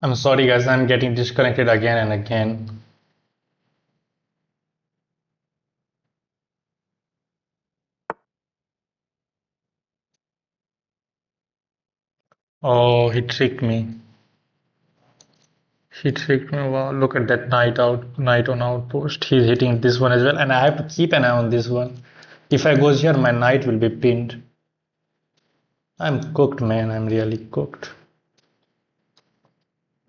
I'm sorry guys, I'm getting disconnected again and again. Oh, he tricked me. He tricked me. Wow, look at that knight on outpost. He's hitting this one as well, and I have to keep an eye on this one. If I goes here, my knight will be pinned. I'm cooked, man. I'm really cooked.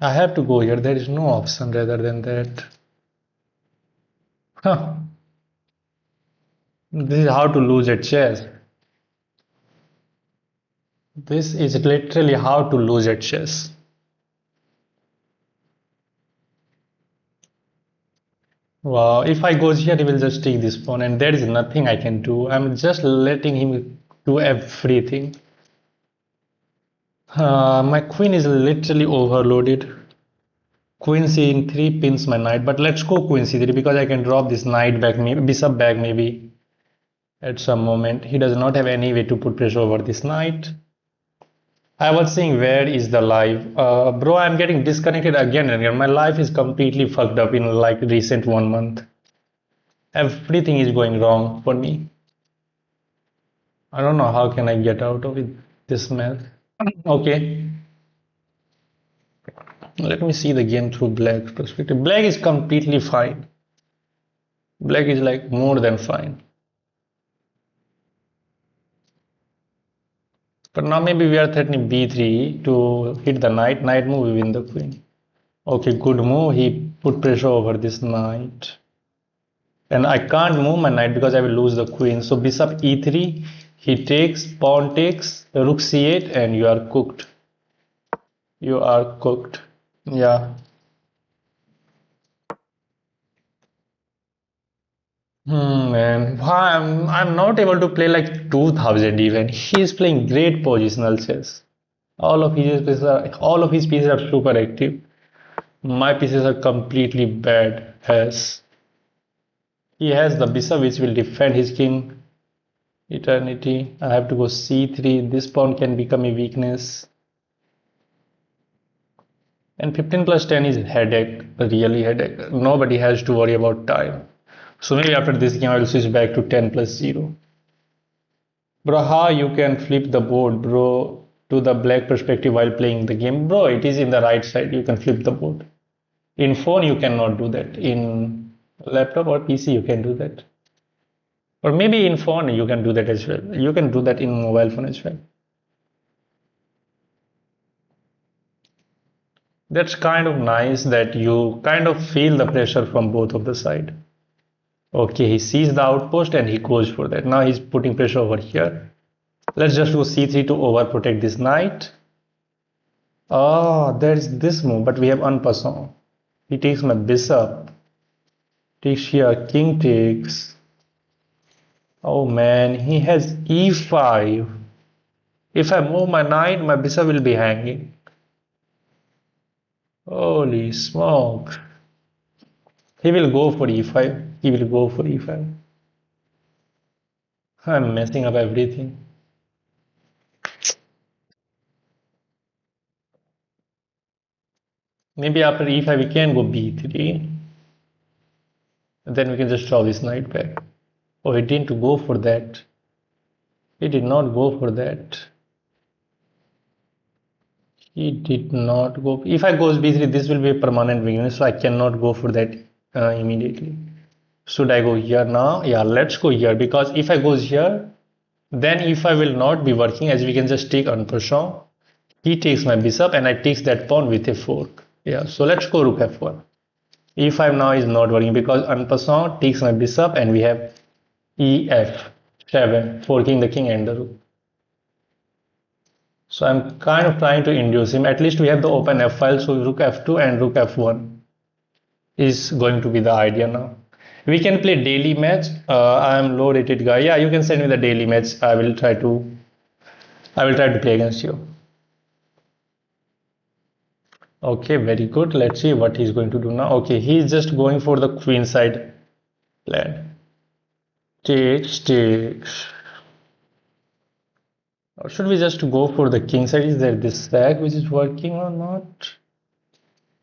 I have to go here. There is no option rather than that. Huh. This is how to lose at chess. This is literally how to lose at chess. Wow, if I goes here, he will just take this pawn, and there is nothing I can do. I'm just letting him do everything. My queen is literally overloaded. Queen c3 pins my knight, but let's go queen c3 because I can drop this knight back, maybe bishop back maybe at some moment. He does not have any way to put pressure over this knight. I was saying, where is the life? Bro, I'm getting disconnected again and again. My life is completely fucked up in like recent 1 month. Everything is going wrong for me. I don't know how can I get out of it, this mess. Okay, let me see the game through black perspective. Black is completely fine. Black is like more than fine. But now maybe we are threatening b3 to hit the knight. Knight move, we win the queen. Okay, good move. He put pressure over this knight. And I can't move my knight because I will lose the queen. So bishop e3, he takes, pawn takes, rook c8, and you are cooked. You are cooked. Yeah. Man, I'm not able to play like 2000 even. He's playing great positional chess. All of his pieces are super active. My pieces are completely bad as he has the bishop which will defend his king eternity. I have to go c3. This pawn can become a weakness. And 15 plus 10 is headache, really headache. Nobody has to worry about time. So maybe after this game I will switch back to 10 plus 0. Bro, how you can flip the board, bro, to the black perspective while playing the game? Bro, it is in the right side. You can flip the board. In phone, you cannot do that. In laptop or PC, you can do that. Or maybe in phone, you can do that as well. You can do that in mobile phone as well. That's kind of nice that you kind of feel the pressure from both of the side. Okay, he sees the outpost and he goes for that. Now he's putting pressure over here. Let's just go c3 to overprotect this knight. Oh, there's this move, but we have en passant. He takes my bishop. Takes here, king takes. Oh man, he has e5. If I move my knight, my bishop will be hanging. Holy smoke. He will go for e5. He will go for e5. I'm messing up everything. Maybe after e5 we can go b3. Then we can just draw this knight back. Oh, he didn't go for that. He did not go for that. He did not go. If I goes b3, this will be a permanent weakness, so I cannot go for that immediately. Should I go here now? Yeah, let's go here because if I goes here, then if I will not be working, as we can just take en passant. He takes my bishop and I takes that pawn with a fork. Yeah, so let's go rook f1. e5 now is not working because en passant takes my bishop and we have ef7, forking the king and the rook. So I'm kind of trying to induce him. At least we have the open f file, so rook f2 and rook f1 is going to be the idea now. We can play daily match. I'm low rated guy. Yeah, you can send me the daily match. I will try to play against you. Okay, very good. Let's see what he's going to do now. Okay, he's just going for the queen side plan. Takes, takes. Or should we just go for the king side? Is there this sack which is working or not?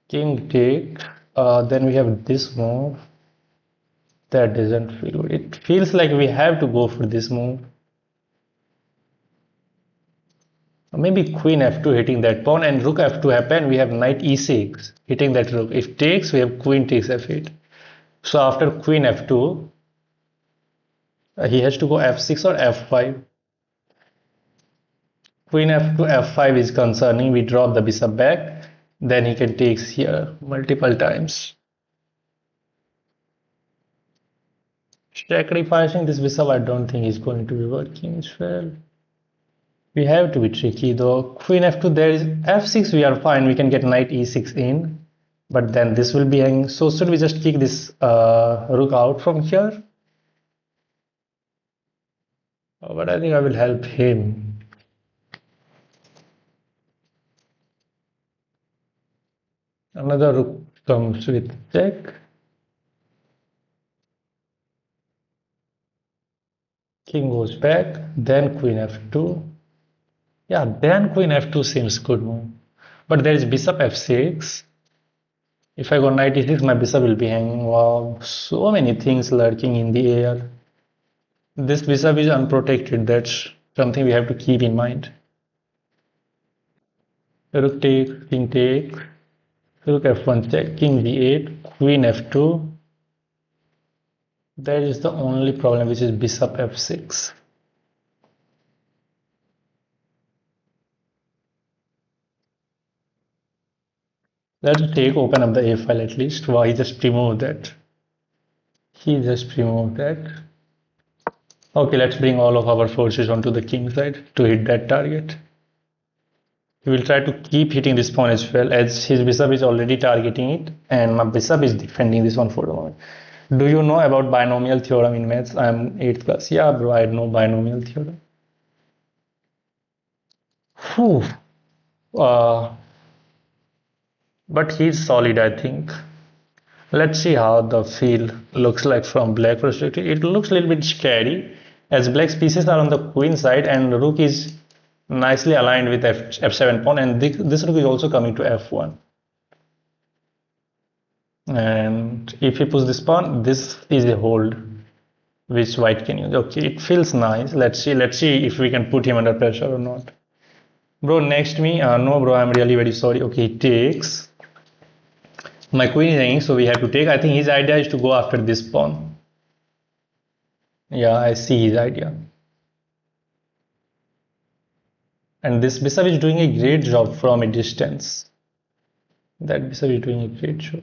King take. Then we have this move. That doesn't feel good. It feels like we have to go for this move. Maybe queen f2 hitting that pawn and rook f2 happen. We have knight e6 hitting that rook. If takes, we have queen takes f8. So after queen f2, he has to go f6 or f5. Queen f2 f5 is concerning. We drop the bishop back. Then he can take here multiple times. Sacrificing this bishop, I don't think is going to be working as well. We have to be tricky though. Queen f2, there is f6, we are fine. We can get knight e6 in. But then this will be hanging. So should we just kick this rook out from here? But I think I will help him. Another rook comes with check. King goes back. Then queen f2. Yeah, then queen f2 seems good move. But there is bishop f6. If I go knight e6, my bishop will be hanging. Wow, so many things lurking in the air. This bishop is unprotected. That's something we have to keep in mind. Rook takes, king takes, rook f1 check, king d8, queen f2. That is the only problem, which is bishop f6. Let's take open up the a file at least. Wow, he just removed that. He just removed that. Okay, let's bring all of our forces onto the king side to hit that target. He will try to keep hitting this pawn as well, as his bishop is already targeting it and my bishop is defending this one for the moment. Do you know about binomial theorem in maths? I'm 8th class. Yeah, bro, I know binomial theorem. Whew. Uh, but he's solid, I think. Let's see how the field looks like from black perspective. It looks a little bit scary as black's pieces are on the queen side and the rook is nicely aligned with f7 pawn and this rook is also coming to f1. And if he puts this pawn, this is a hold which white can use. Okay, it feels nice. Let's see if we can put him under pressure or not. Bro, next me. No, bro, I'm really very sorry. Okay, he takes. My queen is hanging, so we have to take. I think his idea is to go after this pawn. Yeah, I see his idea. And this bishop is doing a great job from a distance. That bishop is doing a great job.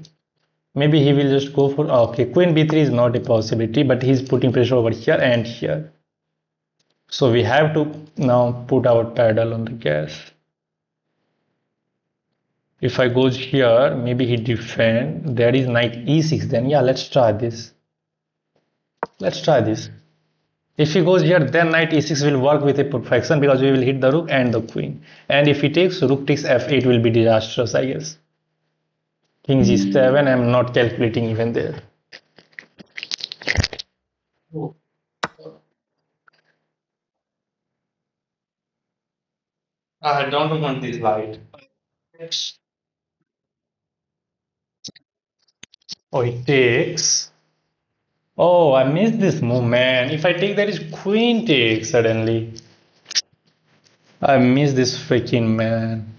Maybe he will just go for, okay, queen b3 is not a possibility, but he's putting pressure over here and here. So we have to now put our pedal on the gas. If I goes here, maybe he defend. There is knight e6. Then yeah, let's try this. Let's try this. If he goes here, then knight e6 will work with a perfection because we will hit the rook and the queen. And if he takes, rook takes f8 will be disastrous, I guess. King g7, I'm not calculating even there. I don't want this light. Oh, it takes. Oh, I missed this move, man. If I take that, is queen takes suddenly. I missed this freaking man.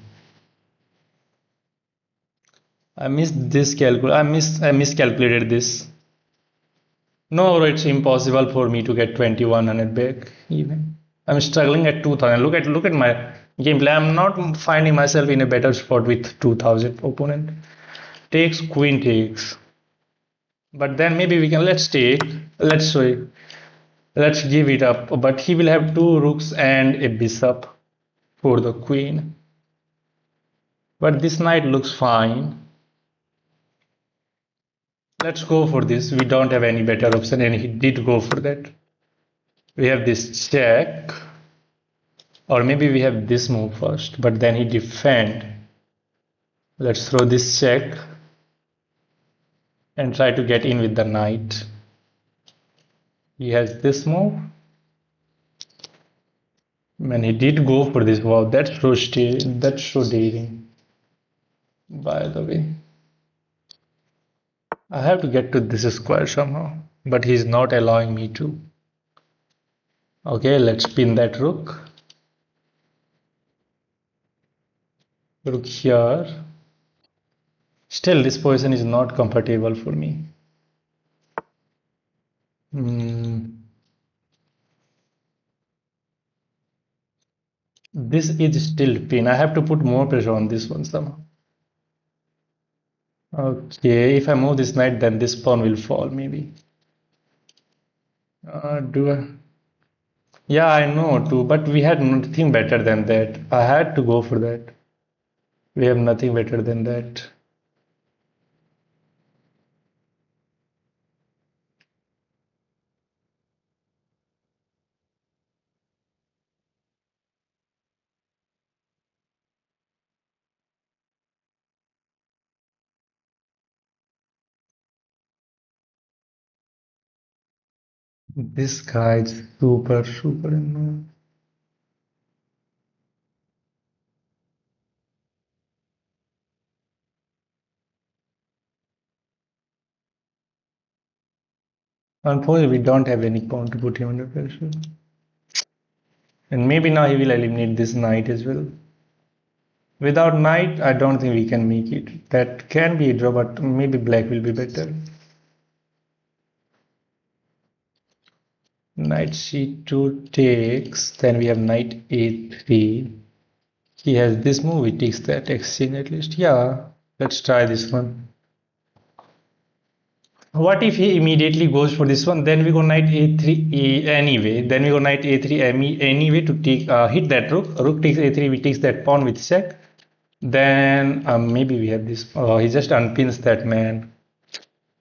I missed this I miscalculated this. No, bro, it's impossible for me to get 2100 back even. I'm struggling at 2000. Look at my gameplay. I'm not finding myself in a better spot with 2000 opponent. Takes queen takes. But then maybe we can let's give it up. But he will have two rooks and a bishop for the queen. But this knight looks fine. Let's go for this. We don't have any better option and he did go for that. We have this check. Or maybe we have this move first, but then he defend. Let's throw this check and try to get in with the knight. He has this move. Man, he did go for this. Wow, that's so daring. By the way. I have to get to this square somehow, but he's not allowing me to. Okay, let's pin that rook. Rook here. Still, this position is not comfortable for me. This is still pin. I have to put more pressure on this one somehow. Okay, if I move this knight, then this pawn will fall maybe. Do I? Yeah, I know too, but we had nothing better than that. I had to go for that. We have nothing better than that. This guy is super annoying. Unfortunately, we don't have any pawn to put him under pressure. And maybe now he will eliminate this knight as well. Without knight, I don't think we can make it. That can be a draw, but maybe black will be better. Knight c2 takes, then we have knight a3. He has this move, he takes that exchange at least. Yeah, let's try this one. What if he immediately goes for this one? Then we go knight a3 anyway. Then we go knight a3 anyway to take hit that rook. Rook takes a3, we takes that pawn with check. Then maybe we have this. Oh, he just unpins that man.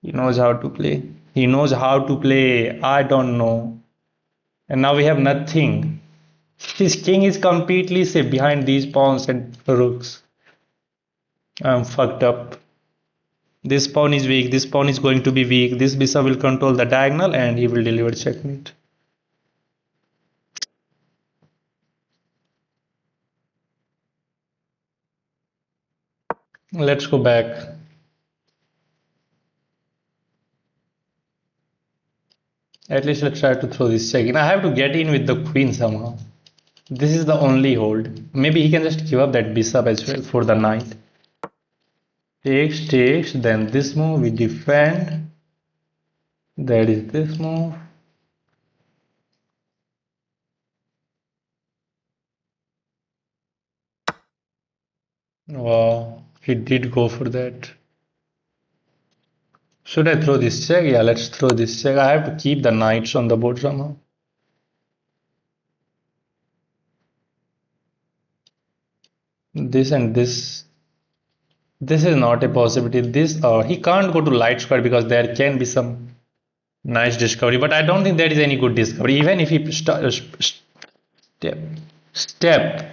He knows how to play. He knows how to play. I don't know. And now we have nothing. His king is completely safe behind these pawns and rooks. I'm fucked up. This pawn is weak. This pawn is going to be weak. This bishop will control the diagonal and he will deliver checkmate. Let's go back. At least let's try to throw this check in. I have to get in with the queen somehow. This is the only hold. Maybe he can just give up that bishop as well for the knight. Takes, then this move we defend. That is this move. Wow, he did go for that. Should I throw this check? Yeah, let's throw this check. I have to keep the knights on the board somehow. This and this. This is not a possibility. This he can't go to light square because there can be some nice discovery, but I don't think that is any good discovery. Even if he step.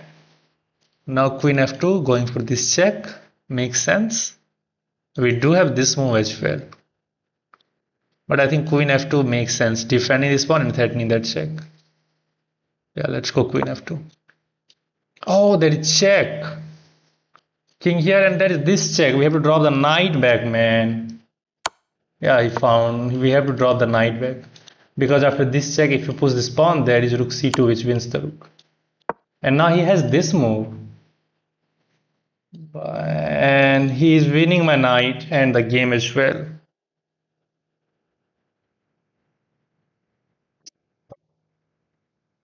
Now queen f2 going for this check makes sense. We do have this move as well. But I think queen f2 makes sense. Defending this pawn and threatening that check. Yeah, let's go queen f2. Oh, there is check. King here and there is this check. We have to drop the knight back, man. Yeah, he found. We have to drop the knight back. Because after this check, if you push this pawn, there is rook c2 which wins the rook. And now he has this move. And he is winning my knight and the game as well.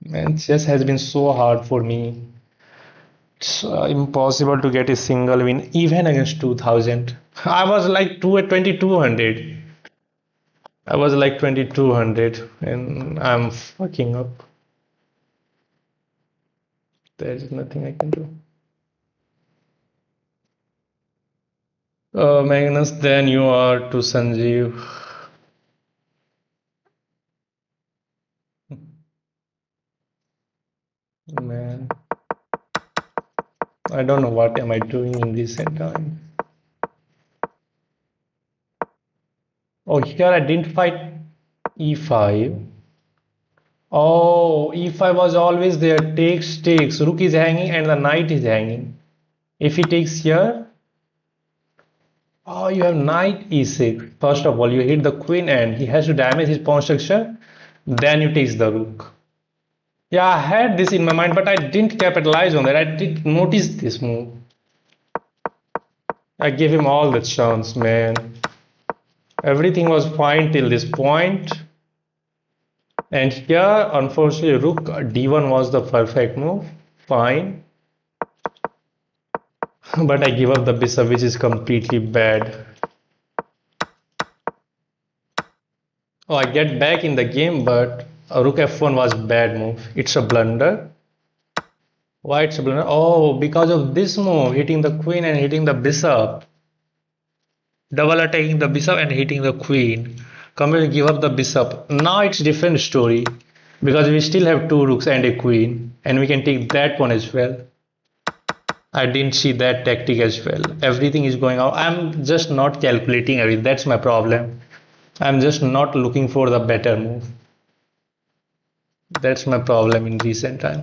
Man, chess has been so hard for me. It's impossible to get a single win even against 2000. I was like 2200. I was like 2200 and I'm fucking up. There's nothing I can do. Magnus, then you are to Sanjeev. Man, I don't know what am I doing in recent time. Oh, here I didn't fight e5. Oh, e5 was always there. Takes. Rook is hanging and the knight is hanging. If he takes here, Oh, you have knight e6. First of all, you hit the queen and he has to damage his pawn structure. Then you take the rook. Yeah, I had this in my mind, but I didn't capitalize on that. I didn't notice this move. I gave him all the chance, man. Everything was fine till this point. And here, unfortunately, rook d1 was the perfect move. Fine. But I give up the bishop, which is completely bad. Oh, I get back in the game, but rook f1 was bad move. It's a blunder. Why it's a blunder? Oh, because of this move, hitting the queen and hitting the bishop. Double attacking the bishop and hitting the queen. Come here, give up the bishop. Now it's different story because we still have two rooks and a queen, and we can take that one as well. I didn't see that tactic as well. Everything is going out. I'm just not calculating everything. That's my problem. I'm just not looking for the better move. That's my problem in recent time.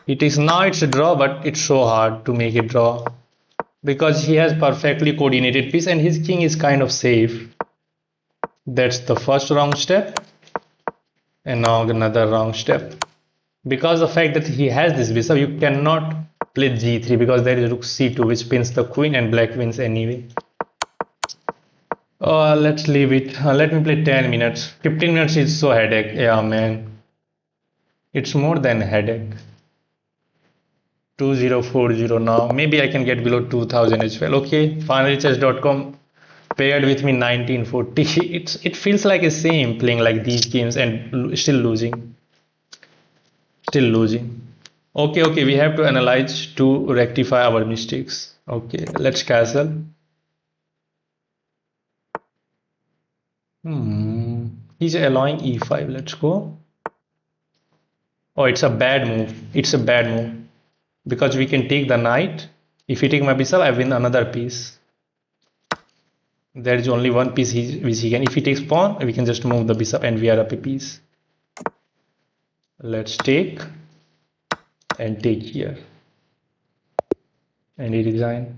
It is now it's a draw, but it's so hard to make it draw because he has perfectly coordinated piece and his king is kind of safe. That's the first wrong step, and now another wrong step. Because the fact that he has this bishop, you cannot play g3 because there is rook c2 which pins the queen and black wins anyway. Let's leave it. Let me play 10 minutes. 15 minutes is so headache. Yeah, man. It's more than a headache. 2040 now. Maybe I can get below 2000 as well. Okay, finallychess.com paired with me 1940. It feels like a same playing like these games and still losing. Still losing. Okay, we have to analyze to rectify our mistakes. Okay, let's castle. He's allowing e5. Let's go. Oh, it's a bad move. It's a bad move because we can take the knight. If he take my bishop, I win another piece. There is only one piece which he can. If he takes pawn, we can just move the bishop and we are up a piece. Let's take and take here. And he resign.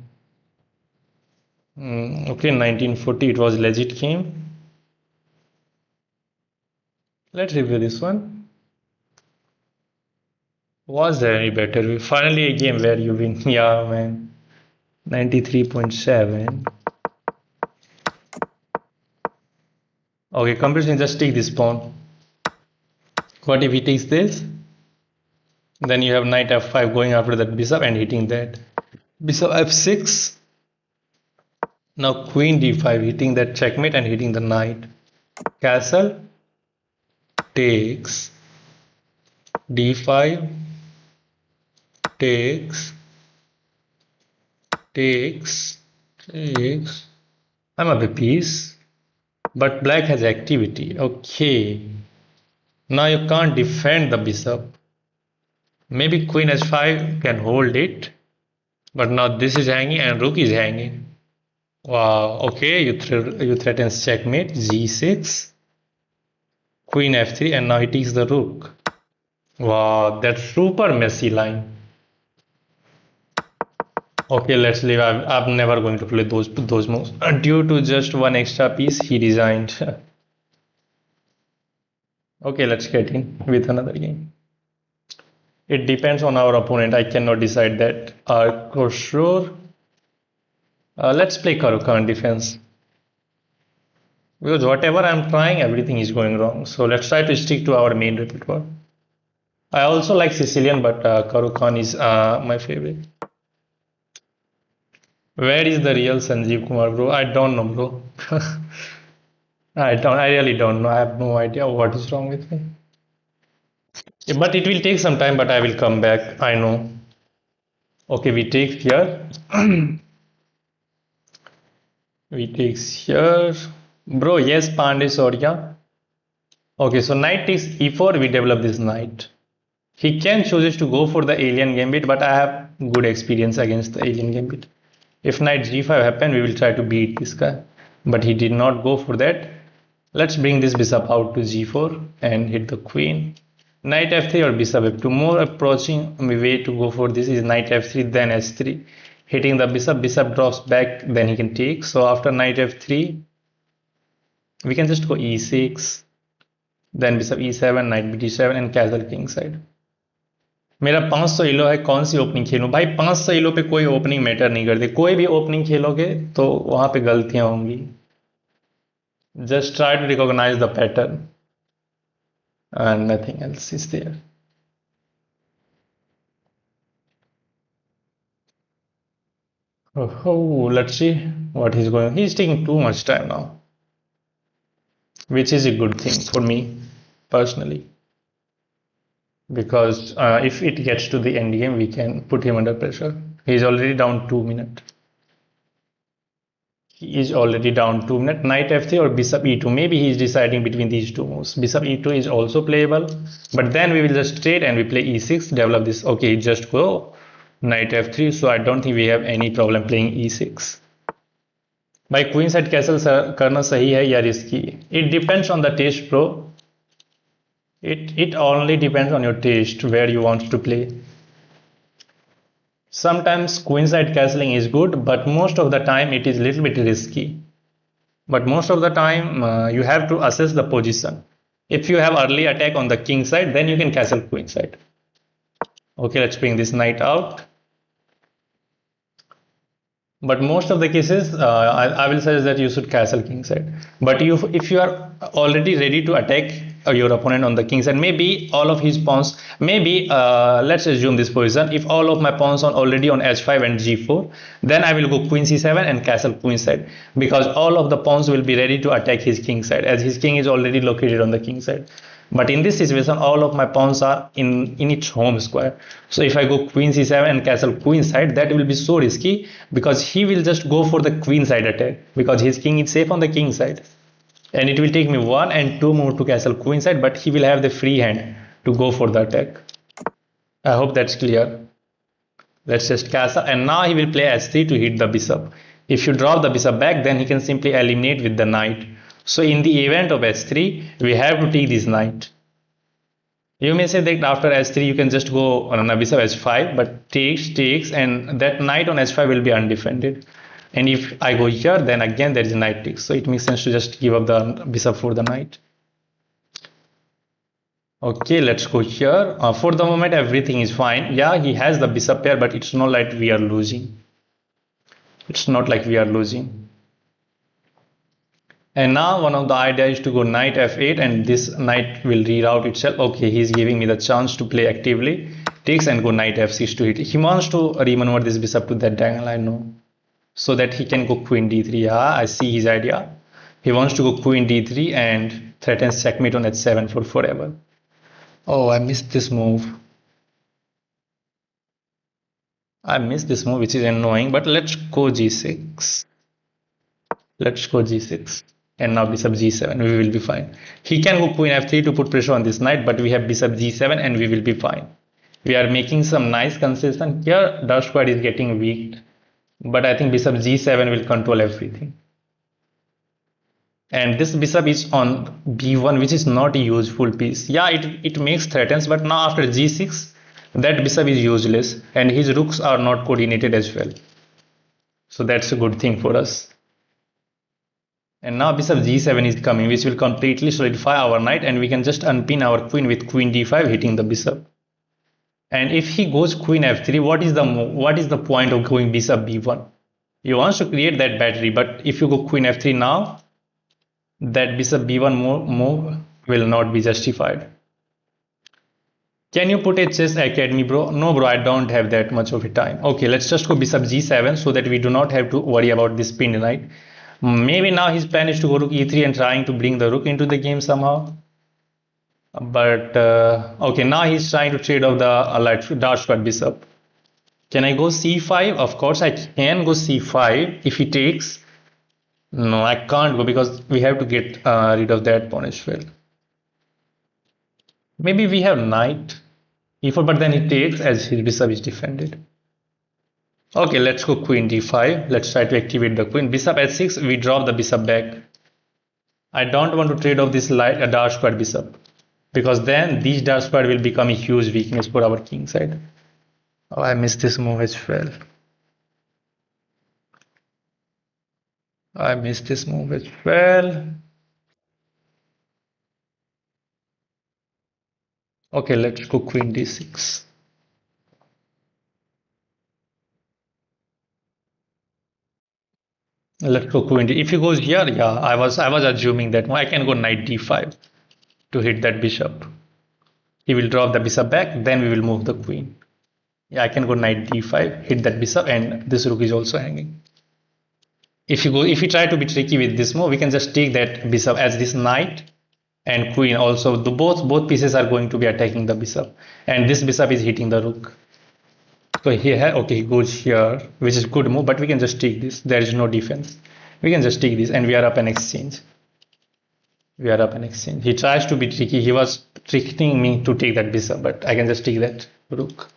Okay, 1940. It was legit game. Let's review this one. Was there any better? Finally, a game where you win. Yeah, man. 93.7. Okay, computer just take this pawn. What if he takes this? Then you have knight f5 going after that bishop and hitting that. Bishop f6. Now queen d5 hitting that checkmate and hitting the knight. Castle takes d5 takes. I'm up a piece, but black has activity. Okay, now you can't defend the bishop. Maybe queen h5 can hold it, but now this is hanging and rook is hanging. Wow. Okay, you threaten checkmate. G6, queen f3, and now he takes the rook. Wow, that's super messy line. Okay, let's leave. I'm never going to play those moves. Due to just one extra piece, he resigned. Okay, let's get in with another game. It depends on our opponent. I cannot decide that. For sure. Let's play Caro-Kann defense. Because whatever I'm trying, everything is going wrong. So let's try to stick to our main repertoire. I also like Sicilian, but Caro-Kann is my favorite. Where is the real Sanjeev Kumar, bro? I don't know, bro. I really don't know. I have no idea what is wrong with me. Yeah, but it will take some time, but I will come back. I know. Okay, we take here. We takes here. Bro, yes, Pandey Surya. Okay, so knight takes e4. We develop this knight. He can choose to go for the alien gambit, but I have good experience against the alien gambit. If knight g5 happen, we will try to beat this guy. But he did not go for that. Let's bring this bishop out to g4 and hit the queen. Knight f3 or bishop f2. More approaching way to go for this is knight f3 then s3. hitting the bishop. Bishop drops back, then he can take. So after knight f3, we can just go e6, then bishop e7, knight bd7 and castle king side. मेरा 500 इलो है, कौन सी opening खेलूं भाई? 500 इलो पे कोई opening matter नहीं करती, कोई भी ओपनिंग खेलोगे तो वहां पे गलतियां होंगी. Just try to recognise the pattern and nothing else is there. Oh, let's see what he's going. He's taking too much time now, which is a good thing for me personally, because if it gets to the end game, we can put him under pressure. He's already down 2 minutes. He is already down 2 minutes. Knight f3 or bishop e2. Maybe he's deciding between these two moves. Bishop e2 is also playable, but then we will just trade and we play e6, develop this. Okay, just go knight f3. So I don't think we have any problem playing e6. भाई queen side castle करना सही है या risky? It depends on the taste, bro. It only depends on your taste where you want to play. Sometimes queenside castling is good, but most of the time it is a little bit risky. But most of the time you have to assess the position. If you have early attack on the king side, then you can castle queenside. Okay, let's bring this knight out. But most of the cases, I will suggest that you should castle king side. But if you are already ready to attack your opponent on the king side, maybe all of his pawns, maybe let's assume this position. If all of my pawns are already on h5 and g4, then I will go queen c7 and castle queen side, because all of the pawns will be ready to attack his king side, as his king is already located on the king side. But in this situation, all of my pawns are in its home square. So if I go queen c7 and castle queen side, that will be so risky, because he will just go for the queen side attack, because his king is safe on the king side. And it will take me 1 and 2 more to castle queen side, but he will have the free hand to go for the attack. I hope that's clear. Let's just castle, and now he will play h3 to hit the bishop. If you drop the bishop back, then he can simply eliminate with the knight. So in the event of h3, we have to take this knight. You may say that after h3 you can just go on a bishop h5, but takes, and that knight on h5 will be undefended. And if I go here, then again there is a knight takes. So it makes sense to just give up the bishop for the knight. Okay, let's go here. For the moment, everything is fine. Yeah, he has the bishop pair, but it's not like we are losing. It's not like we are losing. And now one of the ideas is to go knight f8, and this knight will reroute itself. Okay, he's giving me the chance to play actively. Takes and go knight f6 to hit. He wants to remaneuver this bishop to that diagonal, I know, so that he can go queen d3. Yeah, I see his idea. He wants to go queen d3 and threatens checkmate on h7 for forever. Oh, I missed this move. Which is annoying, but let's go g6. Let's go g6. And now bishop g7, we will be fine. He can go queen f3 to put pressure on this knight, but we have bishop g7 and we will be fine. We are making some nice concession. Here, dark square is getting weak, but I think bishop g7 will control everything. And this bishop is on b1, which is not a useful piece. Yeah, it makes threats, but now after g6, that bishop is useless, and his rooks are not coordinated as well. So that's a good thing for us. And now bishop g7 is coming, which will completely solidify our knight, and we can just unpin our queen with queen d5 hitting the bishop. And if he goes queen f3, what is the point of going bishop b1? He wants to create that battery, but if you go queen f3 now, that bishop b1 move will not be justified. Can you put a chess academy, bro? No, bro, I don't have that much of a time. Okay, let's just go bishop g7 so that we do not have to worry about this pinned knight. Maybe now his plan is to go rook e3 and trying to bring the rook into the game somehow. But okay, now he's trying to trade off the dark square bishop. Can I go c5? Of course I can go c5 if he takes. No, I can't go because we have to get rid of that pawn as well. Maybe we have knight e4, but then he takes as his bishop is defended. Okay, let's go queen d5. Let's try to activate the queen. Bishop h6, we drop the bishop back. I don't want to trade off this dark square bishop, because then these dark square will become a huge weakness for our king side. Oh, I missed this move as well. I missed this move as well. Okay, let's go queen d6. Let's go queen d. If he goes here, yeah, I was assuming that I can go knight d5 to hit that bishop. He will drop the bishop back, then we will move the queen. Yeah, I can go knight d5, hit that bishop, and this rook is also hanging. If you try to be tricky with this move, we can just take that bishop as this knight and queen. Also, both pieces are going to be attacking the bishop, and this bishop is hitting the rook. So here, okay, he goes here, which is good move, but we can just take this. There is no defense. We can just take this, and we are up an exchange. We are up an exchange. He tries to be tricky. He was tricking me to take that bishop, but I can just take that rook.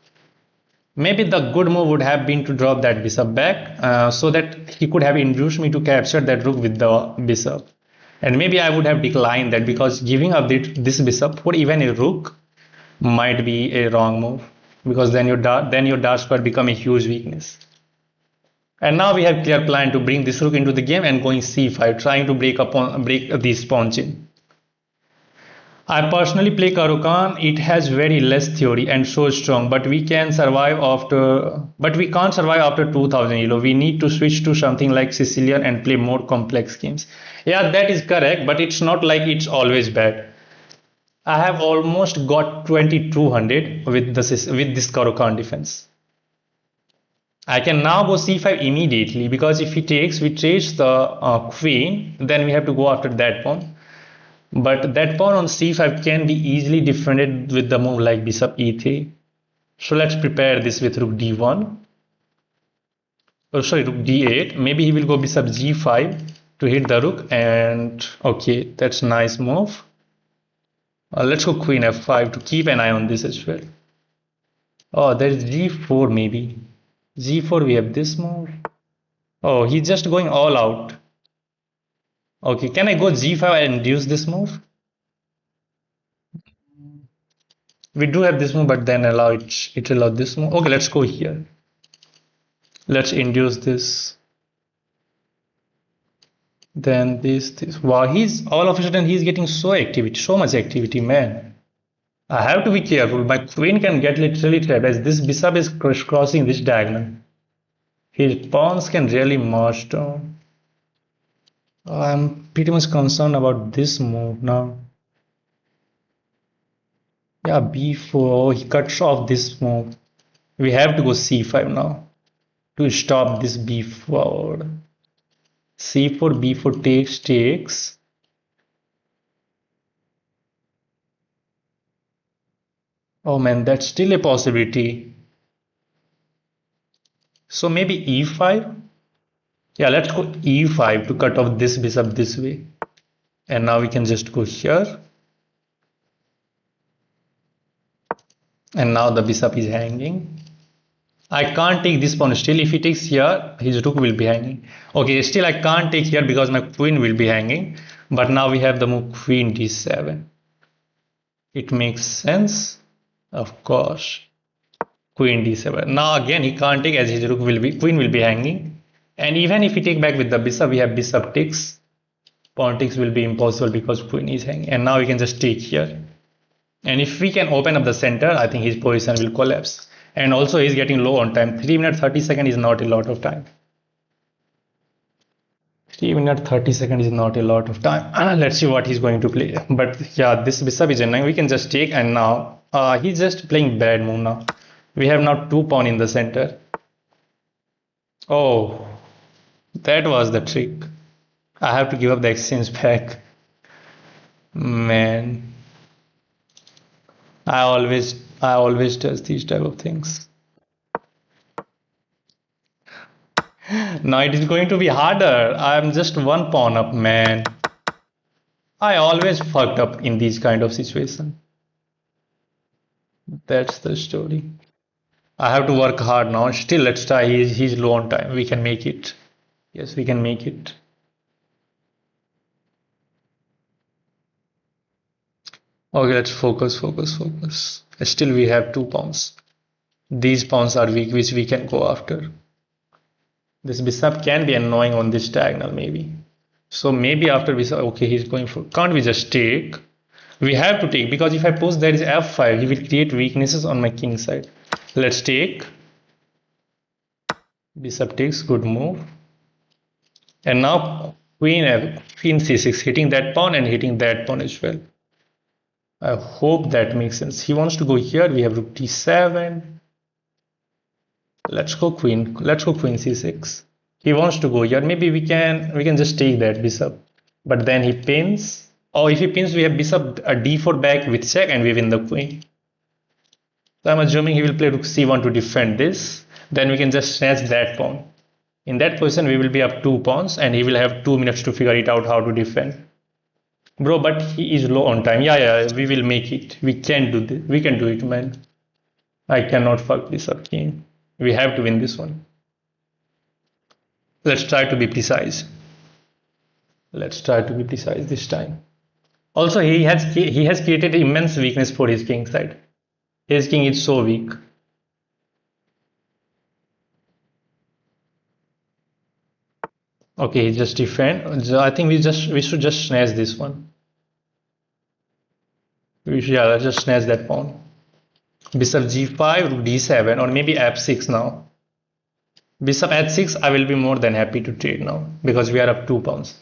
Maybe the good move would have been to drop that bishop back so that he could have induced me to capture that rook with the bishop. And maybe I would have declined that because giving up this bishop for even a rook might be a wrong move because then your dark square become a huge weakness. And now we have clear plan to bring this rook into the game and going c5, trying to break this pawn chain. I personally play Caro-Kann. It has very less theory and so strong, but we can survive after. But we can't survive after 2000 elo. We need to switch to something like Sicilian and play more complex games. Yeah, that is correct, but it's not like it's always bad. I have almost got 2200 with this Caro-Kann defense. I can now go c5 immediately because if he takes, we chase the queen, then we have to go after that pawn. But that pawn on c5 can be easily defended with the move like bishop e3. So let's prepare this with rook d1. Oh, sorry, rook d8. Maybe he will go bishop g5 to hit the rook. And okay, that's nice move. Let's go queen f5 to keep an eye on this as well. Oh, there is g4 maybe. G4 we have this move. Oh, he's just going all out. Okay, can I go g5 and induce this move? We do have this move, but then it allow this move. Okay, let's go here. Let's induce this. Then this. Wow, he's all of a sudden he's getting so much activity, man. I have to be careful. My queen can get literally trapped as this bishop is crossing this diagonal. His pawns can really march down. I'm pretty much concerned about this move now. Yeah, b4. He cuts off this move. We have to go c5 now to stop this b4. c4, b4 takes. Oh man, that's still a possibility. So maybe e5. Yeah, let's go e5 to cut off this bishop this way. And now we can just go here. And now the bishop is hanging. I can't take this pawn still. If he takes here, his rook will be hanging. Okay, still I can't take here because my queen will be hanging. But now we have the move queen d7. It makes sense. Of course. Queen d7. Now again he can't take as his queen will be hanging. And even if we take back with the bishop, we have bishop takes. Pawn takes will be impossible because queen is hanging. And now we can just take here. And if we can open up the center, I think his position will collapse. And also he's getting low on time. 3 minutes 30 seconds is not a lot of time. 3 minutes 30 seconds is not a lot of time. Let's see what he's going to play. But yeah, this bishop is annoying. We can just take and now he's just playing bad move now. We have now 2 pawn in the center. Oh, that was the trick. I have to give up the exchange back. Man, I always does these type of things. Now it is going to be harder. I'm just 1 pawn up, man. I always fucked up in these kind of situation. That's the story. I have to work hard now. Still, let's try. He's low on time. We can make it. Yes, we can make it. Okay, let's focus. Still, we have 2 pawns. These pawns are weak, which we can go after. This bishop can be annoying on this diagonal maybe. So maybe after bishop, okay, he's going for, can't we just take? We have to take because if I push there is f5, he will create weaknesses on my king side. Let's take. Bishop takes, good move. And now queen c6, hitting that pawn and hitting that pawn as well. I hope that makes sense. He wants to go here. We have rook d7. Let's go queen. Let's go queen c6. He wants to go here. Maybe we can just take that bishop. But then he pins. Oh, if he pins, we have bishop a d4 back with check and we win the queen. So I'm assuming he will play rook c1 to defend this. Then we can just snatch that pawn. In that position, we will be up 2 pawns and he will have 2 minutes to figure it out how to defend. Bro, but he is low on time. Yeah, we will make it. We can do this. We can do it, man. I cannot fuck this up, game. We have to win this one. Let's try to be precise. Let's try to be precise this time. Also, he has created immense weakness for his king side. His king is so weak. Okay, he just defend. I think we should just snatch this one. Yeah, let's just snatch that pawn. Bishop g5, rook d7, or maybe f6 now. Bishop h6, I will be more than happy to trade now because we are up 2 pawns.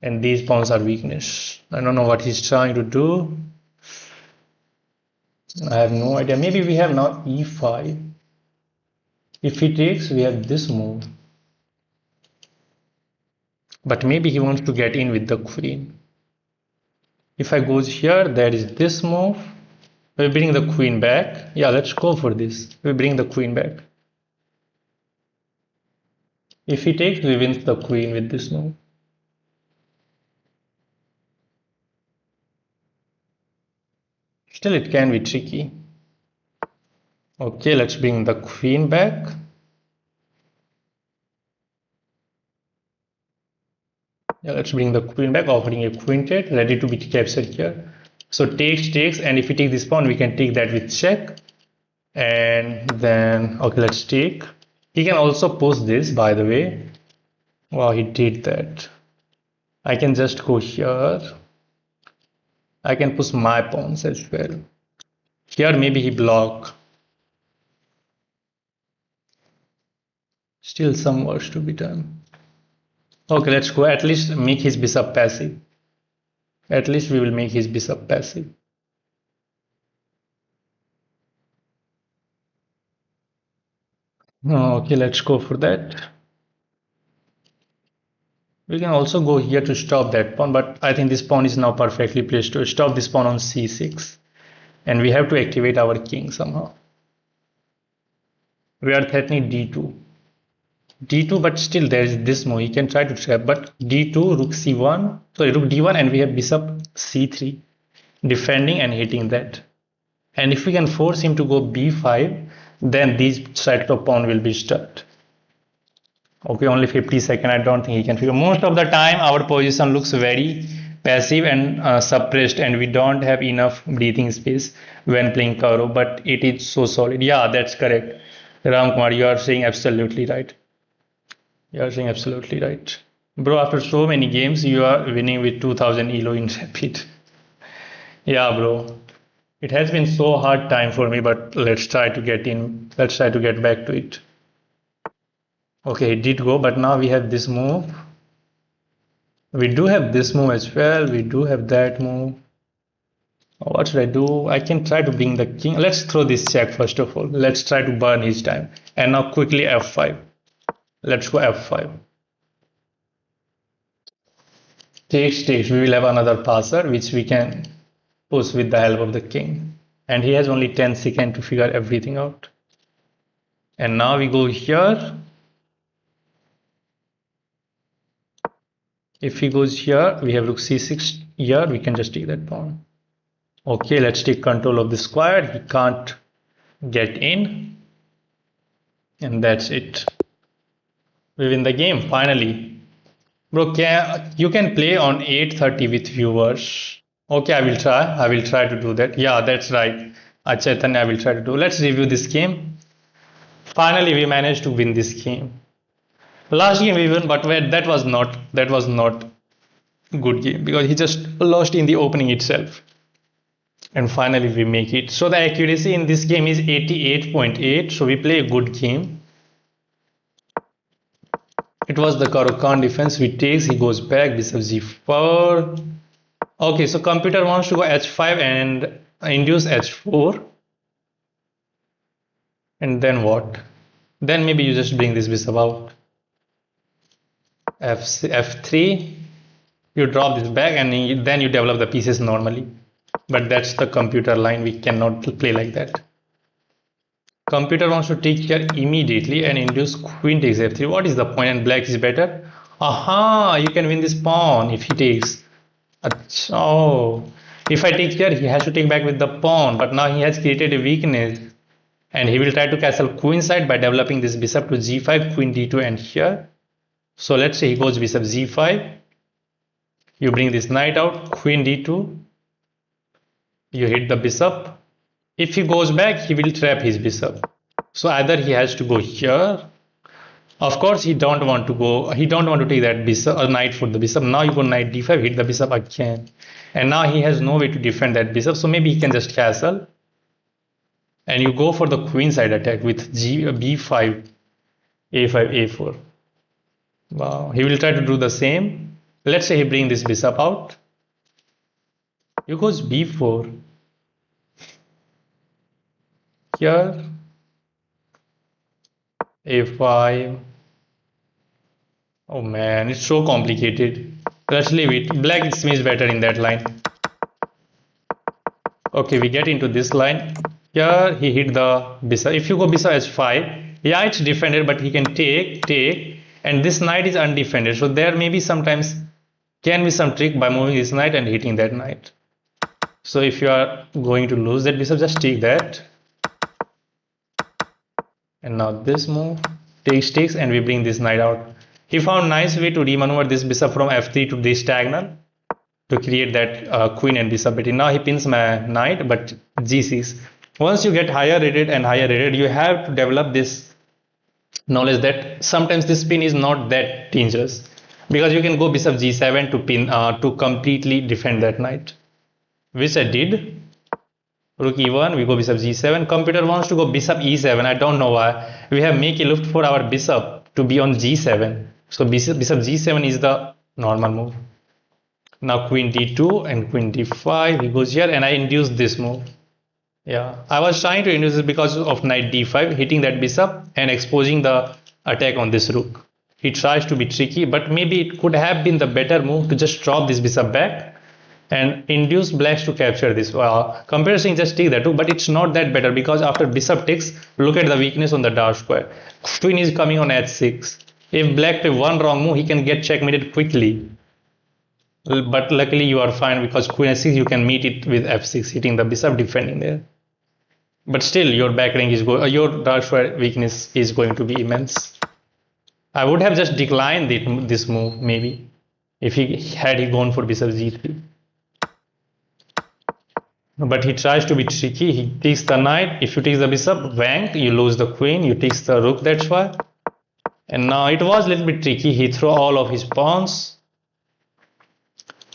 And these pawns are weakness. I don't know what he's trying to do. I have no idea. Maybe we have now e5. If he takes, we have this move. But maybe he wants to get in with the queen. If I goes here, there is this move. We bring the queen back. Yeah, let's go for this. We bring the queen back. If he takes, we win the queen with this move. Still, it can be tricky. Okay, let's bring the queen back. Yeah, let's bring the queen back, offering a quintet, ready to be captured here. So takes, and if we take this pawn, we can take that with check. And then, okay, let's take. He can also push this, by the way. Wow, he did that. I can just go here. I can push my pawns as well. Here, maybe he block. Still some work to be done. Okay, let's go. At least make his bishop passive. At least we will make his bishop passive. Okay, let's go for that. We can also go here to stop that pawn, but I think this pawn is now perfectly placed to stop this pawn on c6. And we have to activate our king somehow. We are threatening d2. d2, but still there is this move. He can try to trap, but d2, rook c1, sorry, rook d1, and we have bishop c3, defending and hitting that. And if we can force him to go b5, then these sides of pawn will be stuck. Okay, only 50 seconds. I don't think he can figure. Most of the time, our position looks very passive and suppressed, and we don't have enough breathing space when playing Caro, but it is so solid. Yeah, that's correct. Ram Kumar, you are saying absolutely right. You are saying absolutely right. Bro, after so many games, you are winning with 2000 ELO in rapid. Yeah, bro. It has been so hard time for me, but let's try to get in. Let's try to get back to it. Okay, it did go, but now we have this move. We do have this move as well. We do have that move. What should I do? I can try to bring the king. Let's throw this check first of all. Let's try to burn his time. And now quickly f5. Let's go f5. Takes. We will have another passer which we can push with the help of the king. And he has only 10 seconds to figure everything out. And now we go here. If he goes here, we have rook c6 here. We can just take that pawn. Okay, let's take control of the square. He can't get in. And that's it. We win the game, finally. Bro, you can play on 8:30 with viewers. Okay, I will try. I will try to do that. Yeah, that's right. Chaitanya, I will try to do. Let's review this game. Finally, we managed to win this game. Last game we won, but that was not good game because he just lost in the opening itself. And finally we make it. So the accuracy in this game is 88.8. So we play a good game. It was the Caro-Kann defense. We takes, he goes back, bishop g4. Okay, so computer wants to go h5 and induce h4. And then what? Then maybe you just bring this bishop out. f3. You drop this back and then you develop the pieces normally. But that's the computer line. We cannot play like that. Computer wants to take care immediately and induce queen takes f3. What is the point? And black is better. Aha! You can win this pawn if he takes. Oh, if I take here, he has to take back with the pawn. But now he has created a weakness, and he will try to castle queen side by developing this bishop to g5, queen d2, and here. So let's say he goes bishop g5. You bring this knight out, queen d2. You hit the bishop. If he goes back, he will trap his bishop. So either he has to go here. Of course, he don't want to go. He don't want to take that bishop or knight for the bishop. Now you go knight d5, hit the bishop again, and now he has no way to defend that bishop. So maybe he can just castle, and you go for the queen side attack with b5, a5, a4. Wow, he will try to do the same. Let's say he bring this bishop out. You goes b4. Here, a5. Oh man, it's so complicated. Let's leave it. Black is better in that line. Okay, we get into this line. Here he hit the bishop. If you go bishop h5, yeah, it's defended, but he can take, and this knight is undefended. So there maybe sometimes can be some trick by moving this knight and hitting that knight. So if you are going to lose that bishop, just take that. And now this move takes, and we bring this knight out. He found nice way to remaneuver this bishop from f3 to this diagonal to create that queen and bishop betting. Now he pins my knight, but g6. Once you get higher rated, you have to develop this knowledge that sometimes this pin is not that dangerous, because you can go bishop g7 to pin to completely defend that knight, which I did. Rook e1, we go bishop g7. Computer wants to go bishop e7. I don't know why. We have make a lift for our bishop to be on g7. So bishop g7 is the normal move. Now queen d2 and queen d5. He goes here, and I induce this move. Yeah, I was trying to induce it because of knight d5, hitting that bishop and exposing the attack on this rook. He tries to be tricky, but maybe it could have been the better move to just drop this bishop back and induce blacks to capture this. Computer saying just take that rook, but it's not that better, because after bishop takes, look at the weakness on the dark square. Queen is coming on h6. If black play one wrong move, he can get checkmated quickly. But luckily you are fine, because queen h6 you can meet it with f6, hitting the bishop, defending there. But still your back rank is your dark square weakness is going to be immense. I would have just declined this move maybe if he gone for bishop g3. But he tries to be tricky. He takes the knight. If you take the bishop, wank, you lose the queen. You take the rook, that's why. And now it was a little bit tricky. He threw all of his pawns.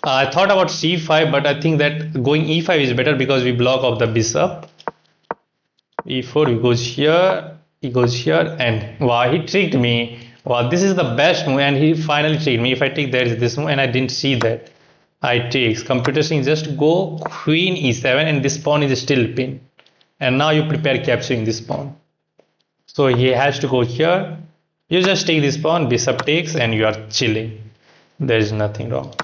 I thought about c5, but I think that going e5 is better because we block off the bishop. e4, he goes here, and wow, he tricked me. Wow, this is the best move, and he finally tricked me. If I take, there is this move, and I didn't see that. I takes. Computer saying just go queen e7, and this pawn is still pinned. And now you prepare capturing this pawn. So he has to go here. You just take this pawn, bishop takes, and you are chilling. There is nothing wrong.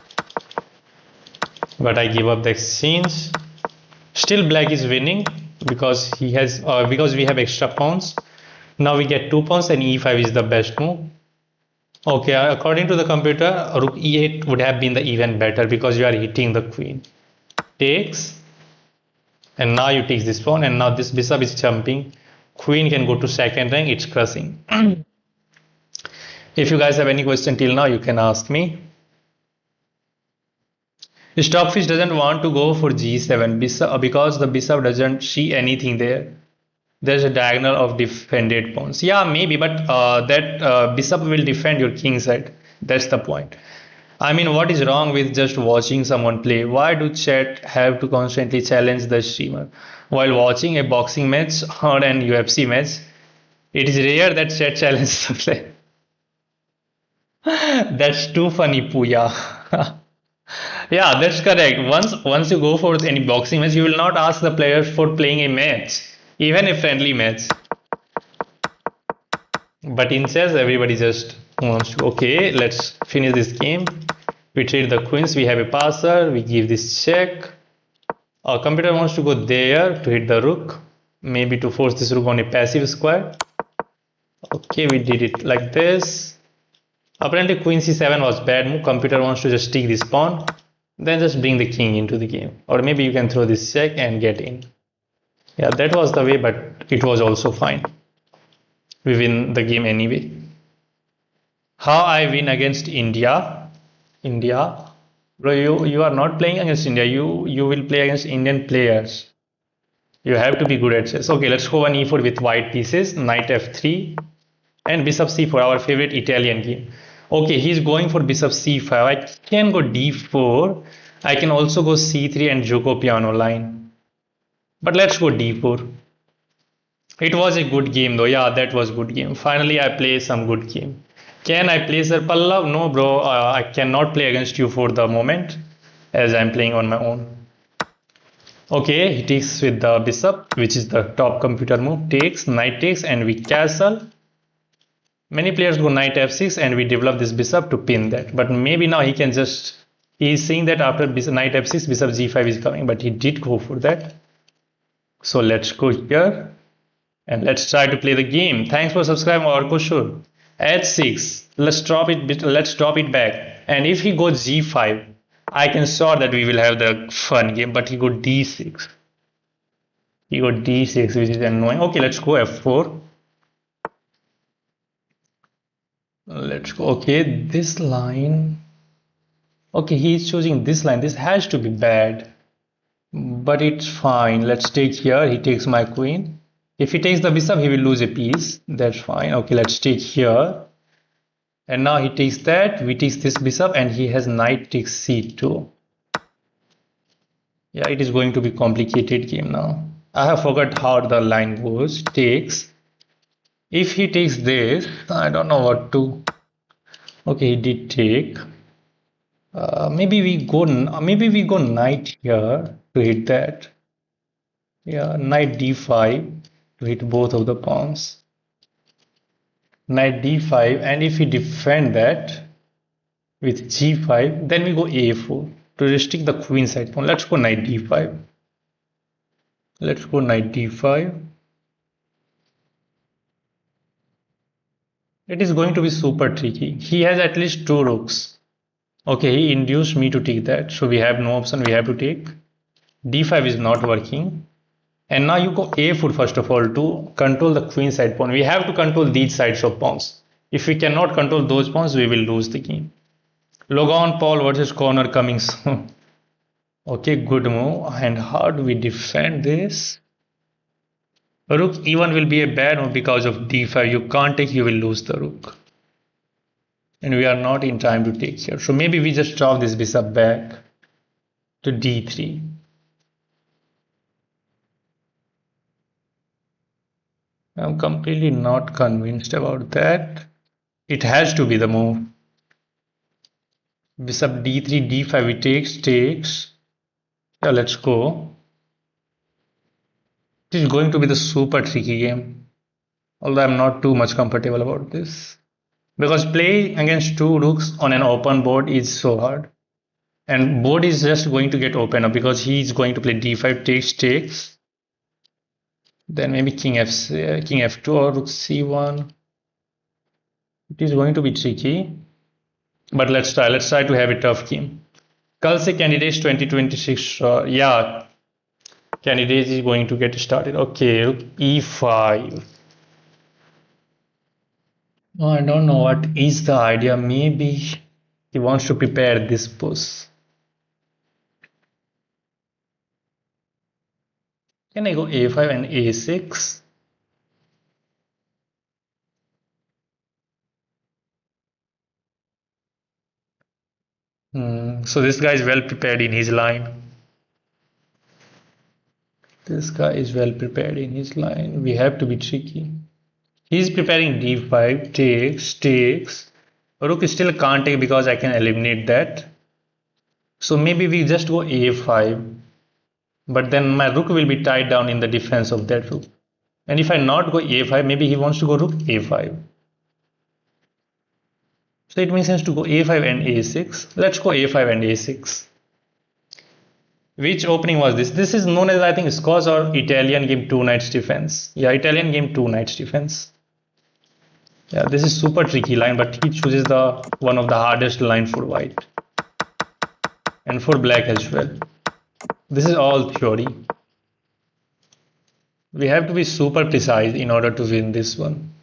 But I give up the exchange. Still black is winning because he has because we have extra pawns. Now we get 2 pawns, and e5 is the best move. Okay, according to the computer, rook e8 would have been the even better because you are hitting the queen. Takes, and now you take this pawn, and now this bishop is jumping. Queen can go to second rank, it's crushing. If you guys have any question till now, you can ask me. Stockfish doesn't want to go for g7 because the bishop doesn't see anything there. There's a diagonal of defended pawns. Yeah, maybe, but that bishop will defend your king side. That's the point. I mean, what is wrong with just watching someone play? Why do chat have to constantly challenge the streamer? While watching a boxing match or an UFC match, it is rare that chat challenges the play. That's too funny, Pooya. Yeah, that's correct. Once you go for any boxing match, you will not ask the players for playing a match, even a friendly match. But in chess, everybody just wants to, okay, let's finish this game. We trade the queens, we have a passer, we give this check. Our computer wants to go there to hit the rook, maybe to force this rook on a passive square. Okay, we did it like this. Apparently queen c7 was bad move. Computer wants to just take this pawn, then just bring the king into the game. Or maybe you can throw this check and get in. Yeah, that was the way, but it was also fine. We win the game anyway. How I win against India? India? Bro, you are not playing against India. You will play against Indian players. You have to be good at chess. Okay, let's go on e4 with white pieces. Knight f3 and bishop c4, our favorite Italian game. Okay, he's going for bishop c5. I can go d4. I can also go c3 and Joko piano line. But let's go d4. It was a good game though. Yeah, that was good game. Finally, I play some good game. Can I play Sir Pallav? No, bro. I cannot play against you for the moment as I'm playing on my own. Okay, he takes with the bishop, which is the top computer move. Takes, knight takes, and we castle. Many players go knight f6 and we develop this bishop to pin that. But maybe now he can just, he is saying that after knight f6, bishop g5 is coming, but he did go for that. So let's go here and let's try to play the game. Thanks for subscribing, Orkoshur. h6, let's drop it back. And if he goes g5, I can sure that we will have the fun game, but he got d6. He got d6, which is annoying. Okay, let's go f4. Let's go. Okay, this line. Okay, he's choosing this line. This has to be bad, but it's fine. Let's take here. He takes my queen. If he takes the bishop, he will lose a piece. That's fine. Okay, let's take here. And now he takes that. We take this bishop, and he has knight takes c2. Yeah, it is going to be complicated game now. I have forgot how the line goes. Takes. If he takes this, I don't know what to. Okay, he did take. Maybe we go knight here to hit that. Yeah, knight d5 to hit both of the pawns. Knight d5, and if we defend that with g5, then we go a4 to restrict the queen side pawn. Let's go knight d5. Let's go knight d5. It is going to be super tricky. He has at least two rooks. Okay, he induced me to take that, so we have no option. We have to take. d5 is not working. And now you go a4 first of all to control the queen side pawn. We have to control these sides of pawns. If we cannot control those pawns, we will lose the game. Logan Paul versus Connor coming soon. Okay, good move. And how do we defend this? Rook e1 will be a bad move because of d5. You can't take, you will lose the rook. And we are not in time to take here. So maybe we just drop this bishop back to d3. I'm completely not convinced about that. It has to be the move. Bishop d3, d5, we takes. Yeah, let's go. It is going to be the super tricky game. Although I'm not too much comfortable about this. Because playing against two rooks on an open board is so hard. And board is just going to get open up because he's going to play d5, takes. Then maybe king f2 or rook c1. It is going to be tricky. But let's try to have a tough game. Kal se candidates 2026. Yeah, candidates is going to get started. Okay, rook e5. Oh, I don't know what is the idea. Maybe he wants to prepare this push. Can I go a5 and a6? So this guy is well prepared in his line. This guy is well prepared in his line. We have to be tricky. He's preparing d5, takes. Rook still can't take because I can eliminate that. So maybe we just go a5. But then my rook will be tied down in the defense of that rook. And if I not go a5, maybe he wants to go rook a5. So it makes sense to go a5 and a6. Let's go a5 and a6. Which opening was this? This is known as, I think, Scotch or Italian game 2 knights defense. Yeah, Italian game 2 knights defense. Yeah, this is super tricky line, but he chooses the one of the hardest line for white. And for black as well. This is all theory. We have to be super precise in order to win this one.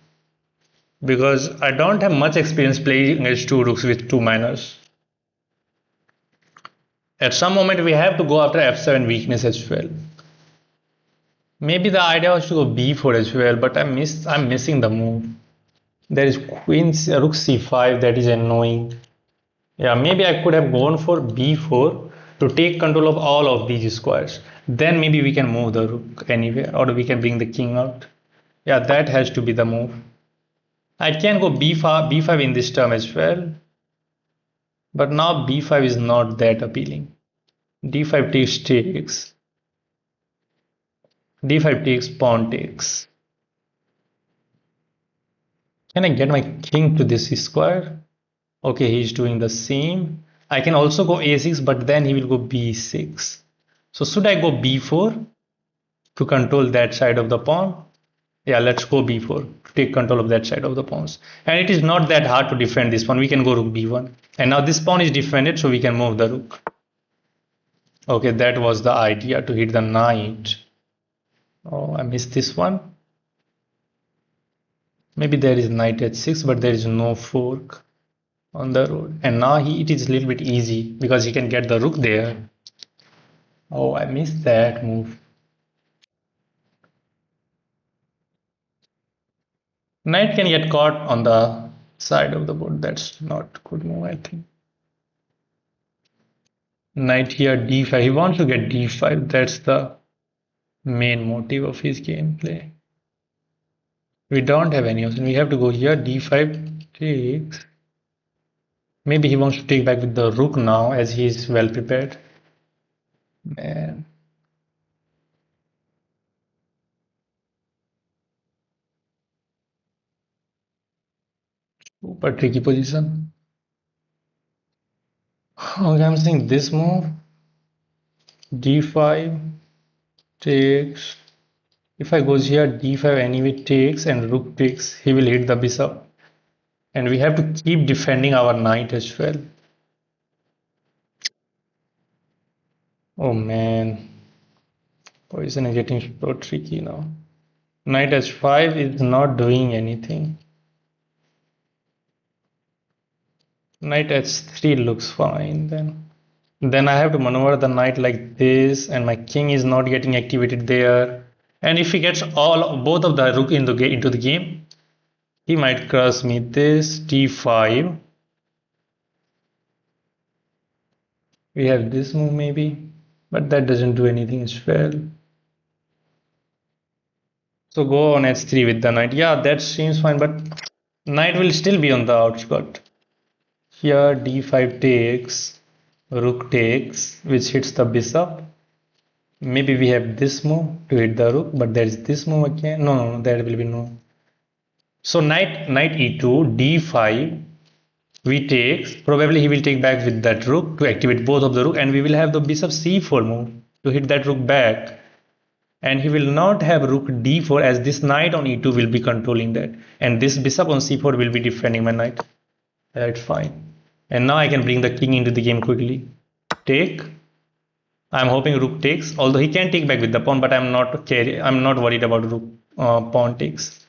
Because I don't have much experience playing against two rooks with two minors. At some moment we have to go after f7 weakness as well. Maybe the idea was to go b4 as well, but I'm missing the move. There is queen rook c5, that is annoying. Yeah, maybe I could have gone for b4 to take control of all of these squares. Then maybe we can move the rook anywhere, or we can bring the king out. Yeah, that has to be the move. I can go b5 in this term as well. But now b5 is not that appealing. d5 takes. d5 takes, pawn takes. Can I get my king to this square? Okay, he's doing the same. I can also go a6, but then he will go b6. So should I go b4 to control that side of the pawn? Yeah, let's go b4 to take control of that side of the pawns. And it is not that hard to defend this pawn. We can go rook b1. And now this pawn is defended, so we can move the rook. Okay, that was the idea, to hit the knight. Oh, I missed this one. Maybe there is knight h6, but there is no fork on the road. And now it is a little bit easy because he can get the rook there. Oh, I missed that move. Knight can get caught on the side of the board. That's not good move, I think. Knight here d5. He wants to get d5. That's the main motive of his gameplay. We don't have any option. We have to go here. d5 takes. Maybe he wants to take back with the rook now, as he is well prepared. Man. Super tricky position. Okay, I'm saying this move. d5 takes. If I goes here, d5 anyway takes and rook takes, he will hit the bishop. And we have to keep defending our knight as well. Oh man. Position is getting so tricky now. Knight h5 is not doing anything. Knight h3 looks fine then. Then I have to maneuver the knight like this, and my king is not getting activated there. And if he gets both of the rook into the game, he might cross me. This d5. We have this move maybe, but that doesn't do anything as well. So go on h3 with the knight. Yeah, that seems fine, but knight will still be on the outskirt. Here d5 takes, rook takes, which hits the bishop. Maybe we have this move to hit the rook, but there is this move again. No, there will be no. So knight e2, d5, we take. Probably he will take back with that rook to activate both of the rook, and we will have the bishop c4 move to hit that rook back. And he will not have rook d4, as this knight on e2 will be controlling that, and this bishop on c4 will be defending my knight. That's fine. And now I can bring the king into the game quickly. Take. I'm hoping rook takes, although he can take back with the pawn, but I'm not worried about rook pawn takes.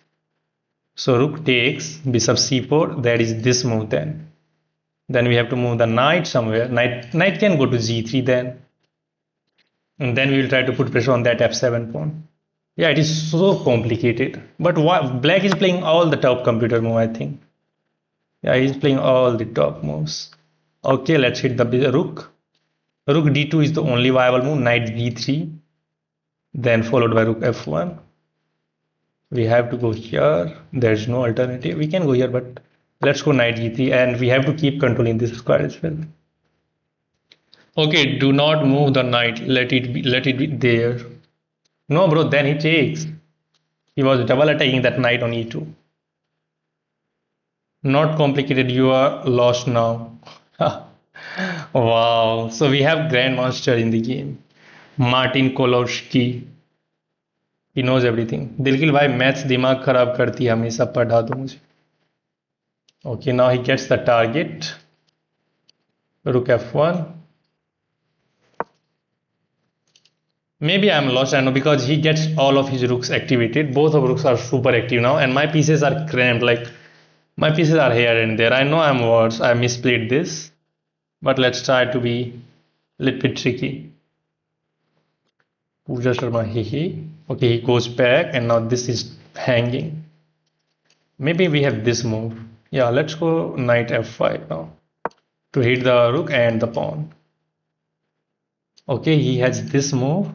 So rook takes, bishop c4. That is this move then. Then we have to move the knight somewhere. Knight can go to g3 then. And then we will try to put pressure on that f7 pawn. Yeah, it is so complicated. But black is playing all the top computer move, I think. Yeah, he's playing all the top moves. Okay, let's hit the rook. Rook d2 is the only viable move. Knight g3, then followed by rook f1. We have to go here. There's no alternative. We can go here, but let's go knight g3, and we have to keep controlling this square as well. Okay, do not move the knight. Let it be there. No, bro. Then he takes. He was double attacking that knight on e2. Not complicated. You are lost now. Wow. So we have grandmaster in the game. Martin Kolowski. He knows everything. दिलगिल भाई maths दिमाग खराब करती है हमेशा पढ़ा दो मुझे. Okay, now he gets the target. Rook f1. Maybe I'm lost, I know, because he gets all of his rooks activated. Both of rooks are super active now, and my pieces are cramped. Like, my pieces are here and there. I know I'm worse. I misplayed this, but let's try to be a little bit tricky. Pooja Sharma, he. Okay, he goes back, and now this is hanging. Maybe we have this move. Yeah, let's go knight f5 now to hit the rook and the pawn. Okay, he has this move.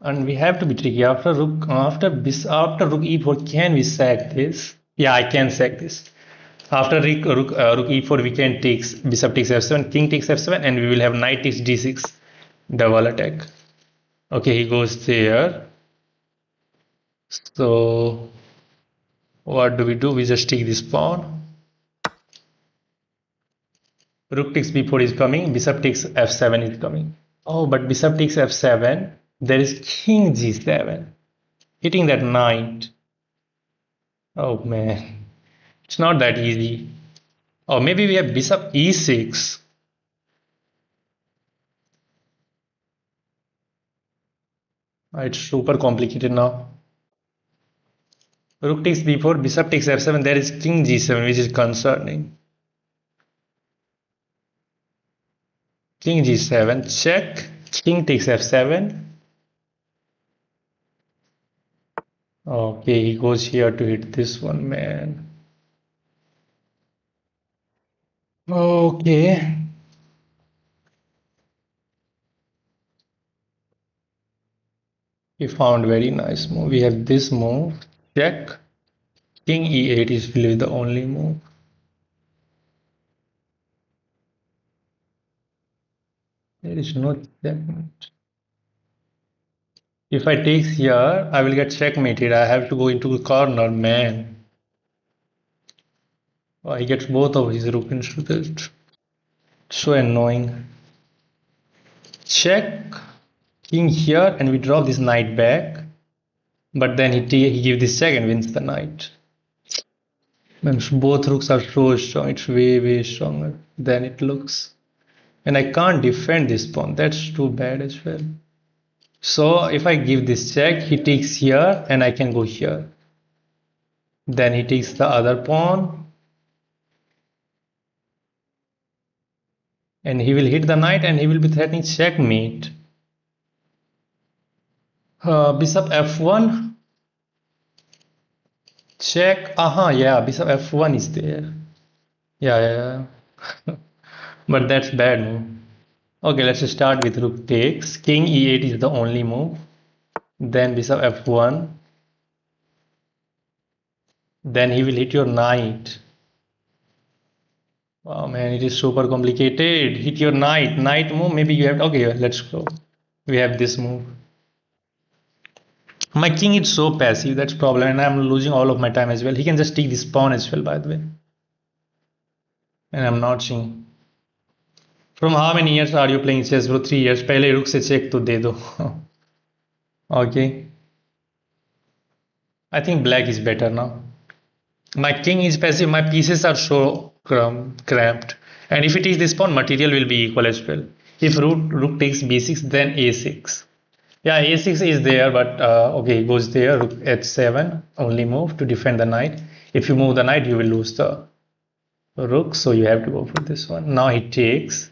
And we have to be tricky. After rook e4, can we sack this? Yeah, I can sack this. After rook e4, we can take bishop takes f7, king takes f7, and we will have knight takes d6, double attack. Okay, he goes there. So what do? We just take this pawn. Rook takes b4 is coming. Bishop takes f7 is coming. Oh, but bishop takes f7. There is king g7, hitting that knight. Oh man, it's not that easy. Or maybe we have bishop e6. It's super complicated now. Rook takes b4, bishop takes f7. There is king g7, which is concerning. King g7, check. King takes f7. Okay, he goes here to hit this one, man. Okay. He found very nice move. We have this move. Check. King e8 is really the only move. There is no checkmate. If I take here, I will get checkmated. I have to go into a corner, man. Oh, he gets both of his rook instead. So annoying. Check. King here, and we drop this knight back. But then he gives this check and wins the knight. Man, both rooks are so strong. It's way stronger than it looks. And I can't defend this pawn. That's too bad as well. So if I give this check, he takes here and I can go here. Then he takes the other pawn. And he will hit the knight and he will be threatening checkmate. Bishop f1. Check. Yeah, bishop f1 is there. Yeah. But that's bad move. Okay, let's start with rook takes. King e8 is the only move. Then bishop f1. Then he will hit your knight. Wow, man, it is super complicated. Hit your knight. Knight move. Maybe you have. Okay, let's go. We have this move. My king is so passive. That's problem, and I'm losing all of my time as well. He can just take this pawn as well, by the way. And I'm not seeing. From how many years are you playing chess, bro? 3 years. पहले रुक से check तो दे दो. Okay. I think black is better now. My king is passive. My pieces are so cramped. And if it is this pawn, material will be equal as well. If rook takes b6, then a6. Yeah, a6 is there, but okay, it goes there. Rook h7, only move to defend the knight. If you move the knight, you will lose the rook, so you have to go for this one. Now he takes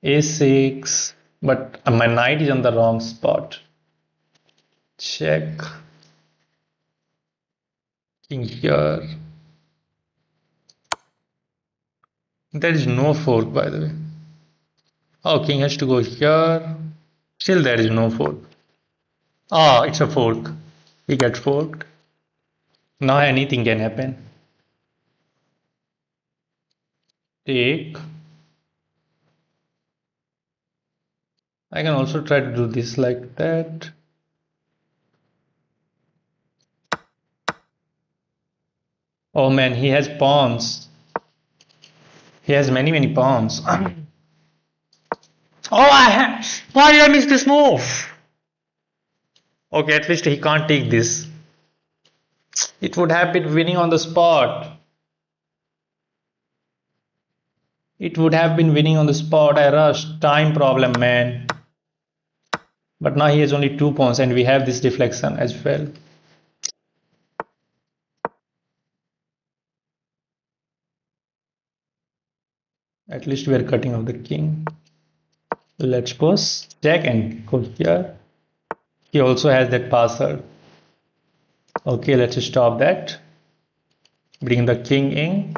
a6, but my knight is on the wrong spot. Check. King here. There is no fork, by the way. Oh, king has to go here. Still there is no fork. Ah, it's a fork. He gets forked. Now anything can happen. Take. I can also try to do this like that. Oh man, he has pawns. He has many pawns. Why did I miss this move? Okay, at least he can't take this. It would have been winning on the spot. It would have been winning on the spot. I rushed. Time problem, man. But now he has only 2 pawns and we have this deflection as well. At least we are cutting off the king. Let's pause. Check and go here. He also has that passer. Okay, let's stop that. Bring the king in.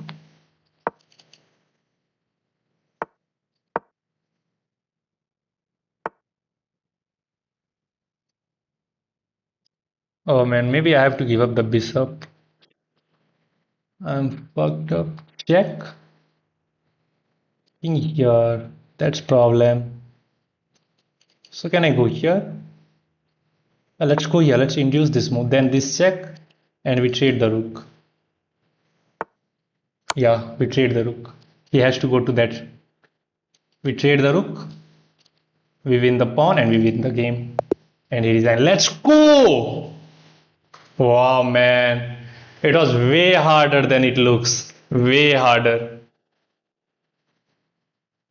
Oh man, maybe I have to give up the bishop. I'm fucked up. Check. King here. That's problem. So can I go here? Let's go here. Let's induce this move. Then this check and we trade the rook. Yeah, we trade the rook. He has to go to that. We trade the rook. We win the pawn and we win the game. And he resigned. Let's go! Wow, man. It was way harder than it looks. Way harder.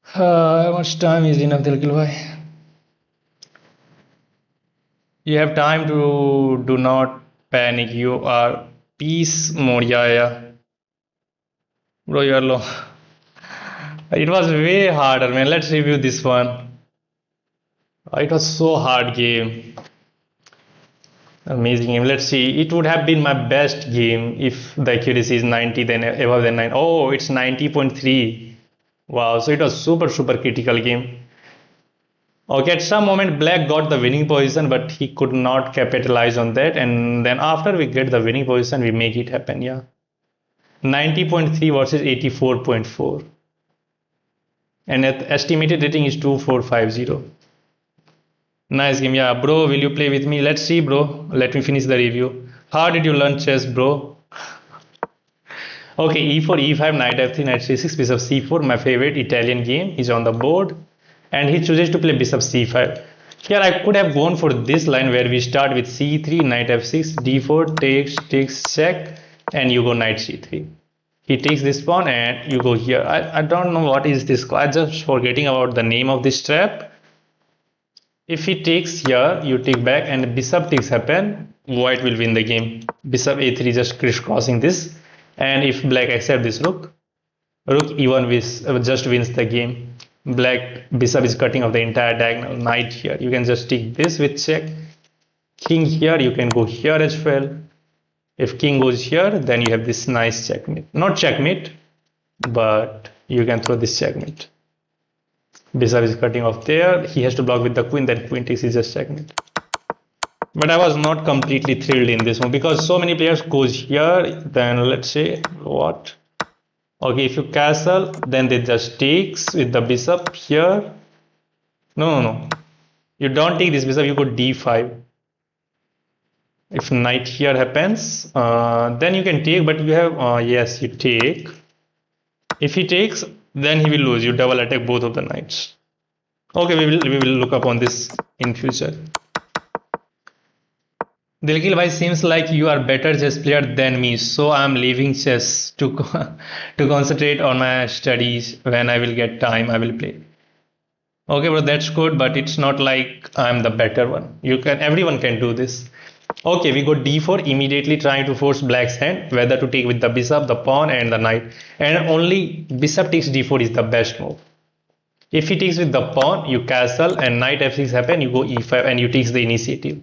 How much time is enough, Dilkil bhai? You have time to do not panic. You are peace mode. Yeah. Bro, you are low. It was way harder, man. Let's review this one. It was so hard game. Amazing game. Let's see. It would have been my best game if the accuracy is 90 then above than 9. Oh, it's 90.3. Wow. So it was super critical game. Okay, at some moment Black got the winning position, but he could not capitalize on that. And then after we get the winning position, we make it happen. Yeah. 90.3 versus 84.4. And estimated rating is 2450. Nice game. Yeah, bro, will you play with me? Let's see, bro. Let me finish the review. How did you learn chess, bro? Okay, e4, e5, knight f3, knight c6, bishop c4. My favorite Italian game is on the board. And he chooses to play bishop c5. Here I could have gone for this line where we start with c3, knight f6, d4, takes, check, and you go knight c3. He takes this pawn and you go here. I don't know what is this. I just forgetting about the name of this trap. If he takes here, you take back and bishop takes happen, white will win the game. Bishop a3 just crisscrossing this. And if black accept this rook e1 just wins the game. Black bishop is cutting off the entire diagonal. Knight here. You can just take this with check. King here, you can go here as well. If king goes here, then you have this nice checkmate. Not checkmate, but you can throw this checkmate. Bishop is cutting off there. He has to block with the queen, then queen takes is just checkmate. But I was not completely thrilled in this one because so many players goes here. Then let's say what? Okay, if you castle, then they just takes with the bishop here. No. You don't take this bishop, you go d5. If knight here happens, then you can take, but you have, yes, you take. If he takes, then he will lose. You double attack both of the knights. Okay, we will look up on this in future. Dilkil bhai, seems like you are better chess player than me, so I am leaving chess to to concentrate on my studies. When I will get time, I will play. Okay, bro, that's good, but it's not like I'm the better one. Everyone can do this. Okay, we go d4, immediately trying to force black's hand, whether to take with the bishop, the pawn, and the knight. And only bishop takes d4 is the best move. If he takes with the pawn, you castle, and knight f6 happen, you go e5, and you takes the initiative.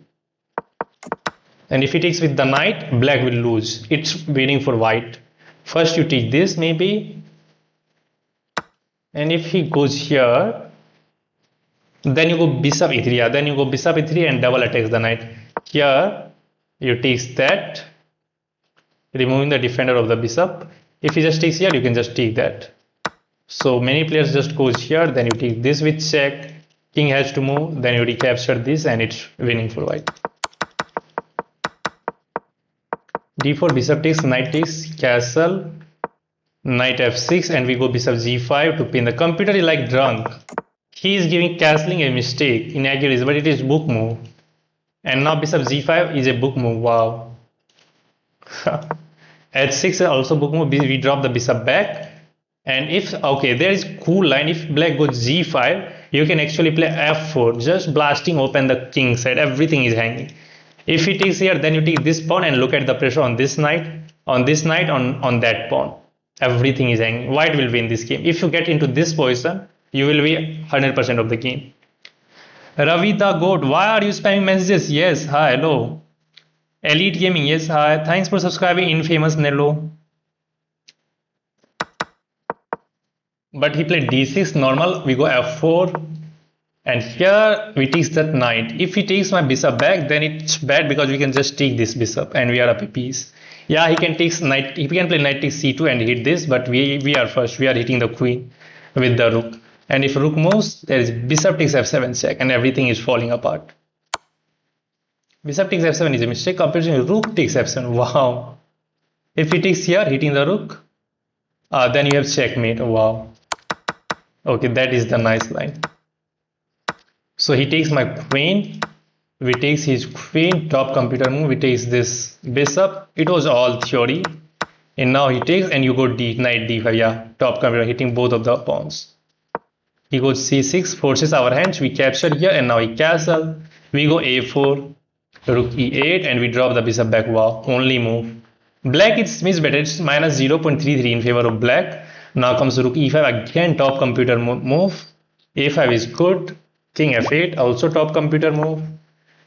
And if he takes with the knight, black will lose. It's waiting for white. First you take this maybe. And if he goes here, then you go bishop e3. Yeah, then you go bishop e3 and double attacks the knight. Here, you take that, removing the defender of the bishop. If he just takes here, you can just take that. So many players just goes here, then you take this with check. King has to move, then you recapture this, and it's winning for white. d4, bishop takes, knight takes, castle, knight f6, and we go bishop g5 to pin. The computer is like drunk. He is giving castling a mistake, inaccuracy, but it is book move. And now bishop g5 is a book move. Wow. h6 is also book move. We drop the bishop back. And if, okay, there is cool line. If black goes g5, you can actually play f4, just blasting open the king side. Everything is hanging. If he takes here, then you take this pawn and look at the pressure on this knight, on that pawn. Everything is hanging. White will win this game. If you get into this position, you will be 100% of the game. Ravi the Goat, why are you spamming messages? Yes, hi, hello. Elite Gaming, yes, hi. Thanks for subscribing, Infamous Nello. But he played d6 normal. We go f4. And here we take that knight. If he takes my bishop back, then it's bad because we can just take this bishop and we are up a piece. Yeah, he can take knight. He can play knight takes c2 and hit this, but we are first. We are hitting the queen with the rook. And if rook moves, there is bishop takes f7 check, and everything is falling apart. Bishop takes f7 is a mistake. Comparison rook takes f7. Wow. If he takes here, hitting the rook, then you have checkmate. Wow. Okay, that is the nice line. So he takes my queen, we takes his queen, top computer move, we takes this bishop. It was all theory. And now he takes, and you go knight d5, yeah, top computer hitting both of the pawns. He goes c6, forces our hands, we capture here, and now he castle. We go a4, rook e8, and we drop the bishop back. Wow, only move. Black is better, it's minus 0.33 in favor of black. Now comes rook e5, again top computer move. a5 is good. King f8, also top computer move.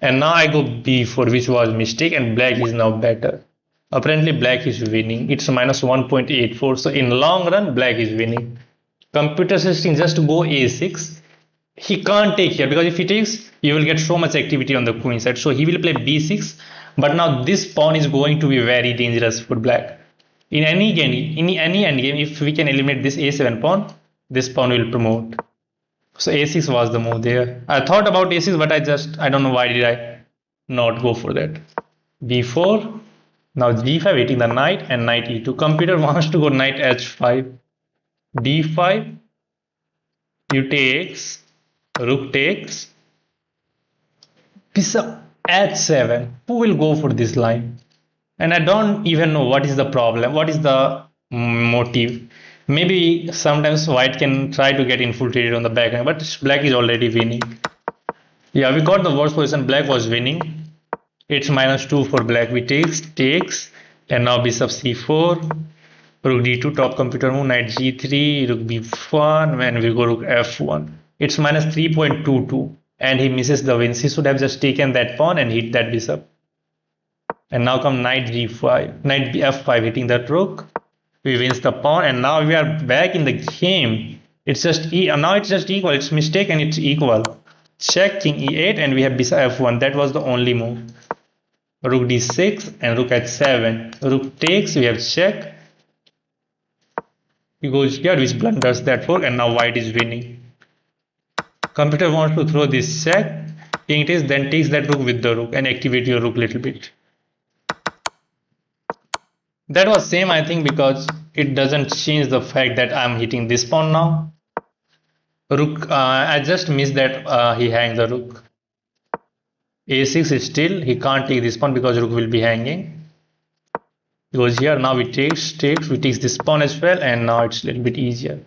And now I go b4, which was mistake, and black is now better. Apparently black is winning. It's minus 1.84. So in long run, black is winning. Computer system just to go a6. He can't take here because if he takes, you will get so much activity on the queen side. So he will play b6. But now this pawn is going to be very dangerous for black. In any game, in any endgame, if we can eliminate this a7 pawn, this pawn will promote. So a6 was the move there. I thought about a6, but I don't know why did I not go for that. b4, now g5 hitting the knight, and knight e2. Computer wants to go knight h5, d5, you takes, rook takes, bishop h7. Who will go for this line? And I don't even know what is the problem, what is the motive. Maybe sometimes white can try to get infiltrated on the back end, but black is already winning. Yeah, we got the worst position. Black was winning. It's minus 2 for black. We takes, and now bishop c4, rook d2, top computer move, knight g3, rook b1, and we go rook f1. It's minus 3.22, and he misses the wins. He should have just taken that pawn and hit that bishop. And now come knight g5, knight f5, hitting that rook. We wins the pawn, and now we are back in the game. It's just now it's just equal. It's mistake and it's equal. Check, king e8, and we have bishop f1. That was the only move. Rook d6 and rook h7. Rook takes. We have check. He goes here, which blunders that rook, and now white is winning. Computer wants to throw this check. King takes, then takes that rook with the rook and activate your rook little bit. That was same, I think, because it doesn't change the fact that I'm hitting this pawn now. Rook, I just missed that he hangs the rook. a6 is still, he can't take this pawn because rook will be hanging. He goes here, now we takes, we takes this pawn as well, and now it's a little bit easier.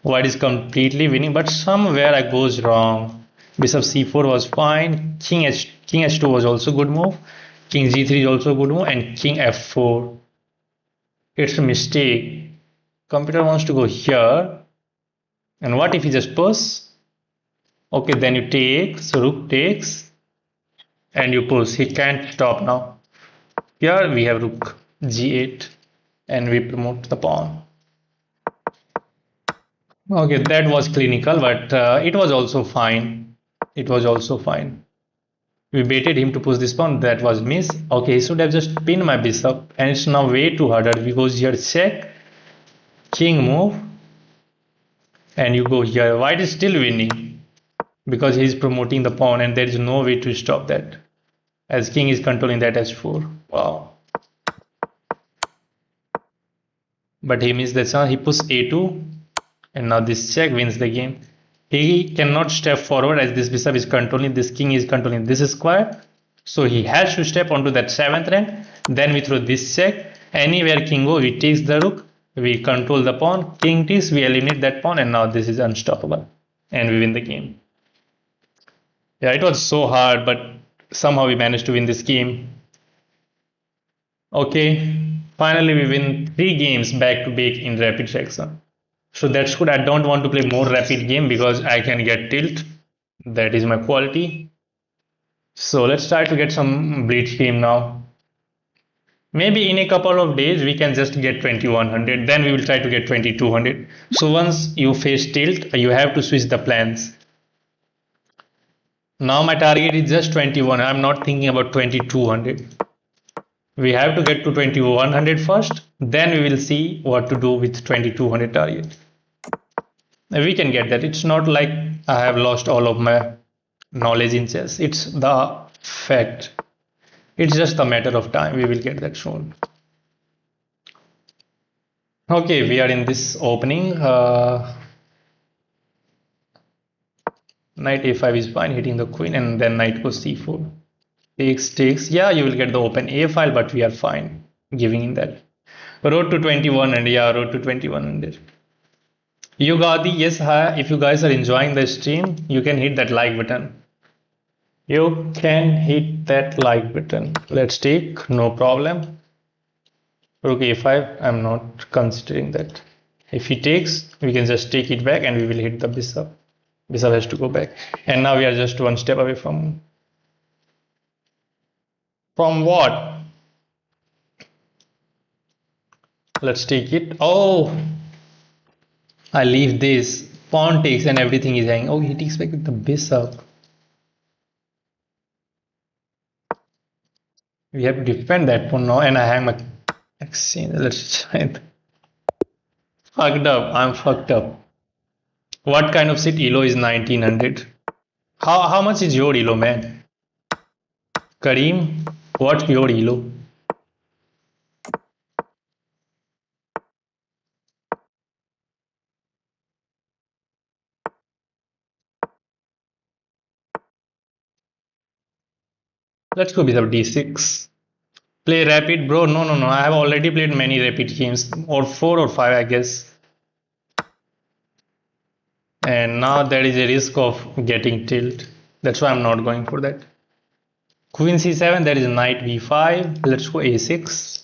White is completely winning, but somewhere I goes wrong. Bishop c4 was fine, king h2 was also good move, king g3 is also good move, and king f4. It's a mistake. Computer wants to go here. And what if he just push? Okay, then you take, so rook takes, and you push. He can't stop now. Here we have rook g8, and we promote the pawn. Okay, that was clinical, but it was also fine. It was also fine. We baited him to push this pawn. That was miss. Okay, he should have just pinned my bishop, and it's now way too harder because here check, king move, and you go here. White is still winning because he's promoting the pawn, and there is no way to stop that as king is controlling that h4. Wow. But he missed the chance. He pushed a2, and now this check wins the game. He cannot step forward as this bishop is controlling, this king is controlling this square. So he has to step onto that 7th rank. Then we throw this check. Anywhere king go, we takes the rook. We control the pawn. King takes, we eliminate that pawn, and now this is unstoppable. And we win the game. Yeah, it was so hard, but somehow we managed to win this game. Okay, finally we win 3 games back to back in rapid section. So that's good. I don't want to play more rapid game because I can get tilt. That is my quality. So let's try to get some blitz game now. Maybe in a couple of days we can just get 2100. Then we will try to get 2200. So once you face tilt, you have to switch the plans. Now my target is just 21. I'm not thinking about 2200. We have to get to 2100 first. Then we will see what to do with 2200 target. We can get that. It's not like I have lost all of my knowledge in chess. It's the fact. It's just a matter of time. We will get that soon. Okay, we are in this opening. Knight a5 is fine, hitting the queen, and then knight goes c4. Takes. Yeah, you will get the open a file, but we are fine giving in that. Road to 21, and yeah, road to 2100. Yugadi, yes, hi. If you guys are enjoying the stream, you can hit that like button. You can hit that like button. Let's take, no problem. Rook a5, I'm not considering that. If he takes, we can just take it back and we will hit the bishop. Bishop has to go back. And now we are just one step away from what? Let's take it. Oh, I leave this. Pawn takes and everything is hanging. Oh, he takes back with the bishop. We have to defend that pawn now, and I hang my exchange. Let's try it. Fucked up. I'm fucked up. What kind of sit elo is 1900? How much is your elo, man? Kareem, what's your elo? Let's go bishop d6. Play rapid, bro. No. I have already played many rapid games, or 4 or 5, I guess. And now there is a risk of getting tilt. That's why I'm not going for that. Queen c7, there is knight b5. Let's go a6.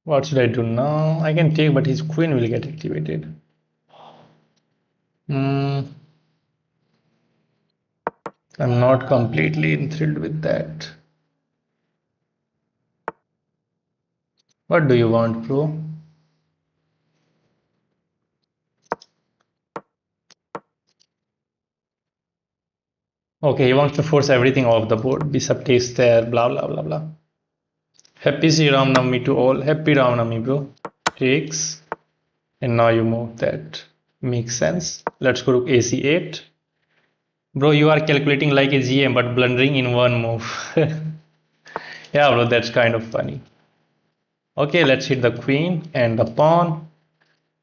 What should I do now? I can take, but his queen will get activated. I'm not completely enthralled with that. What do you want, bro? Okay, he wants to force everything off the board. Bishop takes there, blah blah blah blah. Happy Sri Ram Navami to all. Happy Ram Navami, bro. Takes. And now you move that. Makes sense. Let's go to AC8. Bro, you are calculating like a GM but blundering in one move. Yeah, bro, that's kind of funny. Okay, let's hit the queen and the pawn.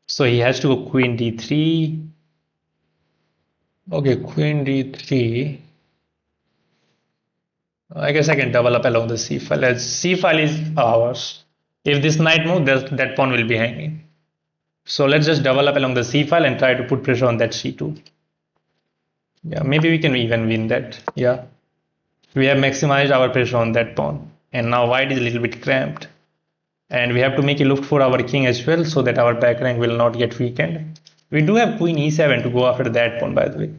So he has to go queen d3. Okay, queen d3. I guess I can double up along the c file as c file is ours. If this knight moves, that pawn will be hanging. So let's just double up along the c file and try to put pressure on that c2. Yeah, maybe we can even win that. Yeah, we have maximized our pressure on that pawn, and now white is a little bit cramped, and we have to make a look for our king as well so that our back rank will not get weakened. We do have queen e7 to go after that pawn, by the way.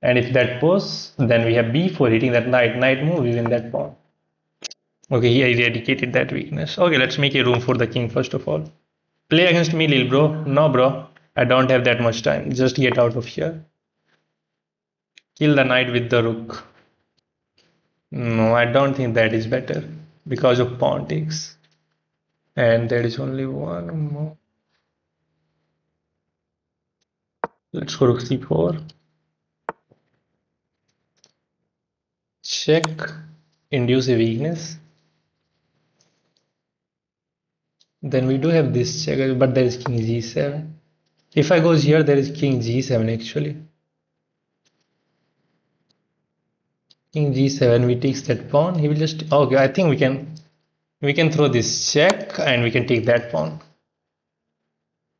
And if that pose, then we have b4 hitting that knight. Knight move, we win that pawn. Okay, he eradicated that weakness. Okay, let's make a room for the king first of all. Play against me, lil bro. No, bro. I don't have that much time. Just get out of here. Kill the knight with the rook. No, I don't think that is better because of pawn takes. And there is only one more. Let's go rook c4. Check. Induce a weakness. Then we do have this check, but there is king g7. If I goes here, there is king g7 actually. King g7, we takes that pawn. He will just okay. I think we can throw this check and we can take that pawn.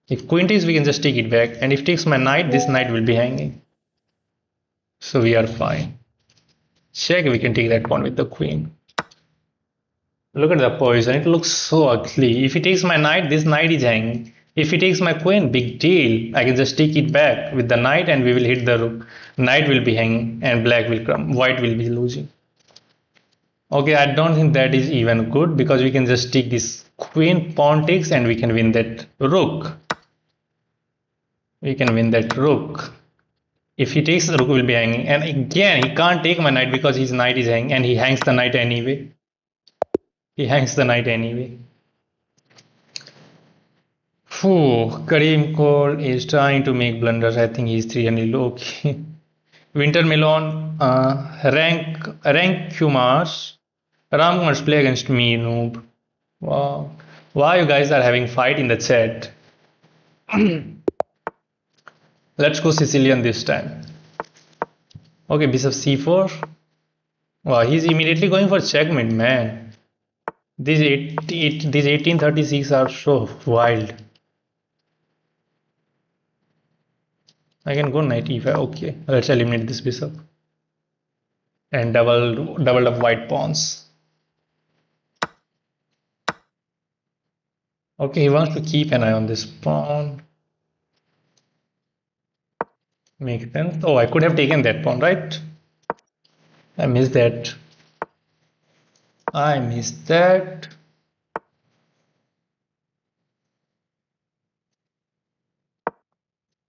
If queen takes, we can just take it back. And if takes my knight, this knight will be hanging. So we are fine. Check, we can take that pawn with the queen. Look at the position, it looks so ugly. If he takes my knight, this knight is hanging. If he takes my queen, big deal. I can just take it back with the knight and we will hit the rook. Knight will be hanging and black will come. White will be losing. Okay, I don't think that is even good because we can just take this queen, pawn takes, and we can win that rook. We can win that rook. If he takes, the rook will be hanging. And again, he can't take my knight because his knight is hanging and he hangs the knight anyway. He hangs the knight anyway. Kareem Cole is trying to make blunders. I think he's 300 low. Okay. Winter Melon, rank Kumars. Ram must play against me, noob. Wow. Why you guys are having fight in the chat? Let's go Sicilian this time. Okay, bishop c4. Wow, he's immediately going for checkmate, man. These 1836 are so wild. I can go knight e5. Okay, let's eliminate this bishop and double up white pawns. Okay, he wants to keep an eye on this pawn. Makes sense. Oh, I could have taken that pawn, right? I missed that. I missed that.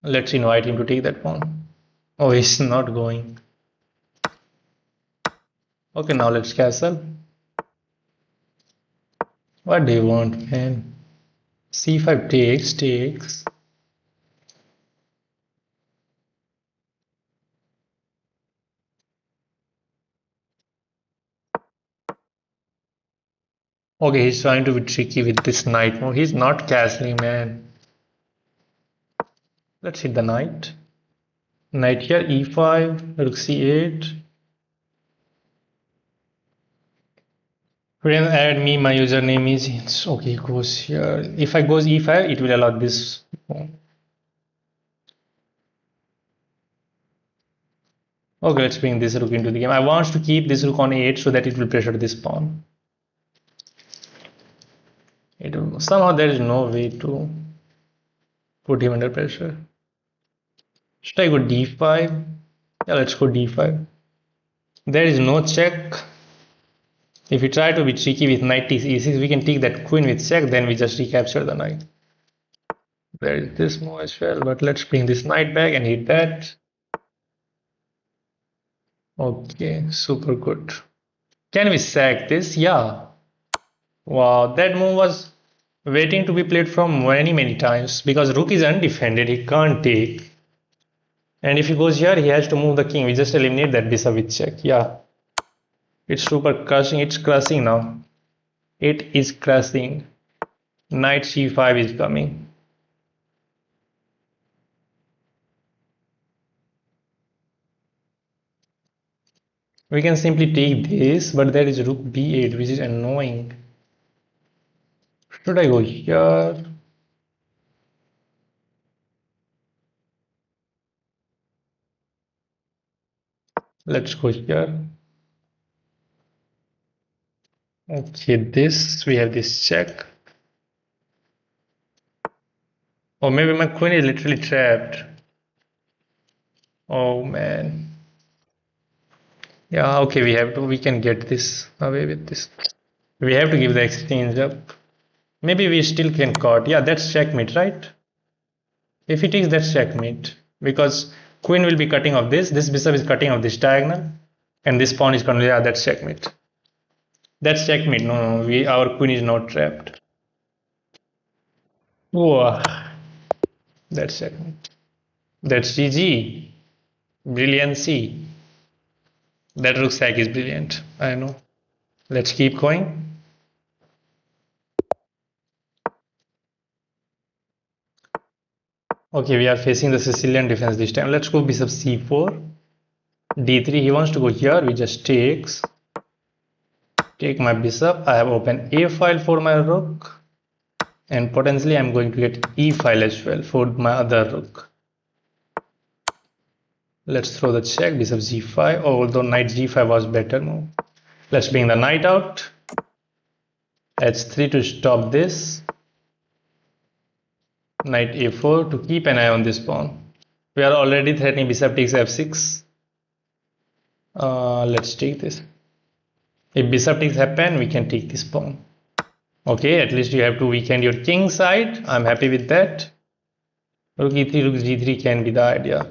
Let's invite him to take that pawn. Oh, he's not going. Okay, now let's castle. What do you want, man? c5 takes. Okay, he's trying to be tricky with this knight move. He's not castling, man. Let's hit the knight. Knight here, e5, rook c8. Friend, add me, my username is okay, goes here. If I goes e5, it will allow this. Okay, let's bring this rook into the game. I want to keep this rook on 8 so that it will pressure this pawn. Somehow there is no way to put him under pressure. Should I go d5? Yeah, let's go d5. There is no check. If we try to be tricky with knight takes e6, we can take that queen with check, then we just recapture the knight. There is this move as well, but let's bring this knight back and hit that. Okay, super good. Can we sack this? Yeah. Wow, that move was waiting to be played from many times because rook is undefended, he can't take. And if he goes here, he has to move the king. We just eliminate that bishop with check. Yeah. It's super crushing. It's crushing now. It is crushing. Knight c5 is coming. We can simply take this, but there is rook b8, which is annoying. Should I go here? Let's go here. Okay, we have this check. Or maybe my queen is literally trapped. Oh man. Yeah, okay, we can get this away with this. We have to give the exchange up. Maybe we still can caught. Yeah, that's checkmate, right? If it is, that's checkmate. Because queen will be cutting off this bishop is cutting off this diagonal, and this pawn is going to, yeah, that's checkmate. That's checkmate. No, our queen is not trapped. Whoa, that's checkmate. That's GG. Brilliancy. That rook sack is brilliant. I know. Let's keep going. Okay, we are facing the Sicilian defense this time. Let's go bishop c4, d3. He wants to go here. We just take my bishop. I have opened a file for my rook, and potentially I'm going to get e file as well for my other rook. Let's throw the check. Bishop g5. Although knight g5 was better move. Let's bring the knight out. h3 to stop this. Knight a4 to keep an eye on this pawn. We are already threatening bishop takes f6. Let's take this. If bishop takes happen, we can take this pawn. Okay, at least you have to weaken your king side. I'm happy with that. Rook e3, rook g3 can be the idea.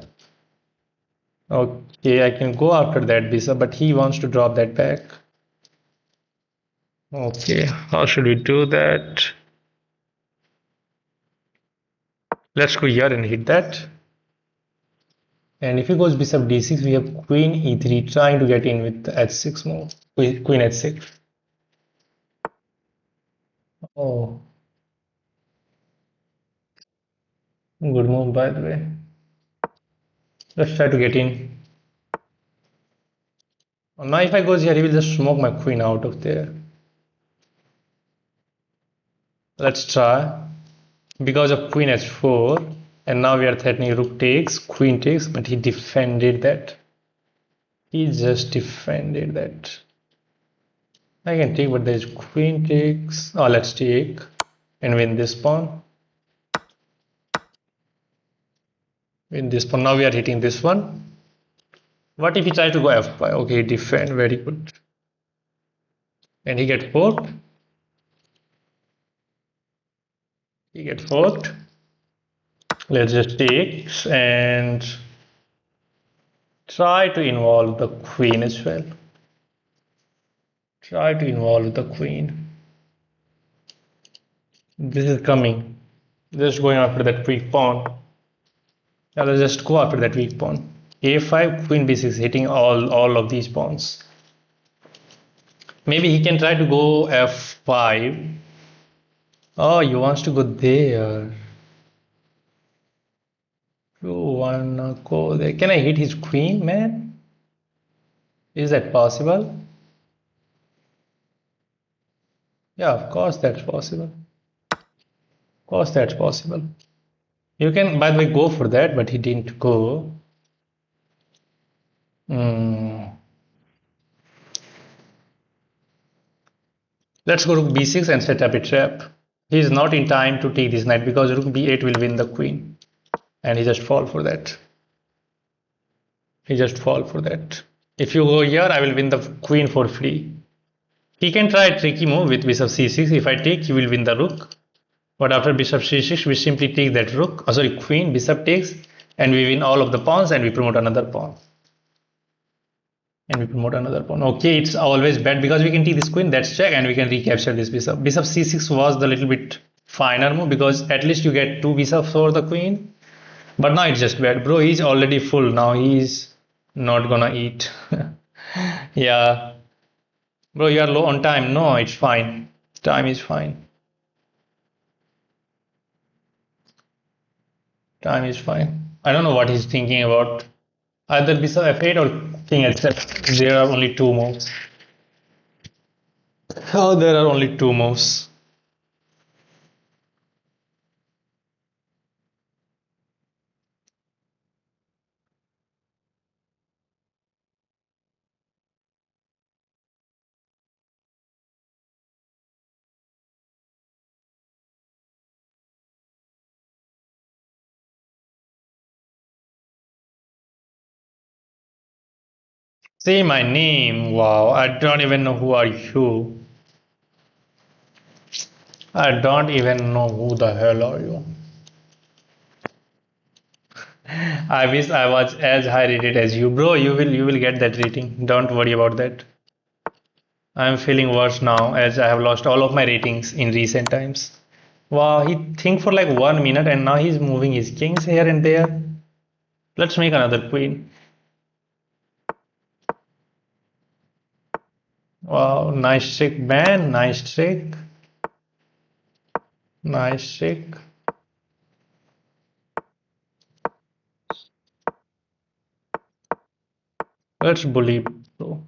Okay, I can go after that bishop, but he wants to drop that back. Okay, how should we do that? Let's go here and hit that. And if he goes bishop d6, we have queen e3 trying to get in with the h6 move. Queen h6. Oh, good move by the way. Let's try to get in. Now if I goes here, he will just smoke my queen out of there. Let's try. Because of queen h4, and now we are threatening rook takes, queen takes, but he defended that. He just defended that. I can take, but there's queen takes. Oh, let's take and win this pawn. Win this pawn. Now we are hitting this one. What if he tries to go f5? Okay, defend. Very good. And he get forked. He get forked. Let's just take and try to involve the queen as well. Try to involve the queen. This is coming. Just going after that weak pawn. Yeah, let's just go after that weak pawn. A5, queen b6, hitting all of these pawns. Maybe he can try to go f5. Oh, he wants to go there. You wanna go there? Can I hit his queen, man? Is that possible? Yeah, of course that's possible. Of course that's possible. You can, by the way, go for that, but he didn't go. Hmm. Let's go rook b6 and set up a trap. He is not in time to take this knight because rook b8 will win the queen. And he just fall for that. He just fall for that. If you go here, I will win the queen for free. He can try a tricky move with bishop c6. If I take, he will win the rook. But after bishop c6, we simply take that rook. Oh, sorry, queen, bishop takes, and we win all of the pawns and we promote another pawn. And we promote another pawn. Okay, it's always bad because we can take this queen, that's check, and we can recapture this bishop. Bishop c6 was the little bit finer move because at least you get two bishops for the queen. But now it's just bad. Bro, he's already full. Now he's not gonna eat. Yeah. Bro, you are low on time. No, it's fine. Time is fine. Time is fine. I don't know what he's thinking about. Either bishop f8 or king h7. There are only two moves. Oh, there are only two moves. Say my name. Wow, I don't even know who are you. I don't even know who the hell are you. I wish I was as high rated as you, bro. You will get that rating. Don't worry about that. I'm feeling worse now as I have lost all of my ratings in recent times. Wow, he think for like 1 minute and now he's moving his kings here and there. Let's make another queen. Wow, nice trick, man. Nice trick. Nice trick. Let's bully, bro.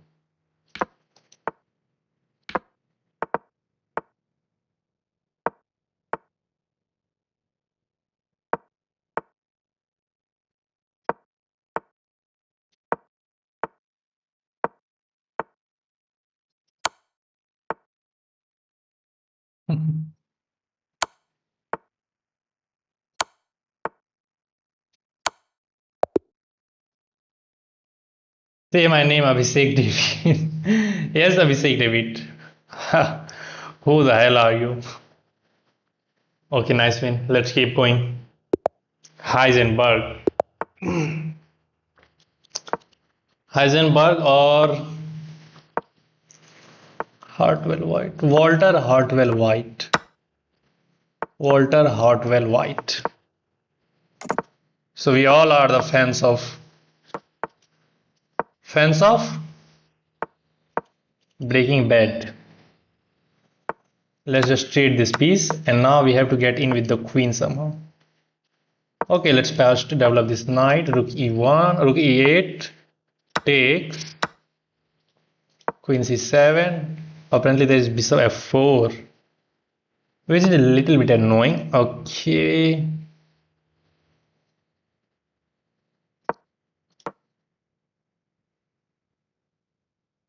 Say my name, Abhishek David. Yes, Abhishek David. Who the hell are you? Okay, nice win. Let's keep going. Heisenberg. Heisenberg or Hartwell White? Walter Hartwell White. Walter Hartwell White. So we all are the fans of Breaking Bad. Let's just trade this piece and now we have to get in with the queen somehow. Okay, let's first develop this knight. Rook e1, rook e8, takes, queen c7. Apparently there is bishop f4, which is a little bit annoying. Okay.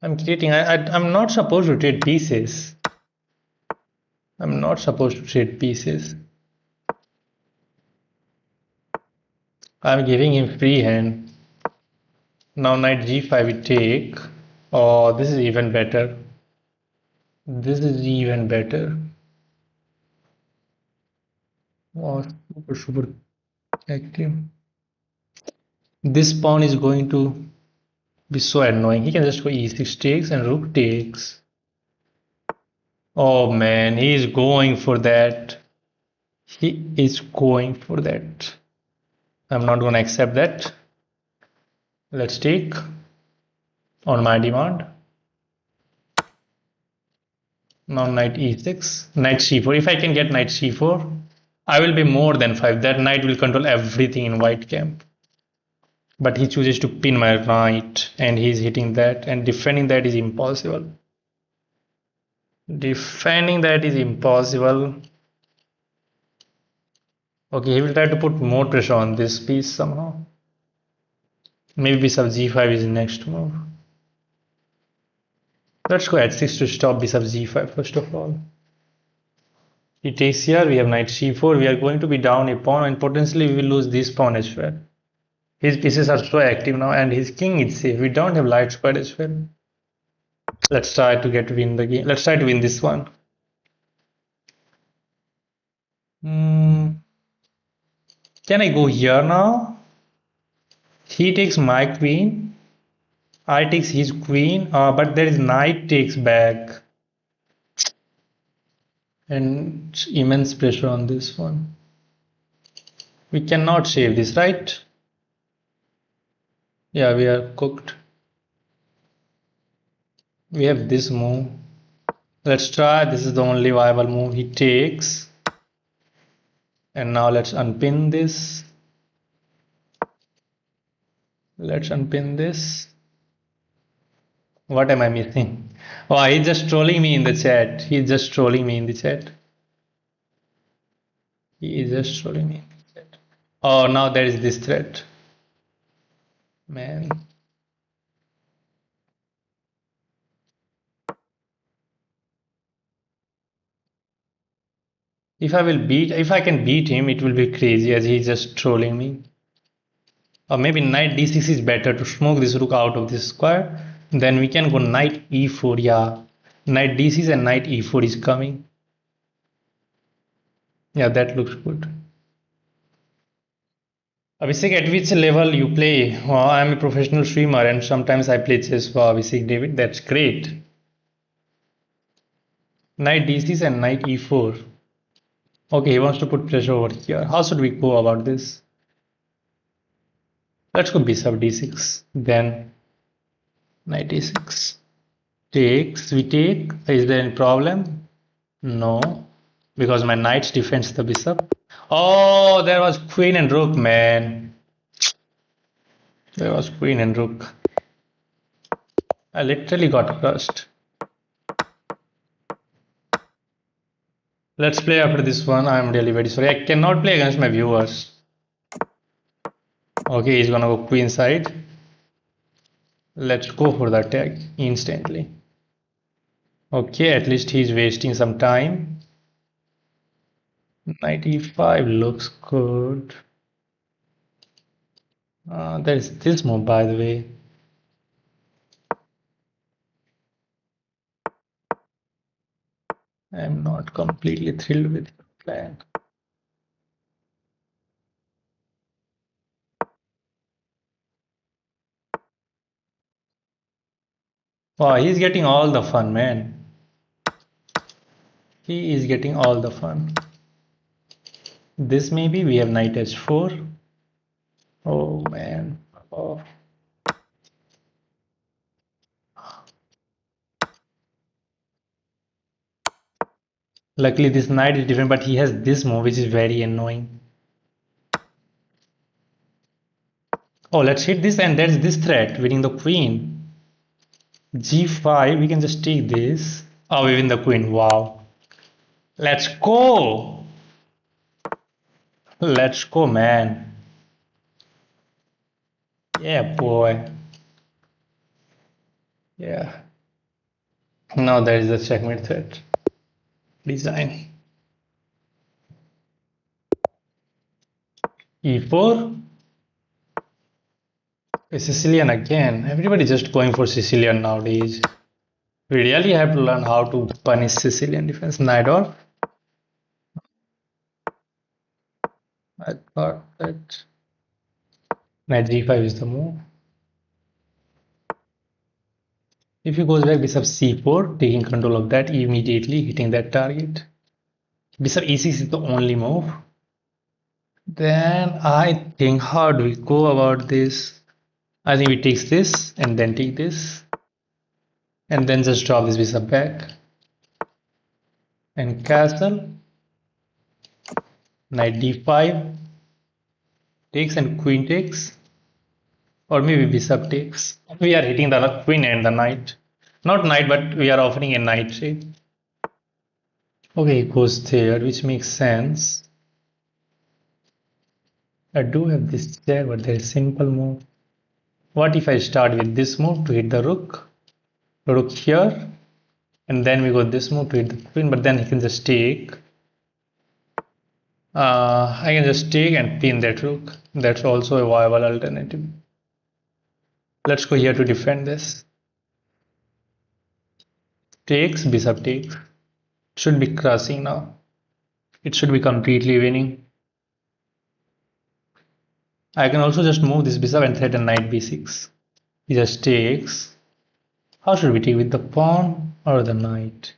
I'm not supposed to trade pieces. I'm not supposed to trade pieces. I'm giving him free hand. Now knight g5 we take. Oh, this is even better. This is even better. Oh, super active. This pawn is going to be so annoying. He can just go e6 takes and rook takes. Oh man, he is going for that. He is going for that. I'm not going to accept that. Let's take on my demand. Now knight e6, knight c4. If I can get knight c4, I will be more than 5. That knight will control everything in white camp. But he chooses to pin my knight and he's hitting that, and defending that is impossible. Defending that is impossible. Okay, he will try to put more pressure on this piece somehow. Maybe bishop g5 is the next move. Let's go h6 to stop bishop g5 first of all. He takes here, we have knight c4, we are going to be down a pawn and potentially we will lose this pawn as well. His pieces are so active now and his king is safe. We don't have light square as well. Let's try to win the game. Let's try to win this one. Can I go here now? He takes my queen. I takes his queen, but there is knight takes back. And immense pressure on this one. We cannot save this, right? Yeah, we are cooked. We have this move. Let's try. This is the only viable move. He takes. And now let's unpin this. Let's unpin this. What am I missing? Oh, he's just trolling me in the chat. He's just trolling me in the chat. He is just trolling me in the chat. Oh, now there is this threat. Man. If I can beat him, it will be crazy as he's just trolling me. Or maybe knight d6 is better to smoke this rook out of this square. Then we can go knight e4. Yeah, knight d6 and knight e4 is coming. Yeah, that looks good. Abhishek, at which level you play? I'm a professional streamer and sometimes I play chess for Abhishek David. That's great. Knight d6 and knight e4. Okay, he wants to put pressure over here. How should we go about this? Let's go bishop d6. Then knight e6. Takes, we take. Is there any problem? No, because my knight defends the bishop. Oh, there was queen and rook, man. There was queen and rook. I literally got crushed. Let's play after this one. I'm really very sorry. I cannot play against my viewers. Okay, he's gonna go queen side. Let's go for the attack instantly. Okay, at least he's wasting some time. Knight e5 looks good. There's this move, by the way. I'm not completely thrilled with the plan. Wow, he's getting all the fun, man. He is getting all the fun. This maybe we have knight h4. Oh man. Oh. Luckily this knight is different, but he has this move which is very annoying. Oh, let's hit this and there's this threat, winning the queen. g5, we can just take this. Oh, we win the queen. Wow. Let's go. Let's go, man. Yeah, boy. Yeah. Now there is a checkmate threat. Design. e4. A Sicilian again. Everybody just going for Sicilian nowadays. We really have to learn how to punish Sicilian defense. Knight off. I thought that knight g5 is the move. If he goes back, bishop c4, taking control of that, immediately hitting that target. Bishop e6 is the only move. Then I think, how do we go about this? I think we take this and then take this and then just drop this bishop back and castle. Knight d5 takes and queen takes, or maybe bishop takes. We are hitting the queen and the knight. Not knight, but we are offering a knight trade. Okay, it goes there, which makes sense. I do have this chair, but there is simple move. What if I start with this move to hit the rook here, and then we go this move to hit the queen, but then he can just take. I can just take and pin that rook. That's also a viable alternative. Let's go here to defend this. Takes, bishop takes. Should be crossing now. It should be completely winning. I can also just move this bishop and threaten knight b6. He just takes. How should we take, with the pawn or the knight?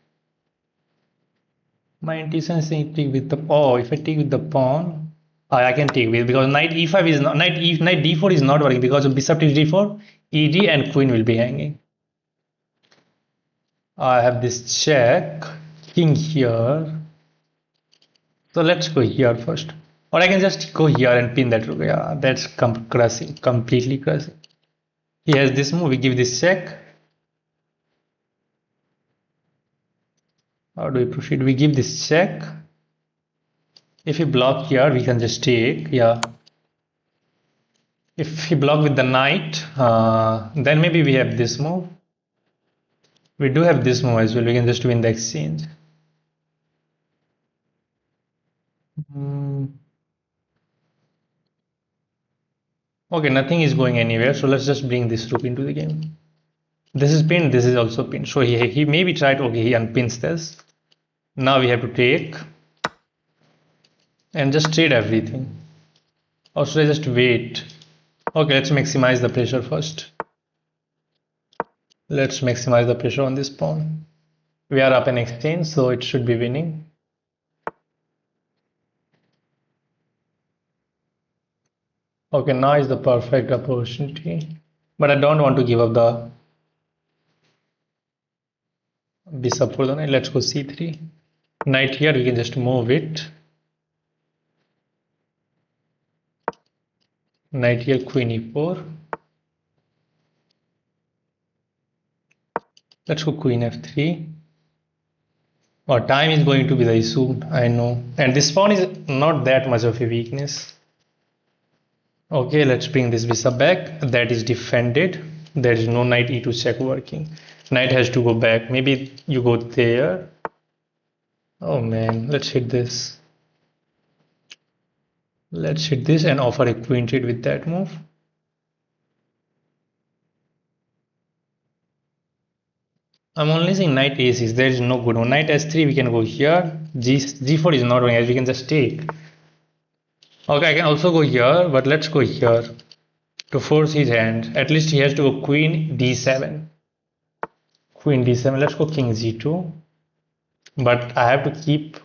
My intuition is saying take with the if I take with the pawn, I can take with, because knight e5 is not, knight d4 is not working because of bishop takes d4, ed and queen will be hanging. I have this check, king here. So let's go here first. Or I can just go here and pin that rook. Yeah, that's crushing, completely crushing. He has this move, we give this check. How do we proceed? We give this check. If we block here, we can just take, yeah. If we block with the knight, then maybe we have this move. We do have this move as well, we can just win the exchange. Okay, nothing is going anywhere, so let's just bring this rook into the game. This is pinned, this is also pinned. So he maybe tried, okay, he unpins this. Now we have to take and just trade everything. Or should I just wait? Okay, let's maximize the pressure first. Let's maximize the pressure on this pawn. We are up in exchange, so it should be winning. Okay, now is the perfect opportunity. But I don't want to give up the bishop for the knight. Let's go c3. Knight here, we can just move it. Knight here, queen e4. Let's go queen f3. Oh, time is going to be the issue, I know. And this pawn is not that much of a weakness. Okay, let's bring this bishop back. That is defended. There is no knight e2 check working. Knight has to go back. Maybe you go there. Oh man, let's hit this. Let's hit this and offer a queen trade with that move. I'm only saying knight a6. There is no good one. Knight s3, we can go here. G4 is not going as we can just take. Okay, I can also go here, but let's go here to force his hand. At least he has to go queen d7. Queen d7. Let's go king g2. But I have to keep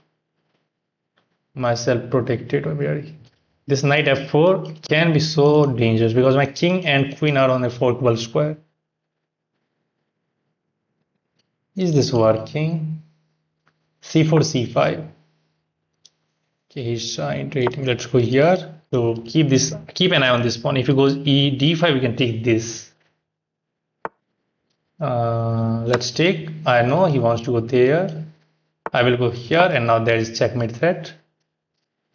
myself protected. This knight f4 can be so dangerous because my king and queen are on a forkable square. Is this working? c4, c5. Okay, he's trying to hit him. Let's go here to keep an eye on this pawn. If he goes e d5, we can take this. Let's take. I know he wants to go there. I will go here, and now there is checkmate threat.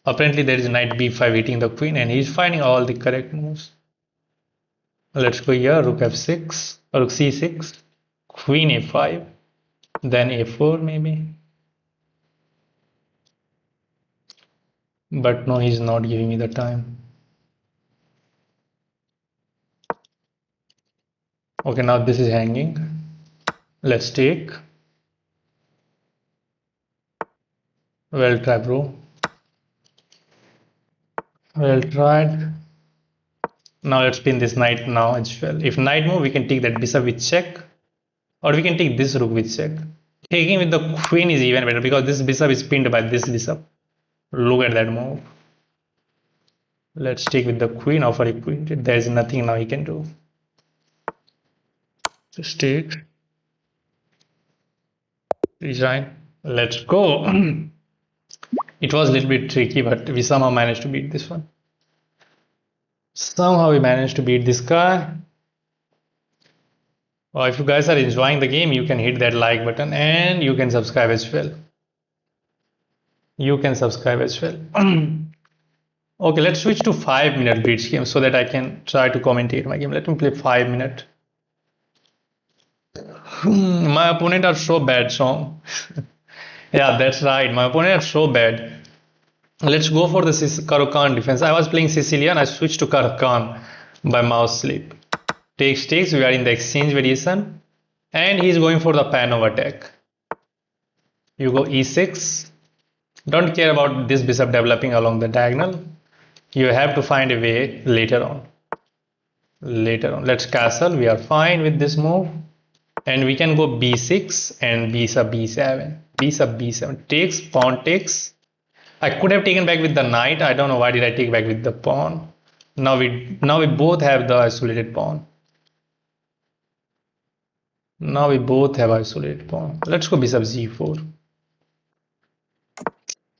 Apparently, there is knight b5 hitting the queen, and he's finding all the correct moves. Let's go here. Rook f6, rook c6, queen a5, then a4 maybe. But no, he's not giving me the time. Okay, now this is hanging. Let's take. Well tried, bro. Well tried. Now let's pin this knight now as well. If knight move, we can take that bishop with check. Or we can take this rook with check. Taking with the queen is even better because this bishop is pinned by this bishop. Look at that move. Let's take with the queen, offer a queen. There is nothing now he can do. Just take. Resign. Let's go. It was a little bit tricky, but we somehow managed to beat this one. Somehow we managed to beat this guy. Well, if you guys are enjoying the game, you can hit that like button and you can subscribe as well. You can subscribe as well. Okay, let's switch to 5-minute blitz game so that I can try to commentate my game. Let me play 5 minutes. My opponent are so bad, so yeah, that's right. My opponent are so bad. Let's go for the Caro-Kann defense. I was playing Sicilian. I switched to Caro-Kann by mouse slip. Takes. We are in the exchange variation, and he's going for the Panov attack. You go e6. Don't care about this bishop developing along the diagonal. You have to find a way later on. Let's castle. We are fine with this move. And we can go b6 and bishop b7. Bishop b7 takes, pawn takes. I could have taken back with the knight. I don't know why did I take back with the pawn. Now we both have the isolated pawn. Let's go bishop g4.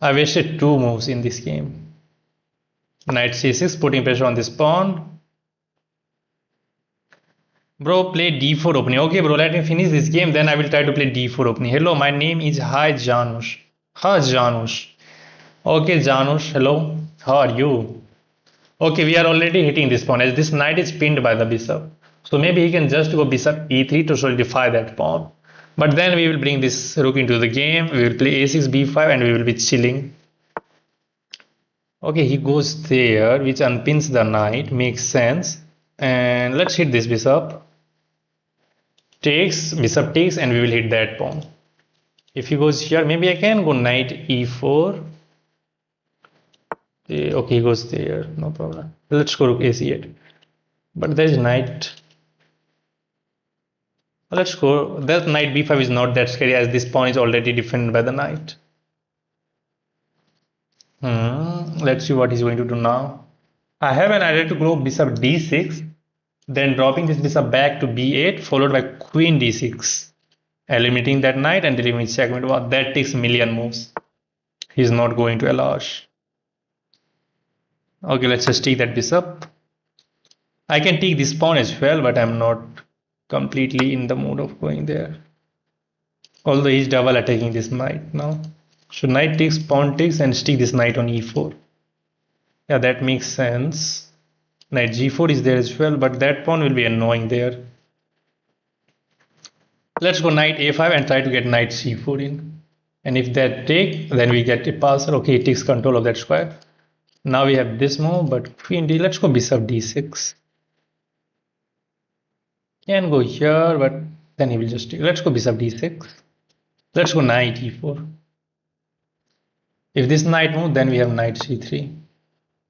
I wasted 2 moves in this game. Knight c6, putting pressure on this pawn. Bro, play d4 opening. Okay, bro, let me finish this game. Then I will try to play d4 opening. Hello, my name is Hi Janusz. Hi Janusz. Okay, Janusz. Hello. How are you? Okay, we are already hitting this pawn as this knight is pinned by the bishop. So maybe he can just go bishop e3 to solidify that pawn. But then we will bring this rook into the game. We will play a6, b5 and we will be chilling. Okay, he goes there, which unpins the knight. Makes sense. And let's hit this bishop. takes, bishop takes, and we will hit that pawn. If he goes here, maybe I can go knight e4. Okay, he goes there, no problem. Let's go rook ac8. But there is knight. Let's go. That knight b5 is not that scary as this pawn is already defended by the knight. Let's see what he's going to do now. I have an idea to go bishop d6, then dropping this bishop back to b8, followed by queen d6, eliminating that knight and delivering checkmate. Wow, that takes a million moves. He's not going to allow us. Okay, let's just take that bishop. I can take this pawn as well, but I'm not completely in the mood of going there. Although he's double attacking this knight now. So knight takes, pawn takes, and stick this knight on e4. Yeah, that makes sense. Knight g4 is there as well, but that pawn will be annoying there. Let's go knight a5 and try to get knight c4 in. And if that take, then we get a passer. Okay, it takes control of that square. Now we have this move, but queen d. Let's go bishop d6. Can go here, but then he will just take. Let's go bishop d6. Let's go knight e4. If this knight move, then we have knight c3.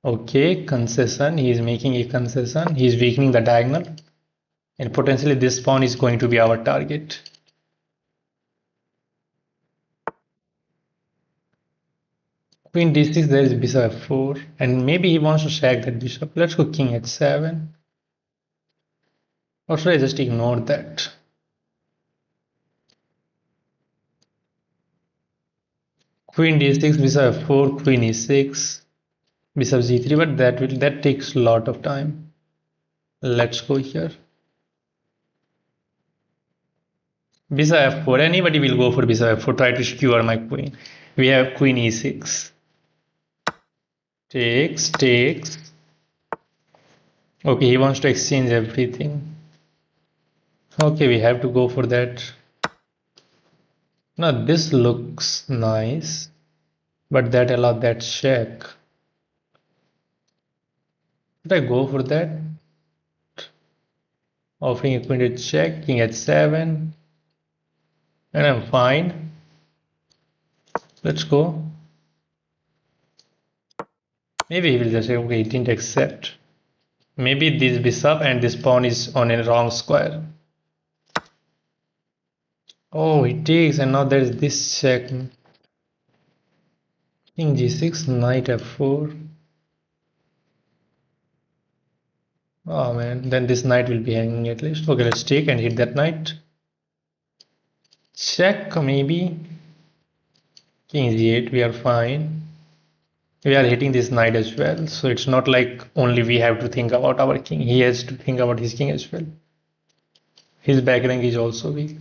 Okay, concession. He is making a concession. He is weakening the diagonal. And potentially this pawn is going to be our target. Queen d6, there is bishop f4. And maybe he wants to sack that bishop. Let's go king h7. Or should I just ignore that? Queen d6, bishop f4, queen e6, bishop g3, but that takes a lot of time. Let's go here. Bishop f4. Anybody will go for bishop f4. Try to skewer my queen. We have queen e6. Takes, takes. Okay, he wants to exchange everything. Okay, we have to go for that. Now this looks nice, but that allows that check. Should I go for that? Offering a queen to check, king h7, and I'm fine. Let's go. Maybe he will just say, okay, he didn't accept. Maybe this bishop and this pawn is on a wrong square. Oh, it takes, and now there is this check. King g6, knight f4. Oh man, then this knight will be hanging at least. Okay, let's take and hit that knight. Check, maybe. King g8, we are fine. We are hitting this knight as well, so it's not like only we have to think about our king. He has to think about his king as well. His back rank is also weak.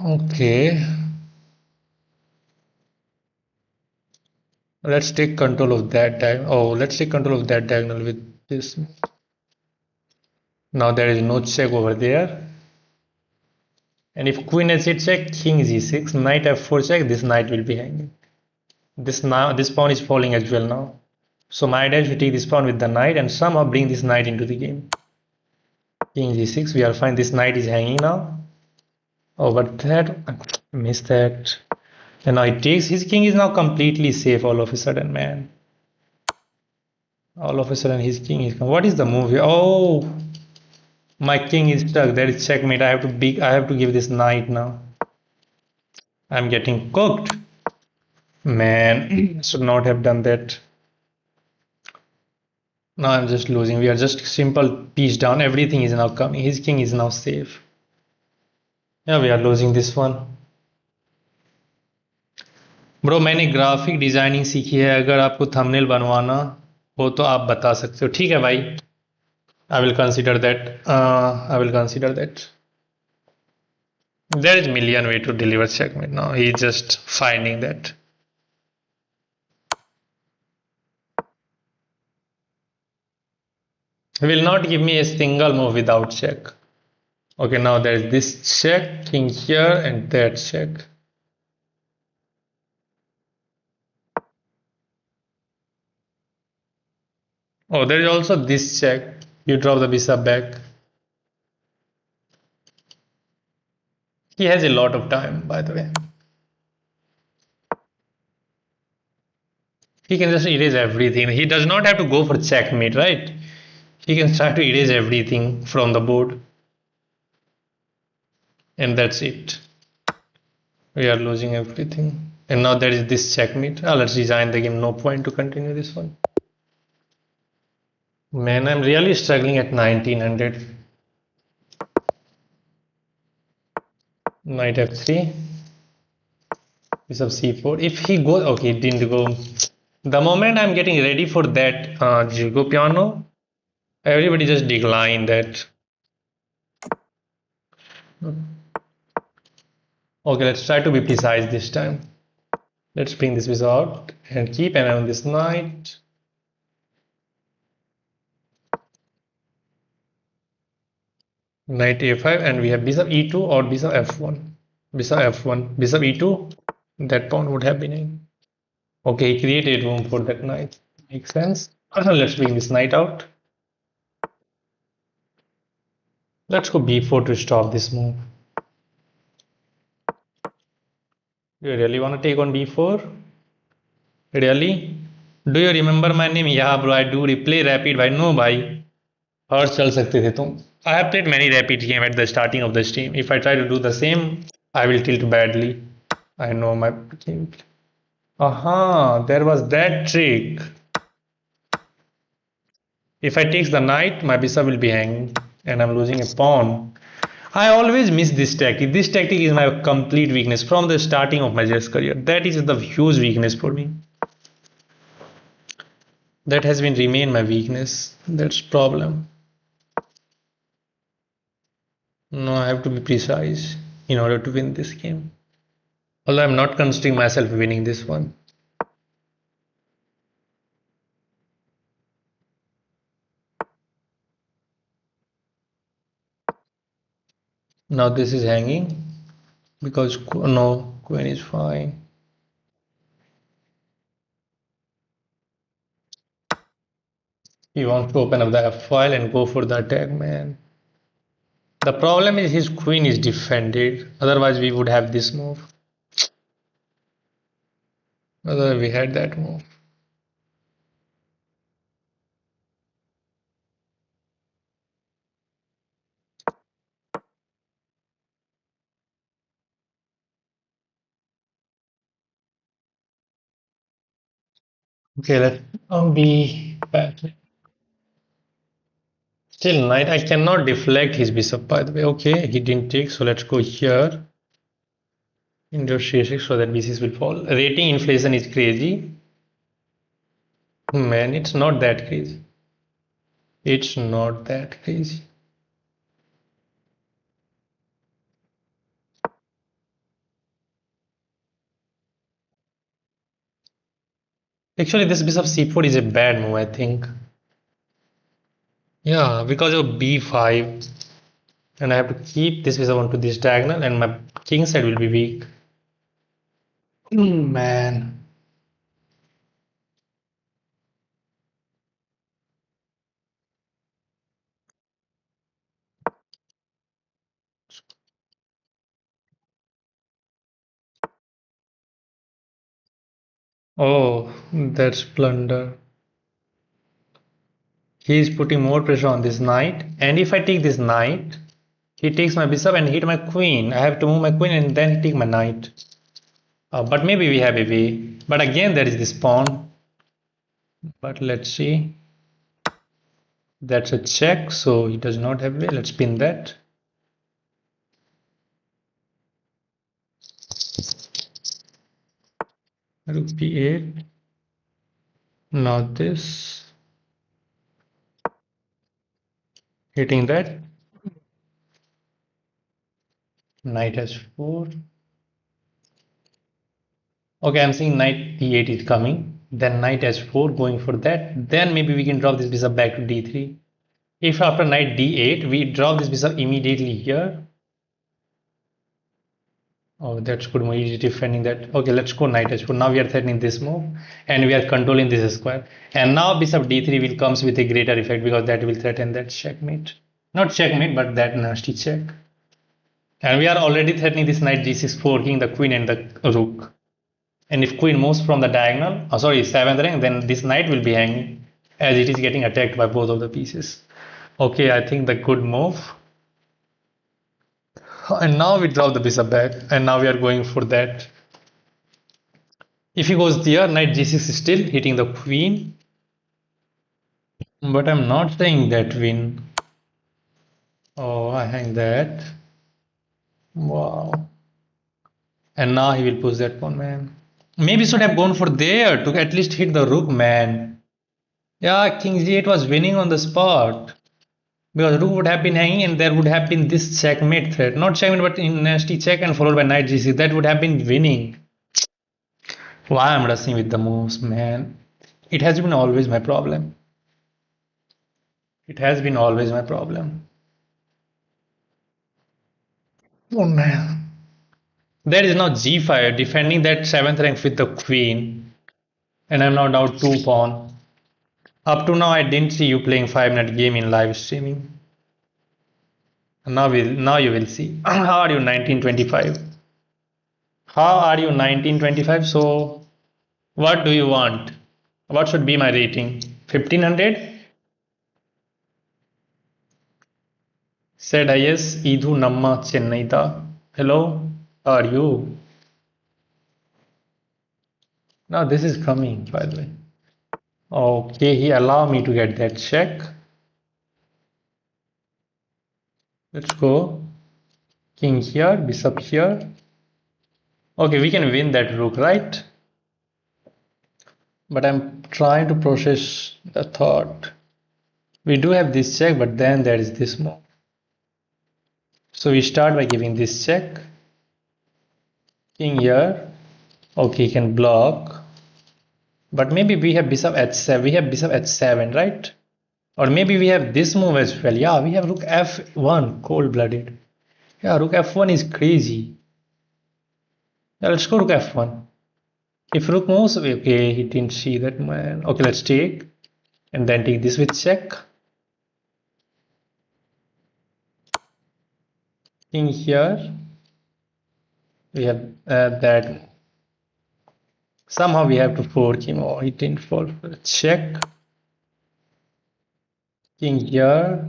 Okay. Let's take control of that diagonal. Oh, let's take control of that diagonal with this. Now there is no check over there. And if queen h8 check, king g6, knight f4 check, this knight will be hanging. This pawn is falling as well now. So my idea is to take this pawn with the knight and somehow bring this knight into the game. King g6, we are fine. This knight is hanging now. Oh, but that missed that. And now it takes. His king is now completely safe all of a sudden, man. All of a sudden his king is. What is the move here? Oh, my king is stuck. There is checkmate. I have to give this knight now. I'm getting cooked. Man, should not have done that. Now I'm just losing. We are just simple piece down. Everything is now coming. His king is now safe. Yeah, we are losing this one. Bro मैंने graphic designing सीखी है, अगर आपको thumbnail बनवाना हो तो आप बता सकते हो. ठीक है भाई, I will consider that. There is million way to deliver checkmate now. He is just finding that. He will not give me a single move without check. Okay, now there is this check, king here, and that check. Oh, there is also this check. You drop the bishop back. He has a lot of time, by the way. He can just erase everything. He does not have to go for checkmate, right? He can try to erase everything from the board. And that's it. We are losing everything. And now there is this checkmate. Let's resign the game. No point to continue this one. Man, I'm really struggling at 1900. Knight f3. Bishop c4. If he goes, okay, it didn't go. The moment I'm getting ready for that Jugo piano, everybody just declined that. Okay, let's try to be precise this time. Let's bring this piece out and keep an eye on this knight. Knight a5, and we have bishop e2 or bishop f1. Bishop f1, bishop e2. That pawn would have been in. Okay, he created room for that knight. Makes sense. Let's bring this knight out. Let's go b4 to stop this move. You really want to take on b4? Really? Do you remember my name? Yeah, bro, I do. Replay rapid. Bhai, no, bhai. और चल सकते थे तुम. I have played many rapid games at the starting of the stream. If I try to do the same, I will tilt badly. I know my game. Aha, there was that trick. If I take the knight, my bishop will be hanging, and I'm losing a pawn. I always miss this tactic. This tactic is my complete weakness from the starting of my chess career. That is the huge weakness for me. That has been remain my weakness. That's problem. No, I have to be precise in order to win this game. Although I'm not considering myself winning this one. Now this is hanging because no, queen is fine. He wants to open up the F file and go for the attack, man. The problem is his queen is defended. Otherwise, we would have this move. Otherwise, we had that move. Okay, let's be back. Still knight. I cannot deflect his bishop, by the way. Okay, he didn't take, so let's go here. Into c6 so that b6 will fall. Rating inflation is crazy. Man, it's not that crazy. It's not that crazy. Actually, this bishop c4 is a bad move, I think. Yeah, because of b5. And I have to keep this bishop onto this diagonal and my king side will be weak. Man. Oh, that's blunder. He is putting more pressure on this knight. And if I take this knight, he takes my bishop and hit my queen. I have to move my queen and then take my knight. But maybe we have a way. But again, there is this pawn. But let's see. That's a check, so he does not have a way. Let's pin that. Rook b8. Now this. Hitting that. Knight h4. Okay, I'm seeing knight d8 is coming. Then knight h4 going for that. Then maybe we can drop this bishop back to d3. If after knight d8 we drop this bishop immediately here. Oh, that's good move. He's defending that. Okay, let's go knight h4. Now we are threatening this move and we are controlling this square. And now bishop d3 will comes with a greater effect because that will threaten that checkmate. Not checkmate, but that nasty check. And we are already threatening this knight g6, forking the queen and the rook. And if queen moves from the diagonal, oh sorry, 7th rank, then this knight will be hanging as it is getting attacked by both of the pieces. Okay, I think the good move. And now we drop the bishop back, and now we are going for that. If he goes there, knight g6 is still hitting the queen. But I'm not saying that win. Oh, I hang that. Wow. And now he will push that pawn, man. Maybe should have gone for there to at least hit the rook, man. Yeah, king g8 was winning on the spot. Because rook would have been hanging and there would have been this checkmate threat. Not checkmate, but in nasty check and followed by knight g6. That would have been winning. Why I'm rushing with the moves, man? It has been always my problem. It has been always my problem. Oh man. There is now g5 defending that 7th rank with the queen. And I'm now down 2 pawn. Up to now I didn't see you playing 5-minute game in live streaming. Now you will see. How are you 1925? How are you 1925? So what do you want? What should be my rating? 1500? Said yes, Idhu Namma Chennai. Hello, how are you? Now this is coming, by the way. Okay, he allowed me to get that check. Let's go. King here, bishop here. Okay, we can win that rook, right? But I'm trying to process the thought. We do have this check, but then there is this move. So we start by giving this check. King here. Okay, he can block. But maybe we have bishop h7. We have bishop h7, right? Or maybe we have this move as well. Yeah, we have rook f1, cold-blooded. Yeah, rook f1 is crazy. Yeah, let's go rook f1. If rook moves, okay, he didn't see that, man. Okay, let's take. And then take this with check. King here. We have that. Somehow we have to fork him. Oh, he didn't fall for a check. King here.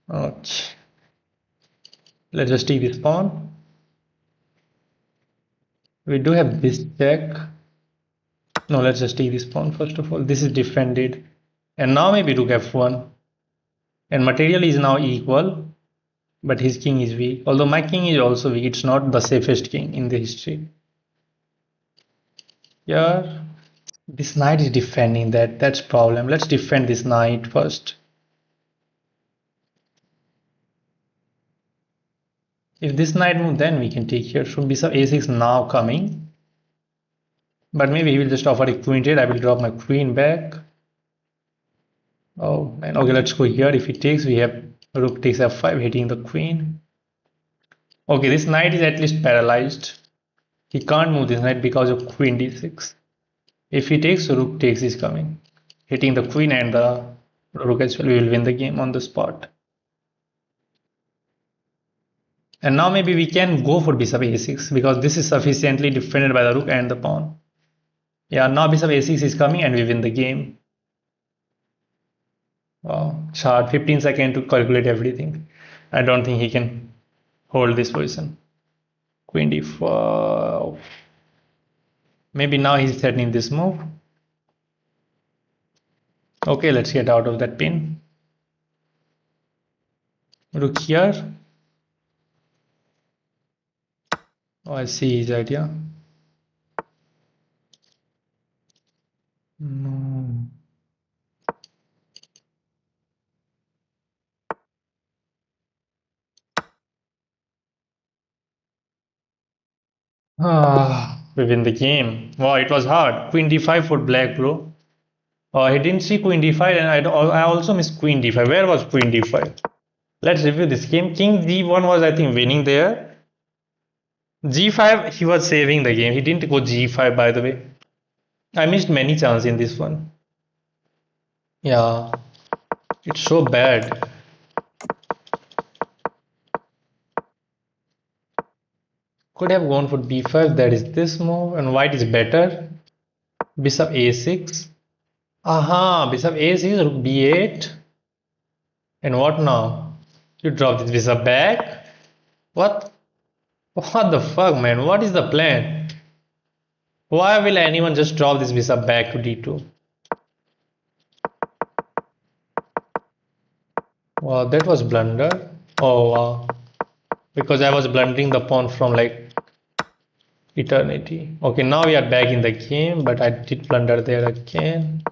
Okay. Let's just take this pawn. We do have this check. No, let's just take this pawn first of all. This is defended. And now maybe rook f1. And material is now equal. But his king is weak. Although my king is also weak. It's not the safest king in the history. Here. This knight is defending that. That's problem. Let's defend this knight first. If this knight move, then we can take here. Should bishop a6 now coming. But maybe he will just offer a queen trade. I will drop my queen back. Oh man. Okay, let's go here. If he takes, we have rook takes f5, hitting the queen. Okay, this knight is at least paralyzed. He can't move this knight because of queen d6. If he takes, rook takes is coming. Hitting the queen and the rook as well. We will win the game on the spot. And now maybe we can go for bishop a6 because this is sufficiently defended by the rook and the pawn. Yeah, now bishop a6 is coming and we win the game. Wow, it's hard. 15 seconds to calculate everything. I don't think he can hold this position. Queen d4. Maybe now he's threatening this move. Okay, let's get out of that pin. Rook here. Oh, I see his idea. No. We win the game. Wow, it was hard. Queen d5 for black, bro. Oh, he didn't see queen d5 and I also missed queen d5. Where was queen d5? Let's review this game. King d1 was, I think, winning there. g5, he was saving the game. He didn't go g5, by the way. I missed many chances in this one. Yeah, it's so bad. Could have gone for b5, that is this move, and white is better. Bishop a6. Aha, bishop a6, rook b8. And what now? You drop this bishop back? What? What the fuck, man? What is the plan? Why will anyone just drop this bishop back to d2? Wow, that was blunder. Oh wow. Because I was blundering the pawn from like eternity. Okay, now we are back in the game, but I did blunder there again.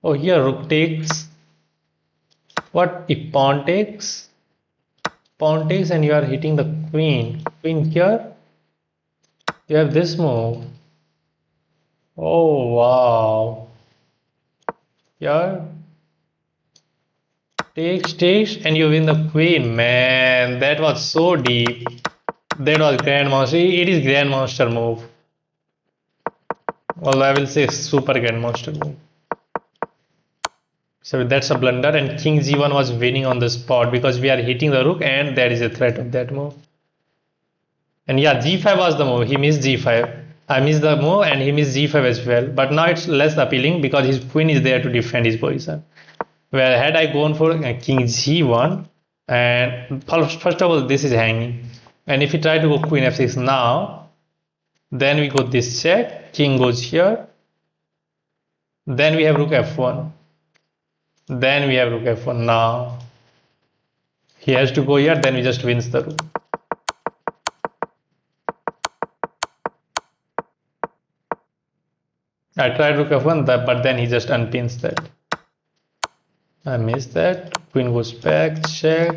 Oh, here rook takes. What if pawn takes? Pawn takes and you are hitting the queen. Queen here. You have this move. Oh wow. Here. Takes, and you win the queen. Man, that was so deep. That was grandmaster. It is grandmaster move. Well, I will say super grandmaster move. So that's a blunder, and king g1 was winning on the spot because we are hitting the rook and there is a threat of that move. And yeah, g5 was the move. He missed g5. I missed the move and he missed g5 as well. But now it's less appealing because his queen is there to defend his position. Where had I gone for king g1, and first of all this is hanging, and if we try to go queen f6 now, then we got this check, king goes here, then we have rook f1, then we have rook f1. Now he has to go here, then we just wins the rook. I tried rook f1, but then he just unpins that. I missed that. Queen goes back, check.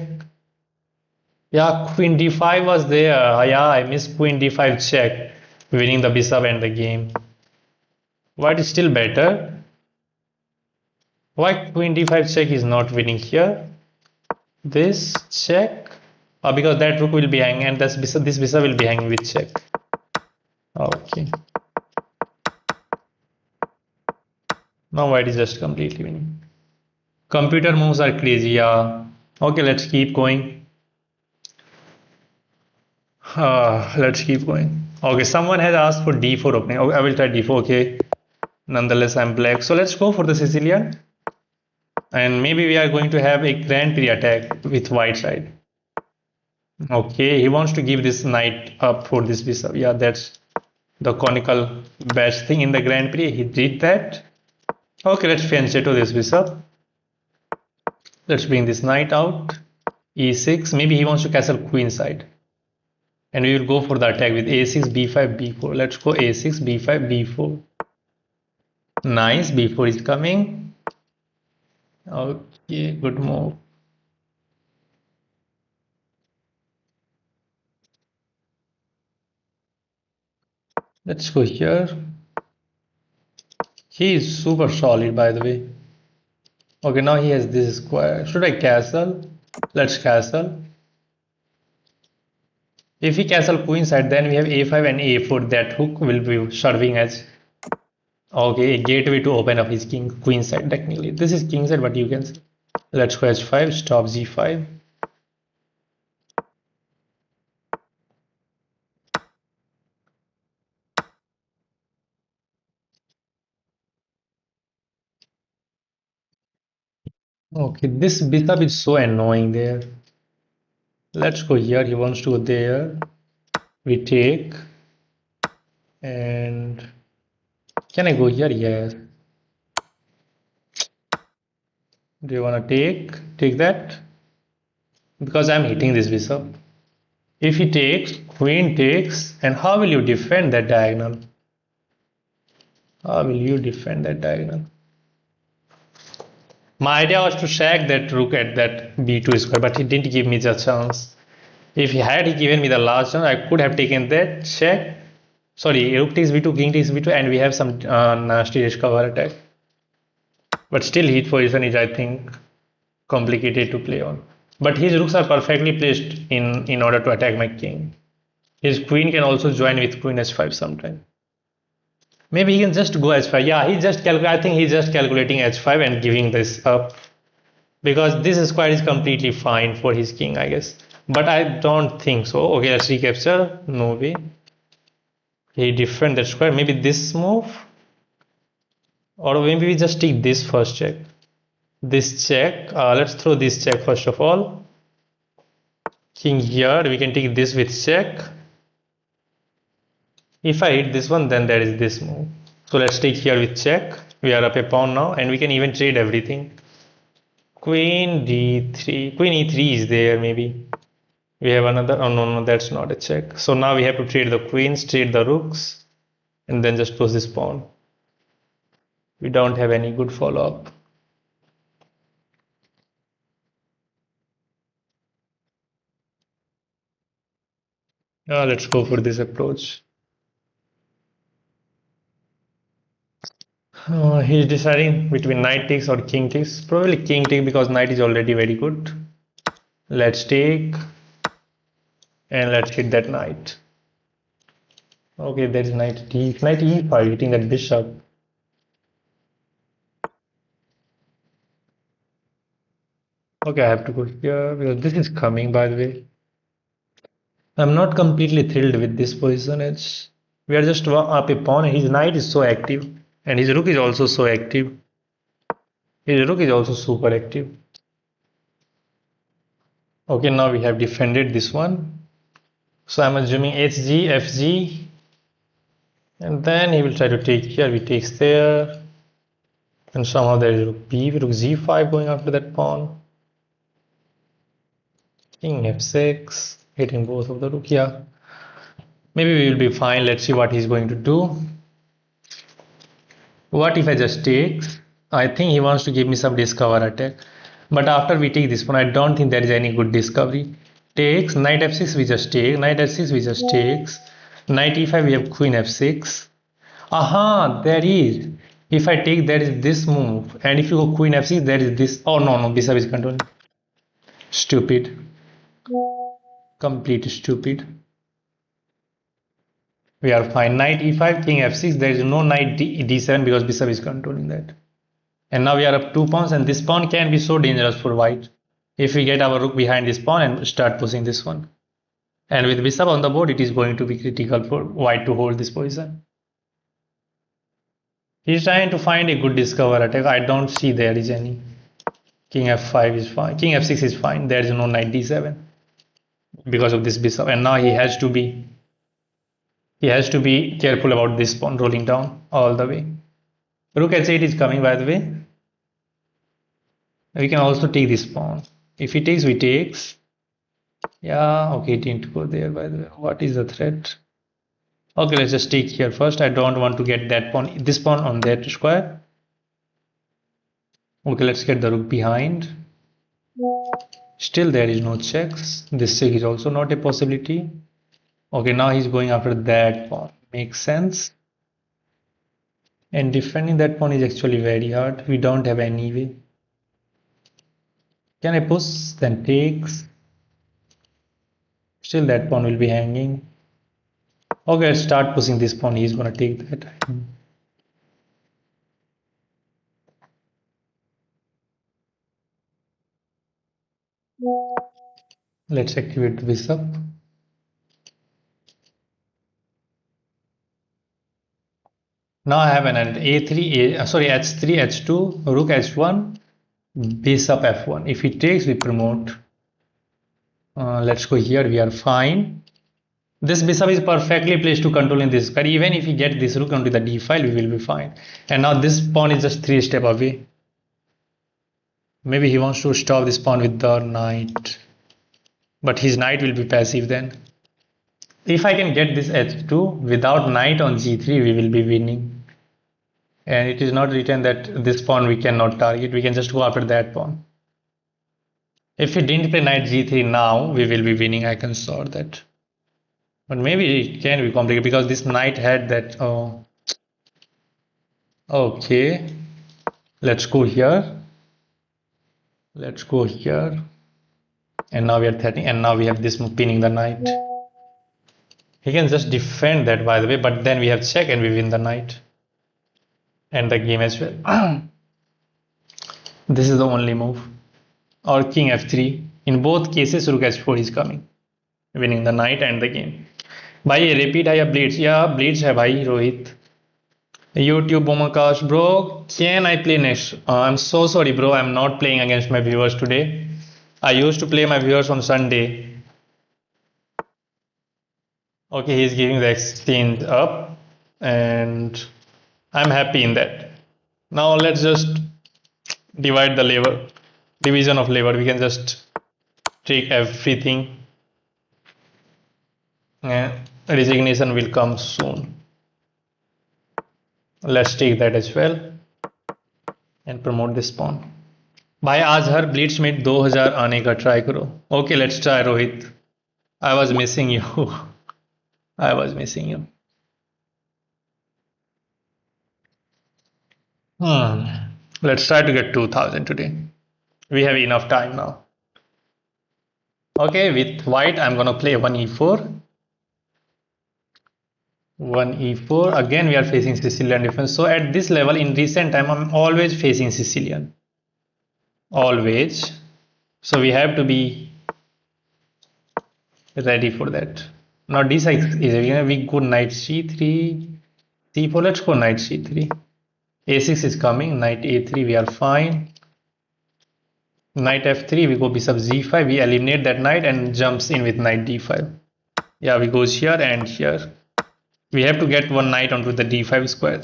Yeah, queen d5 was there. Yeah, I missed queen d5 check, winning the bishop and the game. White is still better. Why queen d5 check is not winning here? This check. Because that rook will be hanging and this bishop will be hanging with check. Okay. Now white is just completely winning. Computer moves are crazy, yeah. Okay, let's keep going. Let's keep going. Okay, someone has asked for d4 opening. Okay, I will try d4, okay. Nonetheless, I'm black. So let's go for the Sicilian. And maybe we are going to have a Grand Prix attack with white side. Okay, he wants to give this knight up for this bishop. Yeah, that's the conical best thing in the Grand Prix. He did that. Okay, let's fianchetto this bishop. Let's bring this knight out. e6. Maybe he wants to castle queen side. And we will go for the attack with a6, b5, b4. Let's go a6, b5, b4. Nice, b4 is coming. Okay, good move. Let's go here. He is super solid, by the way. Okay, now he has this square. Should I castle? Let's castle. If we castle queen side, then we have a5 and a4. That hook will be serving as a gateway to open up his queen side. Technically, this is king side, but you can see. Let's go h5. Stop g5. Okay, this bishop is so annoying there. Let's go here. He wants to go there. We take. And can I go here? Yes. Do you want to take that? Because I'm hitting this bishop. If he takes, queen takes, and how will you defend that diagonal? How will you defend that diagonal? My idea was to sack that rook at that b2 square, but he didn't give me the chance. If he had given me the last chance, I could have taken that check. Sorry, rook takes b2, king takes b2, and we have some nasty edge cover attack. But still, his position is, I think, complicated to play on. But his rooks are perfectly placed in order to attack my king. His queen can also join with queen h5 sometime. Maybe he can just go h5. Yeah, I think he's just calculating h5 and giving this up. Because this square is completely fine for his king, I guess. but I don't think so. Okay, let's recapture. No way. He defend that square. Maybe this move, or maybe we just take this first check. This check. Let's throw this check first of all. King here. We can take this with check. If I hit this one, then there is this move. So let's take here with check. We are up a pawn now, and we can even trade everything. Queen d3. Queen e3 is there maybe. We have another. Oh no, that's not a check. So now we have to trade the queens, trade the rooks, and then just push this pawn. We don't have any good follow-up. Let's go for this approach. He's deciding between knight takes or king takes. Probably king take because knight is already very good. Let's take and let's hit that knight. Okay, there is knight e5 hitting that bishop. Okay, I have to go here because this is coming, by the way. I'm not completely thrilled with this position. We are just up a pawn. His knight is so active, and his rook is also so active. His rook is also super active. Okay, now we have defended this one. So I'm assuming HG, FG, and then he will try to take here. We takes there, and somehow there is rook B, rook G5 going after that pawn. King F6, hitting both of the rook. Yeah, maybe we will be fine. Let's see what he's going to do. What if I just take? I think he wants to give me some discover attack. But after we take this one, I don't think there is any good discovery. Takes, knight f6 we just take, knight f6 we just takes, knight e5 we have queen f6. Aha, there is. If I take, there is this move, and if you go queen f6, there is this. Oh no, bishop is controlling. Stupid. Complete stupid. We are fine. Knight e5, king f6. There is no knight d7 because bishop is controlling that. And now we are up 2 pawns, and this pawn can be so dangerous for white if we get our rook behind this pawn and start pushing this one. And with bishop on the board, it is going to be critical for white to hold this position. He's trying to find a good discover attack. I don't see there is any. King f5 is fine. King f6 is fine. There is no knight d7 because of this bishop. And now he has to be careful about this pawn rolling down all the way. Rook h8 is coming, by the way. We can also take this pawn. If he takes, we takes. Yeah, okay, it didn't go there, by the way. What is the threat? Okay, let's just take here first. I don't want to get that pawn, this pawn on that square. Okay, let's get the rook behind. Still there is no checks. This check is also not a possibility. Okay, now he's going after that pawn. Makes sense. And defending that pawn is actually very hard. We don't have any way. Can I push? Then takes. Still that pawn will be hanging. Okay, let's start pushing this pawn. He's gonna take that. Let's activate the bishop. Now I have an h3, h2, rook h1, bishop f1. If he takes, we promote. Let's go here. We are fine. This bishop is perfectly placed to control in this square. Even if we get this rook onto the d file, we will be fine. And now this pawn is just 3 steps away. Maybe he wants to stop this pawn with the knight. But his knight will be passive then. If I can get this h2 without knight on g3, we will be winning. And it is not written that this pawn we cannot target. We can just go after that pawn. If we didn't play knight g3 now, we will be winning. I can sort that. But maybe it can be complicated because this knight had that. Oh, okay. Let's go here. Let's go here. And now we are 30. And now we have this move pinning the knight. He can just defend that, by the way. But then we have check and we win the knight. And the game as well. This is the only move. Or king f3. In both cases, rook h4 is coming, winning the knight and the game. भाई repeat है या bleeds? Yeah, bleeds है भाई Rohit. YouTube Omakash, bro, can I play next? I'm so sorry, bro. I'm not playing against my viewers today. I used to play my viewers on Sunday. Okay, he's giving the exchange up, and I'm happy in that. Now let's just divide the labor, division of labor. We can just take everything, and resignation will come soon. Let's take that as well and promote this pawn. भाई आज हर bleach में 2000 आने का try करो. Okay, let's try Rohit. I was missing you. I was missing you. Let's try to get 2000 today. We have enough time now. Okay, with white, I'm gonna play 1e4. 1e4. Again, we are facing Sicilian defense. So at this level, in recent time, I'm always facing Sicilian. Always. So we have to be ready for that. Now d6 is we go knight c3, c4. Let's go knight c3. a6 is coming. Knight a3. We are fine. Knight f3. We go bishop z5. We eliminate that knight and jumps in with knight d5. Yeah, we goes here and here. We have to get one knight onto the d5 square.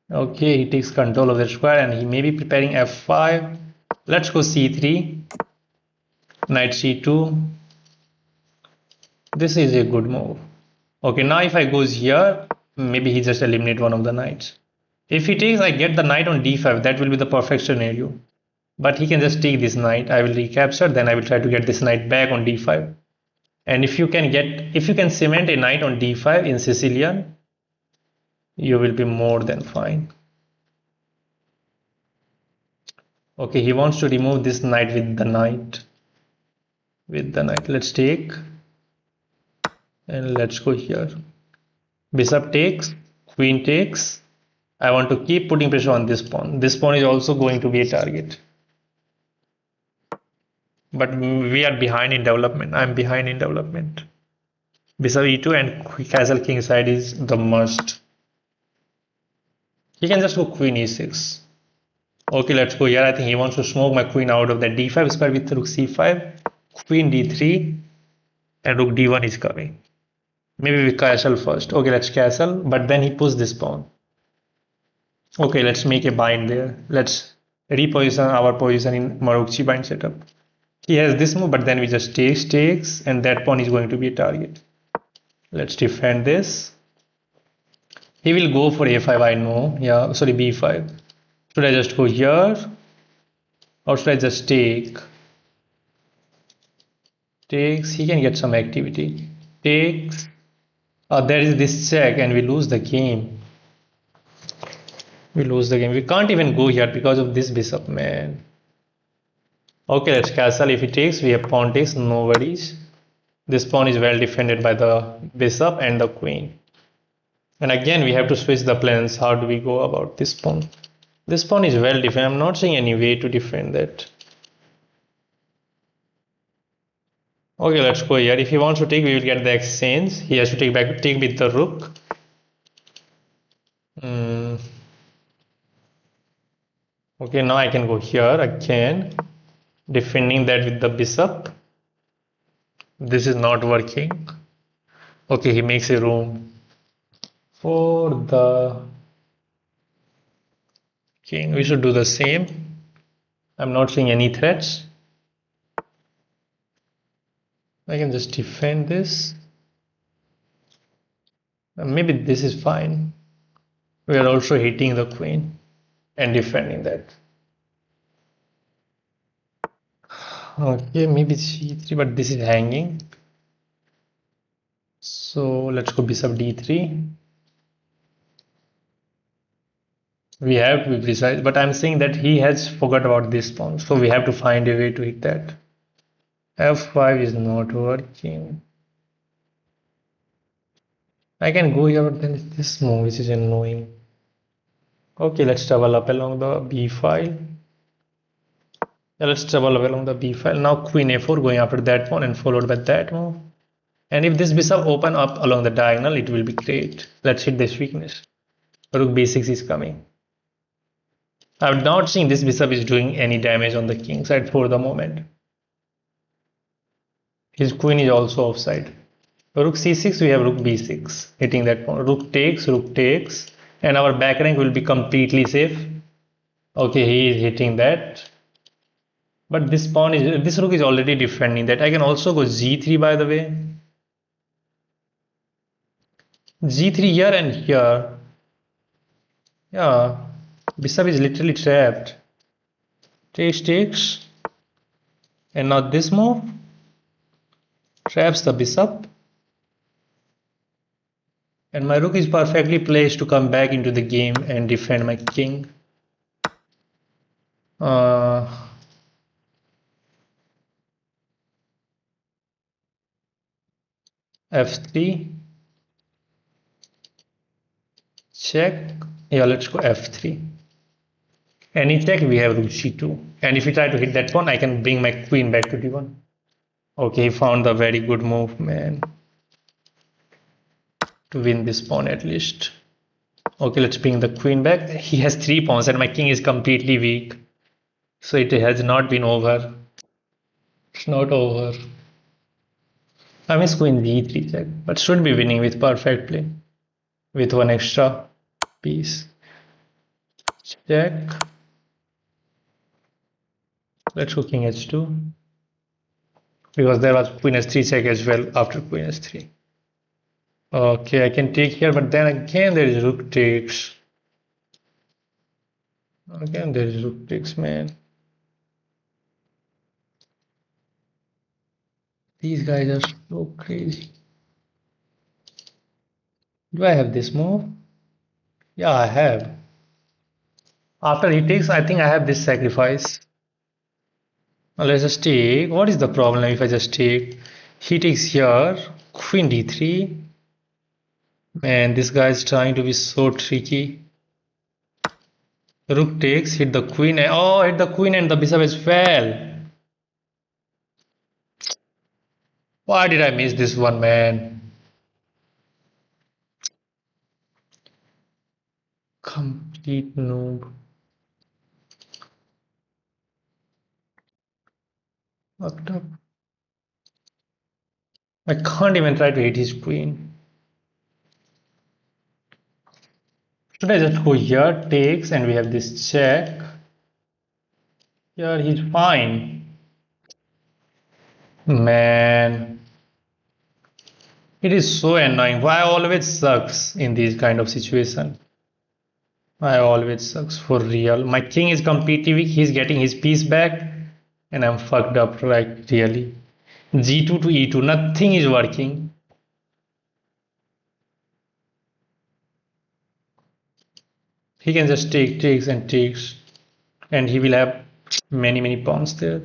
Okay, he takes control of the square and he may be preparing f5. Let's go c3. Knight c2. This is a good move. Okay, now if I goes here, maybe he just eliminate one of the knights. If he takes, I get the knight on d5. That will be the perfect scenario. But he can just take this knight. I will recapture. Then I will try to get this knight back on d5. And if you can cement a knight on d5 in Sicilian, you will be more than fine. Okay, he wants to remove this knight with the knight. Let's take. And let's go here. Bishop takes, queen takes. I want to keep putting pressure on this pawn. This pawn is also going to be a target. But we are behind in development. I'm behind in development. Bishop e2 and castle king side is the must. He can just go queen e6. Okay, let's go here. I think he wants to smoke my queen out of that d5 square with rook c5, queen d3, and rook d1 is coming. Maybe we castle first. Okay, let's castle, but then he puts this pawn. Okay, let's make a bind there. Let's reposition our position in Marokchi bind setup. He has this move, but then we just takes, and that pawn is going to be a target. Let's defend this. He will go for a5, I know. Yeah, sorry, b5. Should I just go here? Or should I just take? Takes, he can get some activity. Takes. There is this check and we lose the game. We lose the game. We can't even go here because of this bishop, man. Okay, let's castle. If he takes, we have pawn takes, no worries. This pawn is well defended by the bishop and the queen. And again, we have to switch the plans. How do we go about this pawn? This pawn is well defended. I'm not seeing any way to defend that. Okay, let's go here. If he wants to take, we will get the exchange. He has to take with the rook. Okay, now I can go here again, defending that with the bishop. This is not working. Okay, he makes a room for the king. We should do the same. I'm not seeing any threats. I can just defend this. Maybe this is fine. We are also hitting the queen and defending that. Okay, maybe c3, but this is hanging. So let's go bishop d3. We have to be precise, but I'm saying that he has forgot about this pawn, so we have to find a way to hit that. f5 is not working. I can go here, but then it's this move which is annoying. Okay, let's travel up along the b file. Yeah, let's travel along the b file. Now queen a4 going after that pawn and followed by that move. And if this bishop open up along the diagonal, it will be great. Let's hit this weakness. Rook b6 is coming. I've not seen this bishop is doing any damage on the king side for the moment. His queen is also offside. Rook c6, we have rook b6 hitting that pawn. Rook takes, and our back rank will be completely safe. Okay, he is hitting that. But this rook is already defending that. I can also go g3 by the way. G3 here and here. Yeah, bishop is literally trapped. Takes. And now this move traps the bishop. And my rook is perfectly placed to come back into the game and defend my king. F3. Check. Yeah, let's go F3. Any check, we have rook G2. And if we try to hit that pawn, I can bring my queen back to D1. Okay, he found a very good move, man. To win this pawn at least. Okay, let's bring the queen back. He has 3 pawns and my king is completely weak. So it has not been over. It's not over. I miss queen D3 check, but should be winning with perfect play. With one extra piece. Check. Let's go king H2. Because there was queen S3 check as well after queen S3. Okay, I can take here, but then again there is rook takes. Again there is rook takes, man. These guys are so crazy. Do I have this move? Yeah, I have. After he takes, I think I have this sacrifice. Now let's just take. What is the problem if I just take? He takes here, queen d3. Man, this guy is trying to be so tricky. Rook takes, hit the queen. Oh, hit the queen and the bishop as well. Why did I miss this one, man? Complete noob. Fucked up. I can't even try to hit his queen. Should I just go here, takes, and we have this check. Here he's fine. Man, it is so annoying. Why always sucks in these kind of situation? I always sucks for real. My king is completely weak. He's getting his piece back, and I'm fucked up. Like really. G2 to E2, nothing is working. He can just takes and takes, and he will have many pawns there.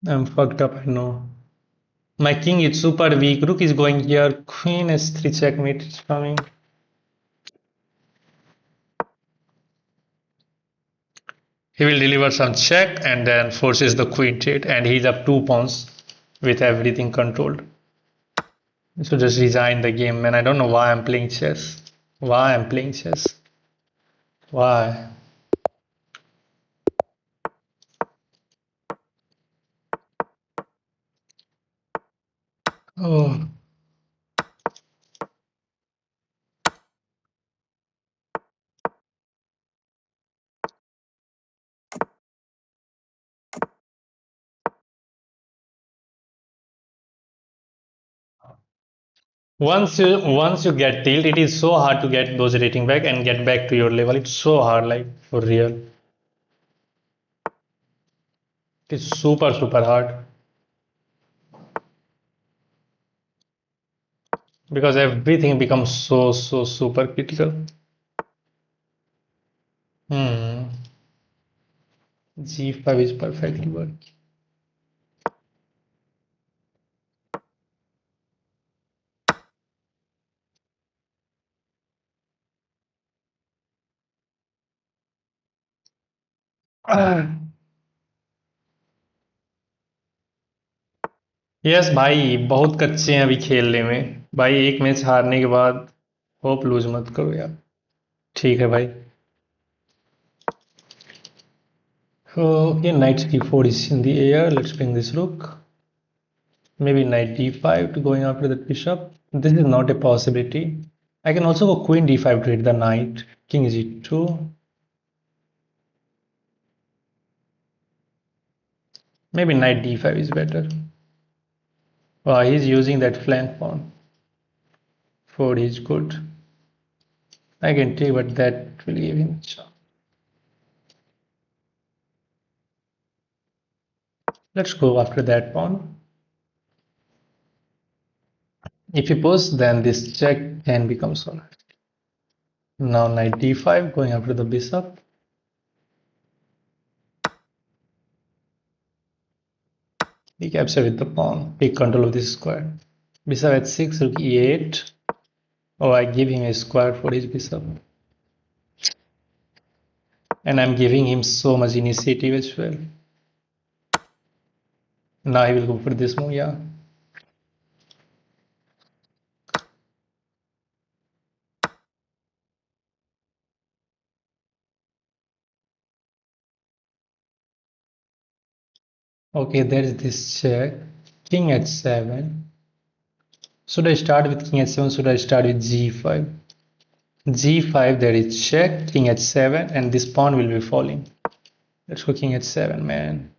I'm fucked up. I know. My king is super weak. Rook is going here. Queen S3 checkmate is coming. He will deliver some check and then forces the queen trade, and he's up 2 pawns with everything controlled. So just resign the game, man. I don't know why I'm playing chess. Why I'm playing chess? Why? Oh, once you get tilt, it is so hard to get those rating back and get back to your level. It's so hard, like for real. It's super hard because everything becomes so super critical. Hmm. G5 is perfectly working. Yes भाई, बहुत कच्चे हैं अभी खेलने में भाई। एक match हारने के बाद होप लूज मत करो यार। ठीक है भाई। Okay, knight d4 is in the air. Let's bring this rook. Maybe knight d5 to going after the bishop. This is not a possibility. I can also go queen d5 to hit the knight. King g2. Maybe knight d5 is better. Wow, he's using that flank pawn. 4 is good. I can take, but that will give him a chance. Let's go after that pawn. If he push, then this check can become solid. Now knight d5 going after the bishop. He captured with the pawn. Take control of this square. Bishop h6, rook e8. Oh, I give him a square for his bishop. And I'm giving him so much initiative as well. Now he will go for this move, yeah. Okay, there is this check. King h7. Should I start with king h7? Should I start with g5? g5, there is check, king h7, and this pawn will be falling. Let's go king h7, man.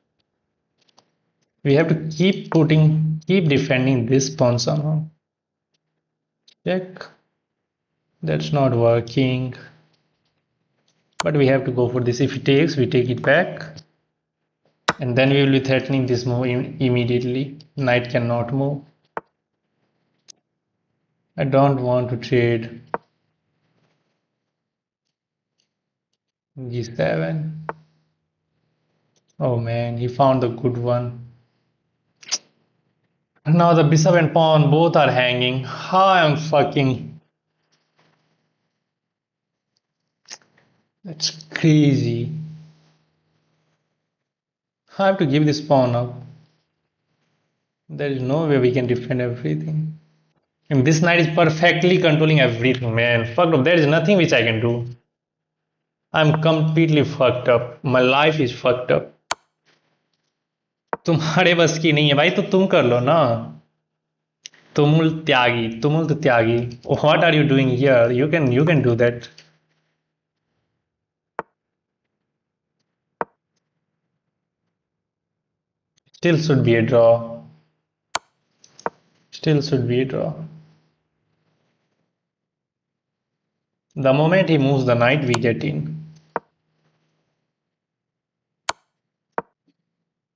We have to keep defending this pawn somehow. Check. That's not working. But we have to go for this. If he takes, we take it back. And then we will be threatening this move immediately. Knight cannot move. I don't want to trade g7. Oh man, he found the good one. Now the bishop and pawn both are hanging. How I'm fucking... That's crazy. I have to give this pawn up. There is no way we can defend everything. And this knight is perfectly controlling everything, man. Fuck up. There is nothing which I can do. I'm completely fucked up. My life is fucked up. तुम्हारे बस की नहीं है भाई, तो तुम कर लो ना। तुमुल त्यागी, what are you doing here? You can do that. Still should be a draw. Still should be a draw. The moment he moves the knight, we get in.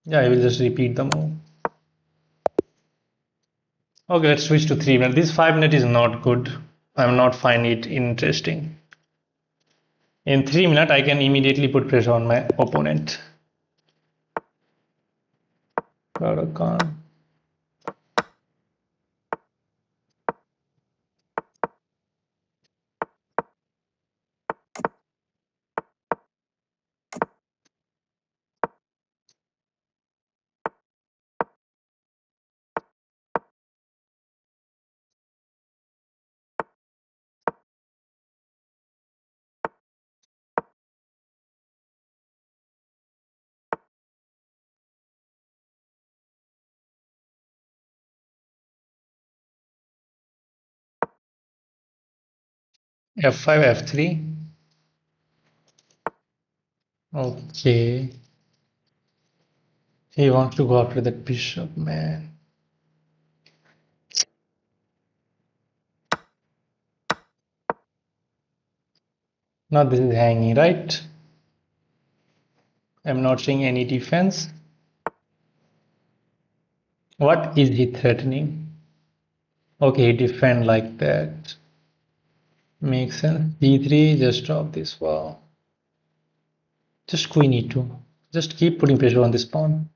Yeah, I will just repeat the move. Okay, let's switch to 3 minutes. This 5 minute is not good. I'm not finding it interesting. In 3 minutes, I can immediately put pressure on my opponent. Caro-Kann. F5, F3. Okay. He wants to go after that bishop, man. Now this is hanging, right? I'm not seeing any defense. What is he threatening? Okay, he defend like that. Makes sense. D3, just drop this wall. Just queen e2. Just keep putting pressure on this pawn.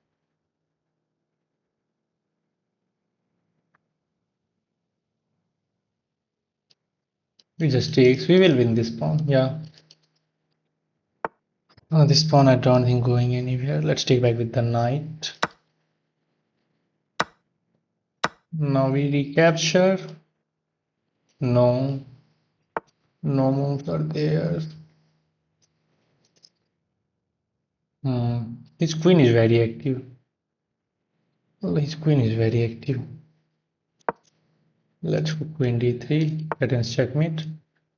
We just takes. We will win this pawn. Yeah. Oh, this pawn I don't think going anywhere. Let's take back with the knight. Now we recapture. No, no moves are there. His queen is very active. Well, his queen is very active. Let's go queen d3. That is checkmate.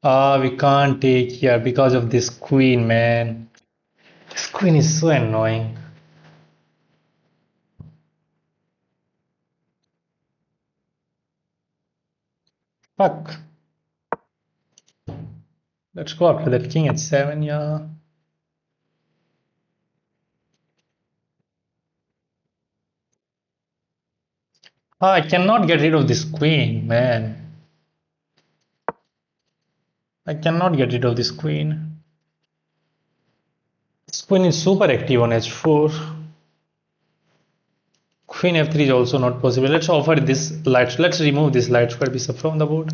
Ah, we can't take here because of this queen, man. This queen is so annoying. Fuck. Let's go after that king at 7, yeah. Ah, I cannot get rid of this queen, man. I cannot get rid of this queen. This queen is super active on h4. Queen f3 is also not possible. Let's offer this light. Let's remove this light square bishop from the board.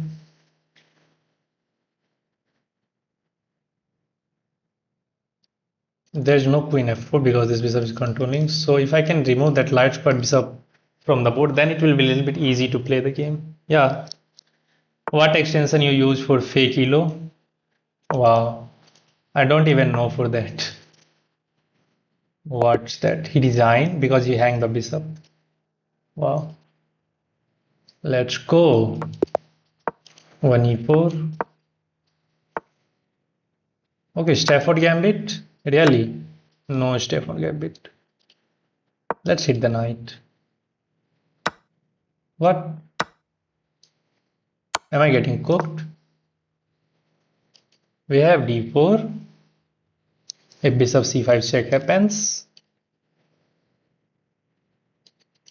There's no queen f4 because this bishop is controlling. So if I can remove that light square bishop from the board, then it will be a little bit easy to play the game. Yeah. What extension you use for fake elo? Wow. I don't even know for that. What's that? He designed because he hang the bishop. Wow. Let's go. 1 e4. Okay, Stafford Gambit. Really? No Stafford Gambit. Let's hit the knight. What? Am I getting cooked? We have d4. If bishop c5 check happens.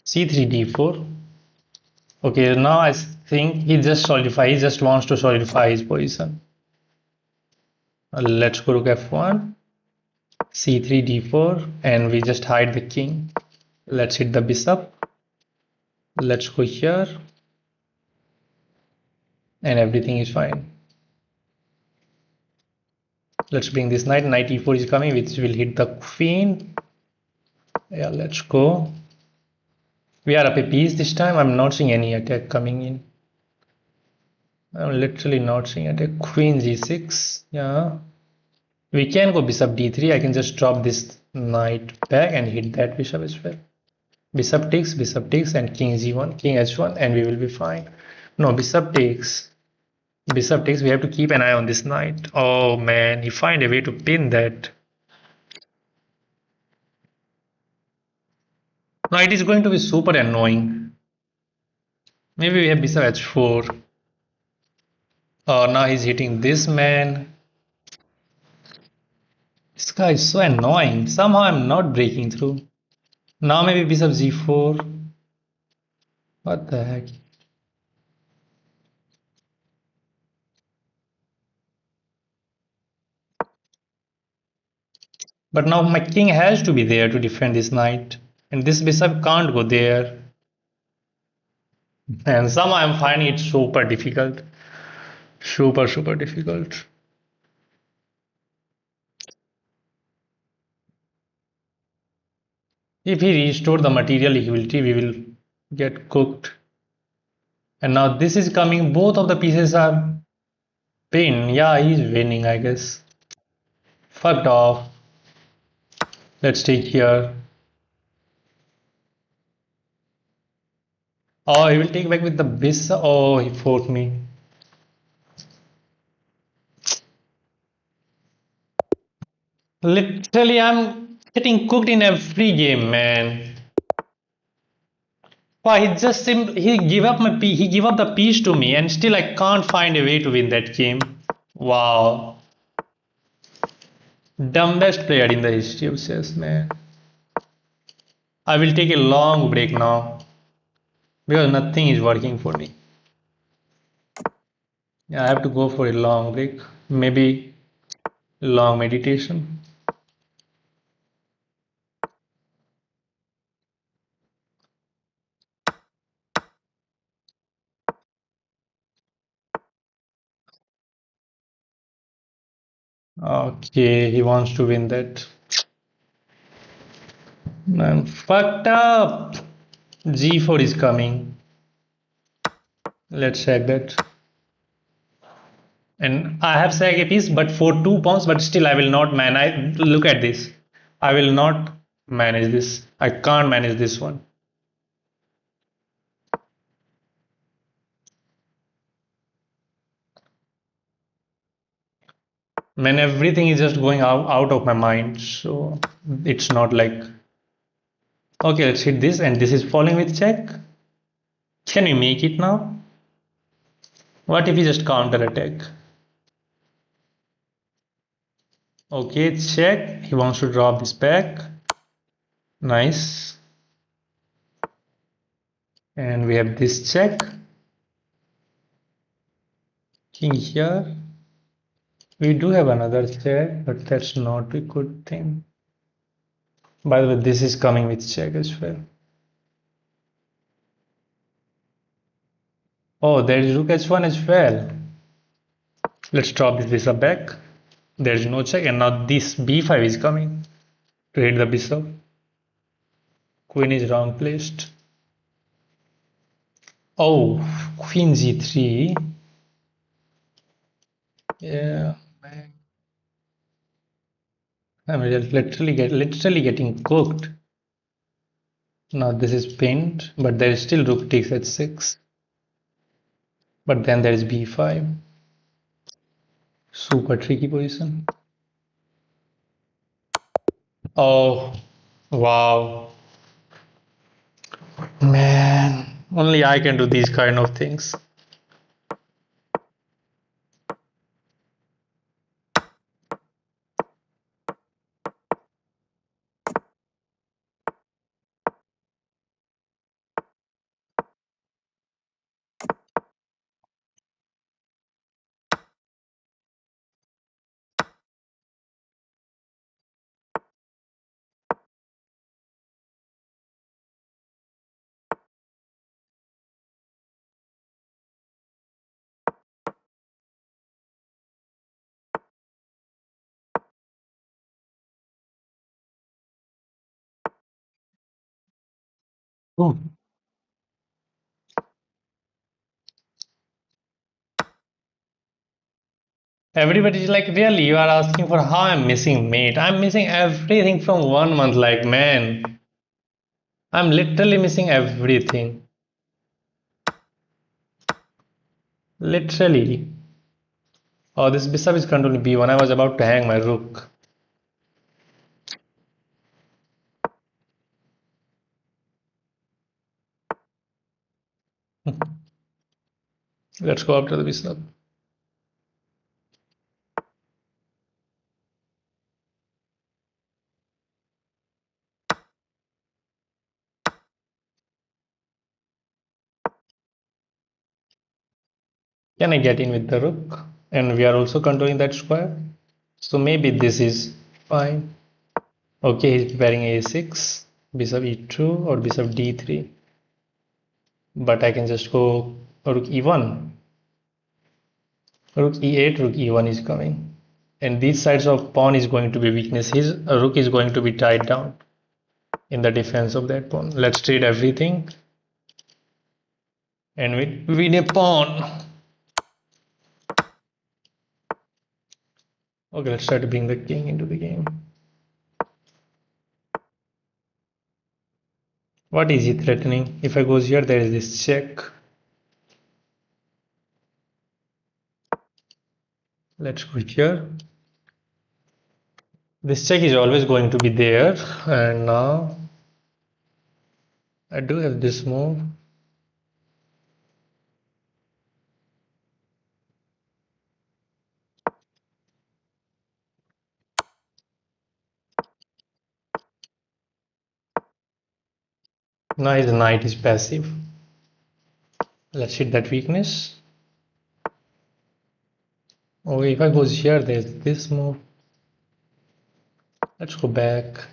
c3 d4. Okay, now I think he just solidify. He just wants to solidify his position. Let's go rook f1. c3 d4 and we just hide the king. Let's hit the bishop. Let's go here and everything is fine. Let's bring this knight. Knight e4 is coming, which will hit the queen. Yeah, let's go. We are up a piece this time. I'm not seeing any attack coming in. I'm literally not seeing attack. Queen g6. Yeah. We can go bishop d3. I can just drop this knight back and hit that bishop as well. Bishop takes, and king g1, king h1, and we will be fine. No, bishop takes. Bishop takes. We have to keep an eye on this knight. Oh man, he find a way to pin that. Now it is going to be super annoying. Maybe we have bishop h4. Oh, now he's hitting this man. This guy is so annoying. Somehow I'm not breaking through. Now maybe bishop g4. What the heck? But now my king has to be there to defend this knight. And this bishop can't go there. And somehow I'm finding it super difficult. Super, super difficult. If he restore the material equality, we will get cooked. And now this is coming. Both of the pieces are pinned. Yeah, he's winning, I guess. Fucked off. Let's take here. Oh, he will take back with the bishop. Oh, he forced me. Literally, I'm getting cooked in every game, man. Why he just he give up he give up the piece to me, and still I can't find a way to win that game. Wow, dumbest player in the history of chess, man. I will take a long break now because nothing is working for me. Yeah, I have to go for a long break, maybe long meditation. Okay, he wants to win that. Man, fucked up. G4 is coming. Let's check that. And I have sack a piece, but for 2 pawns, but still I will not man. I look at this. I will not manage this. I can't manage this one. Man, everything is just going out of my mind. So it's not like okay, let's hit this, and this is falling with check. Can we make it now? What if we just counter attack? Okay, check. He wants to drop this back. Nice. And we have this check. King here. We do have another check, but that's not a good thing. By the way, this is coming with check as well. Oh, there is rook h1 as well. Let's drop this bishop back. There's no check, and now this b5 is coming to hit the bishop. Queen is wrong placed. Oh, queen g3. Yeah, man. I'm literally getting cooked. Now this is pinned, but there is still rook takes h6. But then there is b5. Super tricky position. Oh, wow. Man, only I can do these kind of things. Oh. Everybody's like, really, you are asking for how I'm missing mate. I'm missing everything from 1 month. Like, man, I'm literally missing everything. Literally. Oh, this bishop is controlling b1. I was about to hang my rook. Let's go after the bishop. Can I get in with the rook? And we are also controlling that square. So maybe this is fine. Okay, he's preparing a6, bishop e2 or bishop d3. But I can just go rook e1. Rook e8, rook e1 is coming. And these sides of pawn is going to be weakness. His rook is going to be tied down in the defense of that pawn. Let's trade everything. And we win a pawn. Okay, let's try to bring the king into the game. What is he threatening? If I goes here, there is this check. Let's go here. This check is always going to be there. And now I do have this move. Now his knight is passive. Let's hit that weakness. Oh, if I goes here, there's this move. Let's go back.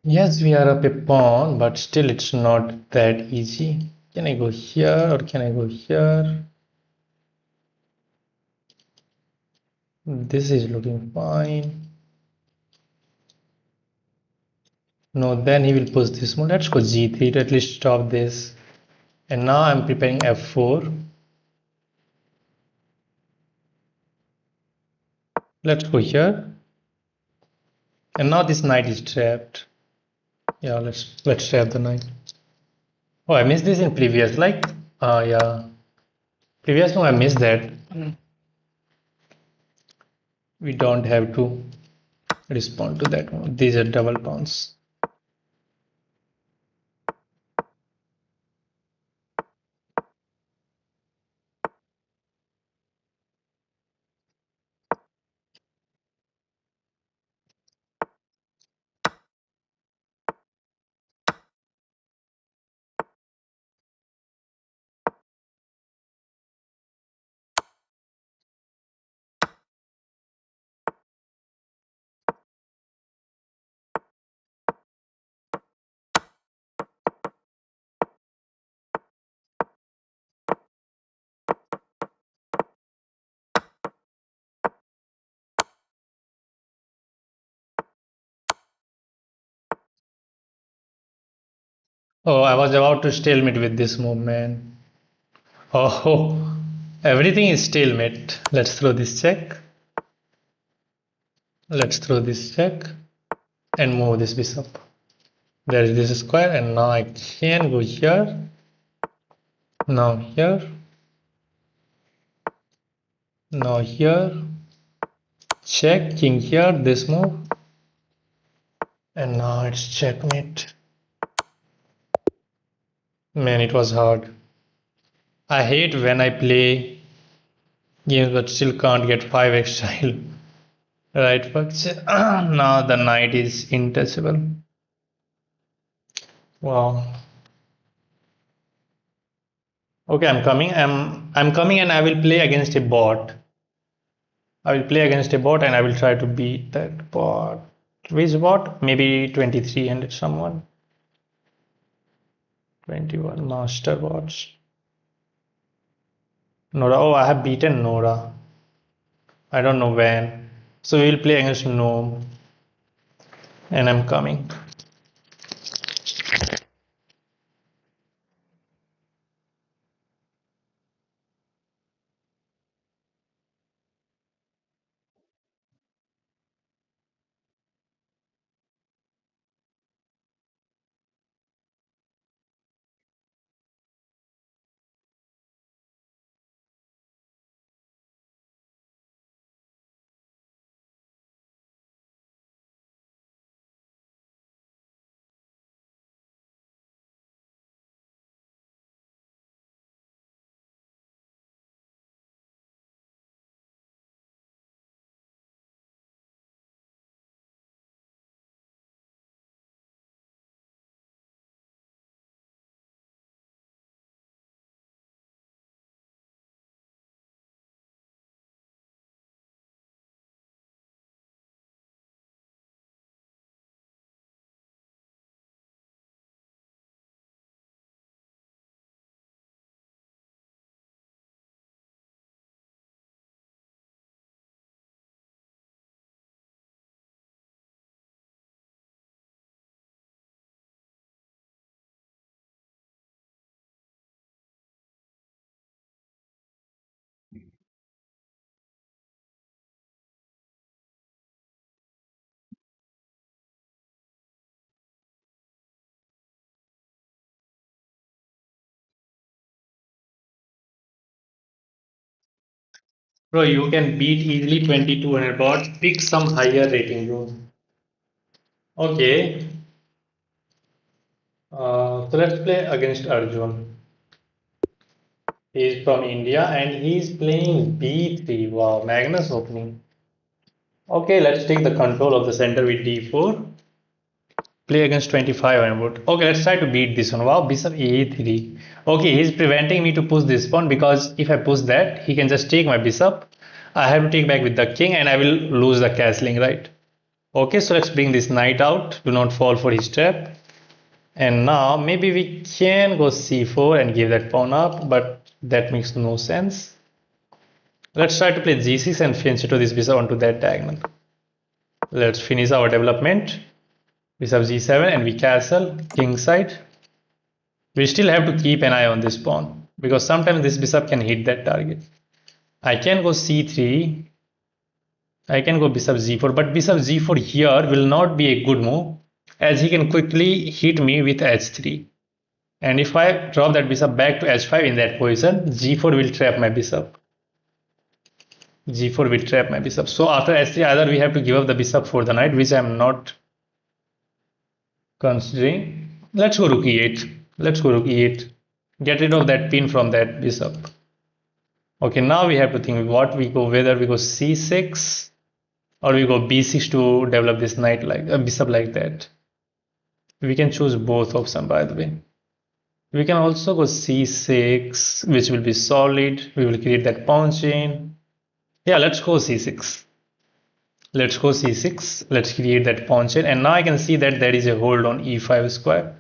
Yes, we are up a pawn, but still it's not that easy. Can I go here or can I go here? This is looking fine. No, then he will push this move. Let's go g3 to at least stop this. And now I'm preparing f4. Let's go here. And now this knight is trapped. Yeah, let's trap the knight. Oh, I missed this in previous. Like, yeah, previous no, I missed that. We don't have to respond to that one. These are double pawns. Oh, I was about to stalemate with this move, man. Oh, everything is stalemate. Let's throw this check. Let's throw this check and move this bishop. There is this square, and now I can go here. Now here. Now here. Check, king here, this move. And now it's checkmate. Man, it was hard. I hate when I play games but still can't get 5 exile. Right, folks? Now the knight is untouchable. Wow. Okay, I'm coming. I'm coming and I will play against a bot. I will play against a bot and I will try to beat that bot. Which bot? Maybe 2300 someone. 21 master bots. Nora. Oh, I have beaten Nora. I don't know when. So we will play against Gnome. And I'm coming. Bro, you can beat easily 2200 bots. Pick some higher rating, bro. Okay. So let's play against Arjun. He's from India and he's playing B3. Wow, Magnus opening. Okay, let's take the control of the center with D4. Play against 25 and wood. Okay, let's try to beat this one. Wow, bishop A3. Okay, he's preventing me to push this pawn because if I push that, he can just take my bishop. I have to take back with the king and I will lose the castling, right? Okay, so let's bring this knight out. Do not fall for his trap. And now maybe we can go c4 and give that pawn up, but that makes no sense. Let's try to play g6 and finish to this bishop onto that diagonal. Let's finish our development. Bishop g7 and we castle king side. We still have to keep an eye on this pawn because sometimes this bishop can hit that target. I can go c3. I can go bishop g4, but bishop g4 here will not be a good move as he can quickly hit me with h3. And if I drop that bishop back to h5 in that position, g4 will trap my bishop. G4 will trap my bishop. So after h3, either we have to give up the bishop for the knight, which I am not considering. Let's go rook e8. Let's go rook e8. Get rid of that pin from that bishop. Okay, now we have to think what we go, whether we go c6 or we go b6 to develop this knight like a bishop like that. We can choose both options, by the way. We can also go c6, which will be solid. We will create that pawn chain. Yeah, let's go c6. Let's go c6. Let's create that pawn chain. And now I can see that there is a hold on e5 square.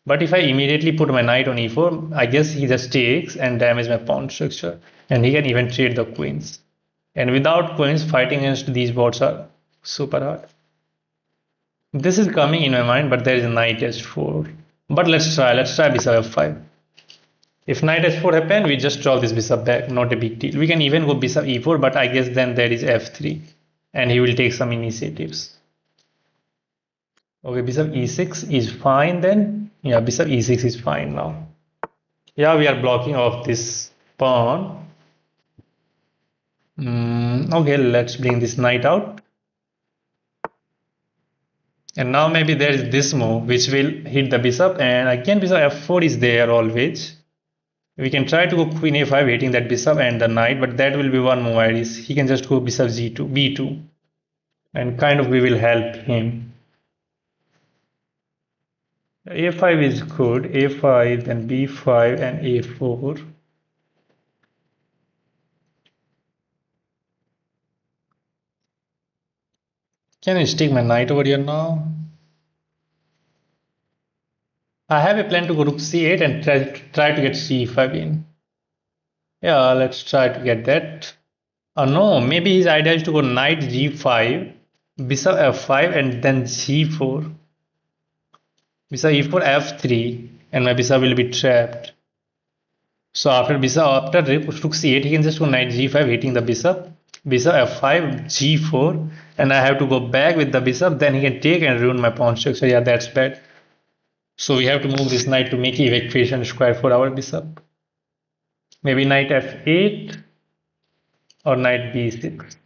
But if I immediately put my knight on e4, I guess he just takes and damage my pawn structure. And he can even trade the queens. And without queens, fighting against these bots are super hard. This is coming in my mind, but there is a knight h4. But let's try bishop f5. If knight h4 happen, we just draw this bishop back, not a big deal. We can even go bishop e4, but I guess then there is f3 and he will take some initiatives. Okay, bishop e6 is fine then. Yeah, bishop e6 is fine now. Yeah, we are blocking off this pawn. Okay, let's bring this knight out. And now maybe there is this move which will hit the bishop, and again bishop f4 is there always. We can try to go queen a5 hitting that bishop and the knight, but that will be one move ideas. He can just go bishop g2, b2, and kind of we will help him. a5 is good, a5, then b5 and a4. Can I stick my knight over here now? I have a plan to go rook c8 and try to get c5 in. Yeah, let's try to get that. No, maybe his idea is to go knight g5, bishop f5 and then g4. Bishop e4 f3 and my bishop will be trapped. So after rook c8 he can just go knight g5 hitting the bishop f5 g4 and I have to go back with the bishop, then he can take and ruin my pawn structure. Yeah, that's bad. So we have to move this knight to make evacuation square for our bishop. Maybe knight f8 or knight b6.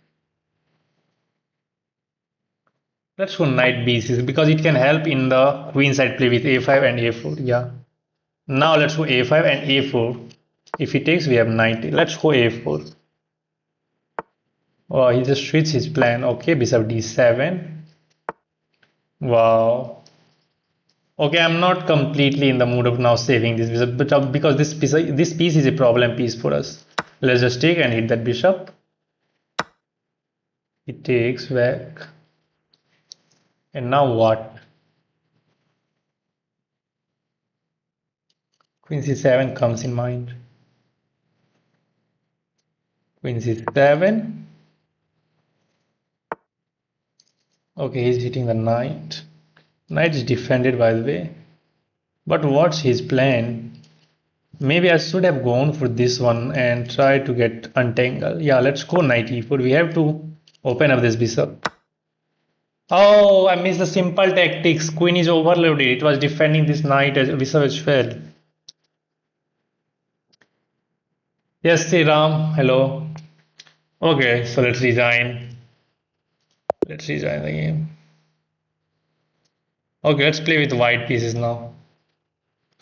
Let's go knight b6 because it can help in the queen side play with a5 and a4. Yeah. Now let's go a5 and a4. If he takes, we have knight. Let's go a4. Oh, he just switched his plan. Okay, bishop d7. Wow. Okay, I'm not completely in the mood of now saving this bishop, but because this piece is a problem piece for us. Let's just take and hit that bishop. It takes back. And now what? Queen c7 comes in mind. Queen c7. Okay, he's hitting the knight. Knight is defended, by the way. But what's his plan? Maybe I should have gone for this one and try to get untangled. Yeah, let's go knight e4. We have to open up this bishop. Oh, I missed the simple tactics. Queen is overloaded. It was defending this knight as bishop h5. Yes, Sri Ram. Hello. Okay, so let's resign. Let's resign the game. Okay, let's play with white pieces now.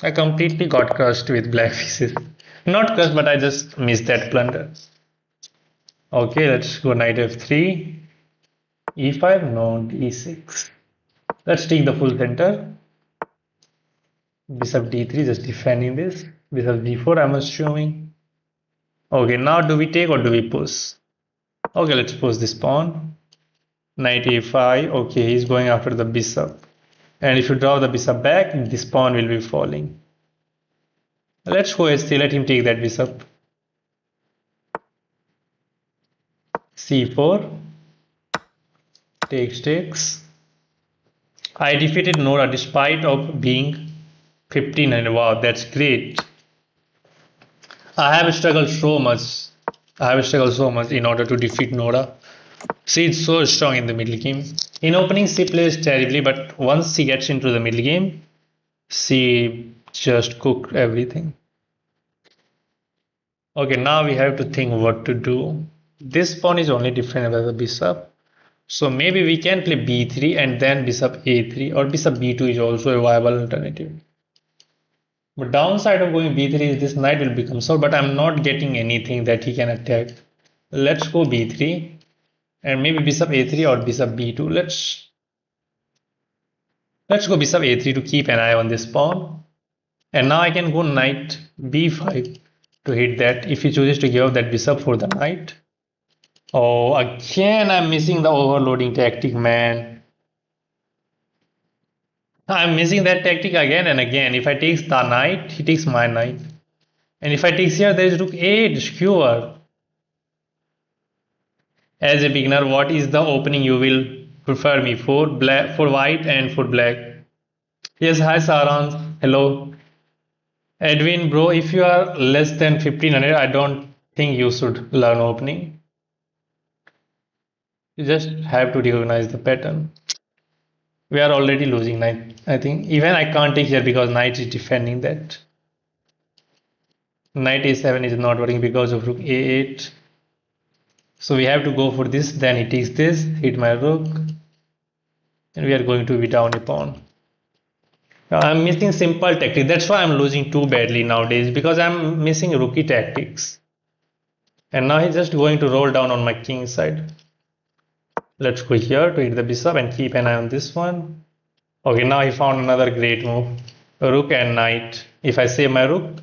I completely got crushed with black pieces. Not crushed, but I just missed that blunder. Okay, let's go knight f3. e5, no, d6. Let's take the full center. Bishop d3, just defending this. Bishop d4, I'm assuming. Okay, now do we take or do we push? Okay, let's push this pawn. Knight a5. Okay, he's going after the bishop. And if you draw the bishop back, this pawn will be falling. Let's go h3, let him take that bishop. c4, takes. I defeated Nora despite of being 15 and wow, that's great. I have struggled so much. I have struggled so much in order to defeat Nora. She is so strong in the middle game. In opening, she plays terribly, but once she gets into the middle game, she just cooked everything. Okay, now we have to think what to do. This pawn is only defended by the bishop. So maybe we can play b3 and then bishop a3, or bishop b2 is also a viable alternative. But downside of going b3 is this knight will become short, but I'm not getting anything that he can attack. Let's go b3 and maybe bishop a3 or bishop b2. Let's go bishop a3 to keep an eye on this pawn. And now I can go knight b5 to hit that if he chooses to give up that bishop for the knight. Oh, again I'm missing the overloading tactic, man. I'm missing that tactic again and again. If I take the knight, he takes my knight. And if I take here, there is rook 8, skewer. As a beginner, what is the opening you will prefer me for? Black, for white and for black. Yes, hi Sarans. Hello. Edwin, bro, if you are less than 1500, I don't think you should learn opening. You just have to recognize the pattern. We are already losing knight. I think even I can't take here because knight is defending that. Knight a7 is not working because of rook a8. So we have to go for this. Then he takes this, hit my rook, and we are going to be down a pawn. I'm missing simple tactics. That's why I'm losing too badly nowadays, because I'm missing rookie tactics. And now he's just going to roll down on my king side. Let's go here to hit the bishop and keep an eye on this one. Okay, now he found another great move. Rook and knight. If I save my rook,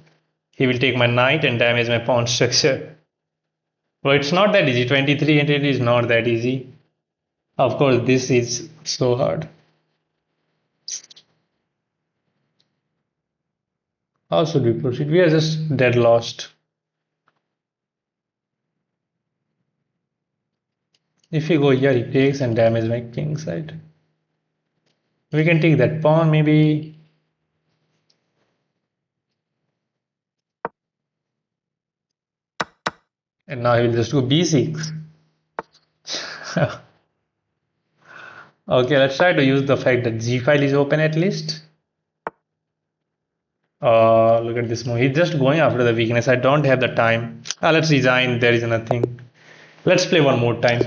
he will take my knight and damage my pawn structure. Well, it's not that easy. 2300 is not that easy. Of course, this is so hard. How should we proceed? We are just dead lost. If we go here, he takes and damage my king side. We can take that pawn maybe. And now he will just go b6. Okay, let's try to use the fact that g file is open at least. Look at this move. He's just going after the weakness. I don't have the time. Let's resign. There is nothing. Let's play one more time.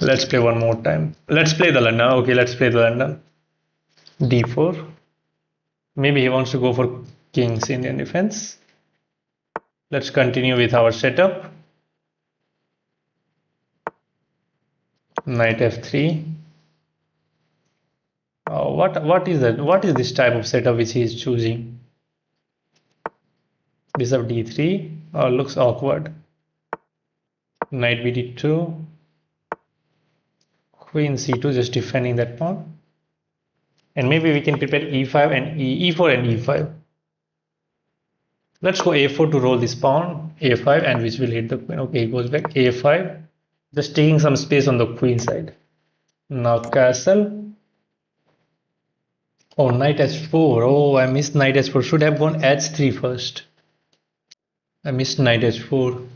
Let's play one more time. Let's play the London. Okay, let's play the London. d4. Maybe he wants to go for king's Indian defense. Let's continue with our setup. Knight f3. What is that? What is this type of setup which he is choosing? Bishop d3. Looks awkward. Knight bd2. Queen c2, just defending that pawn. And maybe we can prepare e5 and e4 and e5. Let's go a4 to roll this pawn, a5, and which will hit the queen. Okay, he goes back a5, just taking some space on the queen side. Now castle. Oh, knight h4. Oh, I missed knight h4. Should have gone h3 first. I missed knight h4.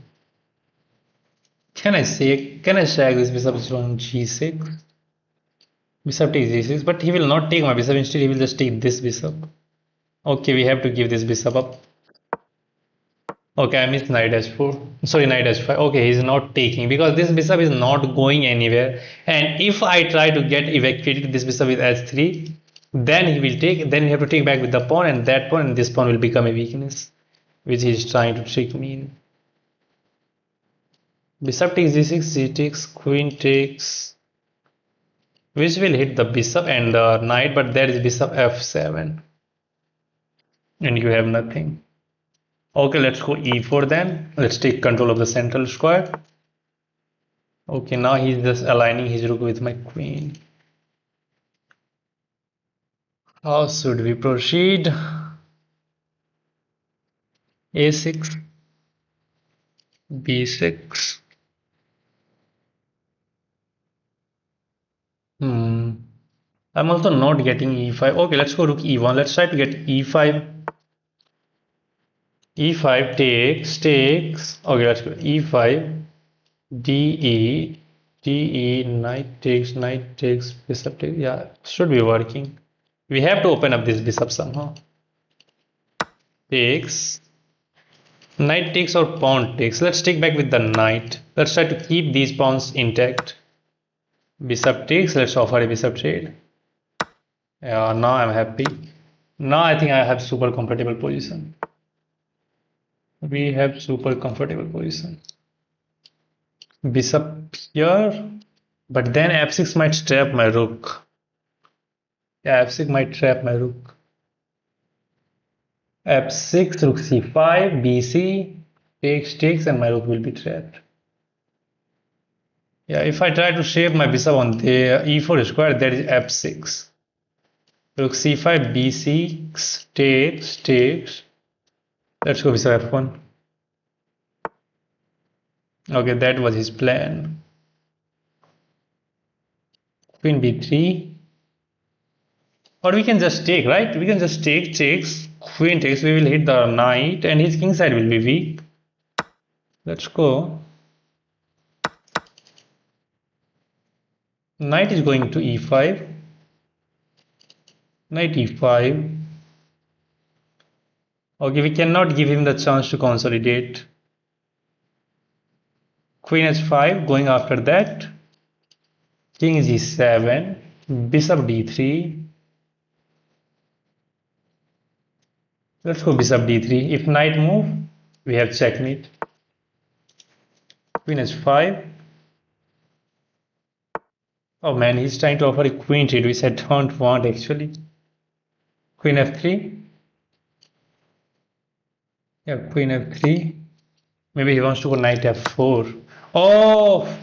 Can I shag this bishop on g6? Bishop takes g6, but he will not take my bishop. Instead, he will just take this bishop. Okay, we have to give this bishop up. Okay, I missed knight h4. Sorry, knight h5. Okay, he's not taking because this bishop is not going anywhere. And if I try to get evacuated this bishop with h3, then he will take. Then you have to take back with the pawn, and that pawn and this pawn will become a weakness, which he is trying to trick me in. Bishop takes g6, g takes, queen takes, which will hit the bishop and the knight, but there is bishop f7, and you have nothing. Okay, let's go e4 then. Let's take control of the central square. Okay, now he's just aligning his rook with my queen. How should we proceed? a6, b6. I'm also not getting e5. Okay, let's go rook e1. Let's try to get e5. e5 takes. Okay, let's go e5. de. Knight takes, bishop takes. Yeah, should be working. We have to open up this bishop somehow. Takes. Knight takes or pawn takes. Let's take back with the knight. Let's try to keep these pawns intact. Bishop takes. Let's offer a bishop trade. Yeah, now I'm happy. Now I think I have super comfortable position. We have super comfortable position. Bishop here, but then f6 might trap my rook. Yeah, f6 might trap my rook. f6, rook c5, bc, takes, and my rook will be trapped. Yeah, if I try to shape my bishop on the e4 square, that is f6. Rook c5, b6, takes. Let's go bishop f1. Okay, that was his plan. Queen b3. Or we can just take, right? We can just takes, queen takes, we will hit the knight and his king side will be weak. Let's go. Knight is going to e5. Knight e5. Okay, we cannot give him the chance to consolidate. Queen h5, going after that. King is e7. Bishop d3. Let's go bishop d3. If knight move, we have checkmate. Queen h5. Oh man, he's trying to offer a queen trade, which I don't want actually. Queen f3. Yeah, queen f3. Maybe he wants to go knight f4. Oh,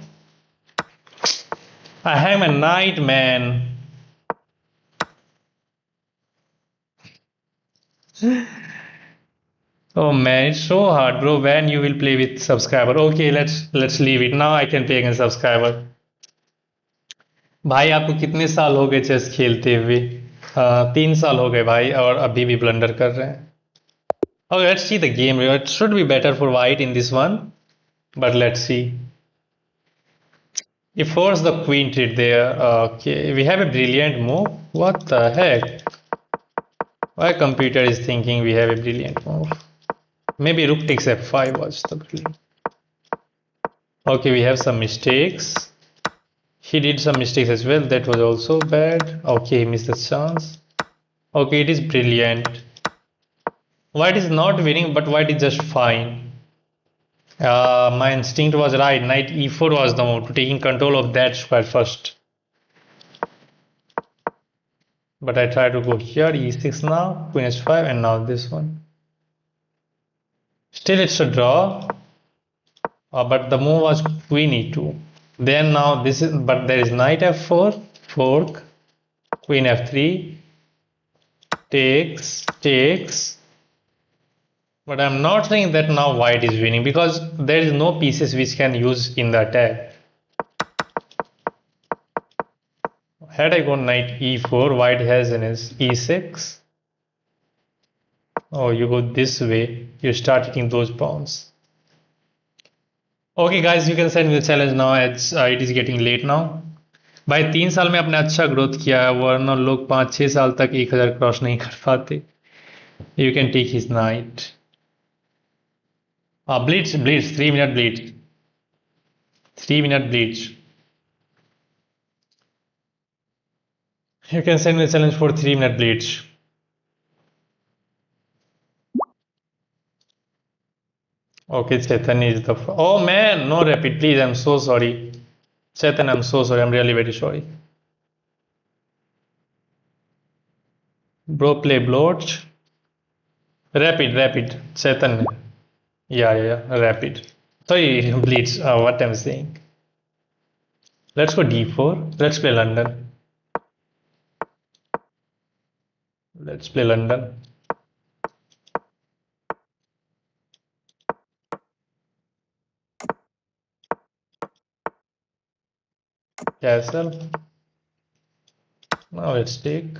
I have a knight, man. Oh man, it's so hard, bro. When you will play with subscriber? Okay, let's leave it. Now I can play against subscriber. भाई आपको कितने साल हो गए chess खेलते हुए? 3 साल हो गए भाई और अभी भी ब्लंडर कर रहे हैं. Okay, let's see the game. It should be better for white in this one, but let's see. He forced the queen trade there. Okay, we have a brilliant move. What the heck? Why computer is thinking we have a brilliant move? Maybe rook takes f5 was the brilliant. Okay, we have some mistakes. He did some mistakes as well. That was also bad. Okay, he missed the chance. Okay, it is brilliant. White is not winning, but white is just fine. My instinct was right. Knight e4 was the move, to taking control of that square first. But I try to go here, e6 now, queen h5, and now this one. Still it's a draw, but the move was queen e2. Then now this is, but there is knight f4, fork, queen f3, takes. But I'm not saying that now white is winning because there is no pieces which can use in the attack. Had I gone knight e4, white has in his e6. Oh, you go this way, you start hitting those pawns. Okay guys, you can send me the challenge now as it is getting late now. भाई 3 साल में आपने अच्छा growth किया है, वरना लोग 5-6 साल तक 1000 क्रॉस नहीं कर पाते. You can take his knight. Blitz, 3 minute blitz. 3 minute blitz. You can send me the challenge for 3 minute blitz. Okay, Chetan is the. Oh man, no rapid, please. I'm so sorry. Chetan, I'm so sorry. I'm really very sorry. Bro, play bloat. Rapid. Chetan. Yeah. Rapid. Sorry, bleeds. What I'm saying. Let's go d4. Let's play London. Let's play London. Castle. Now let's take.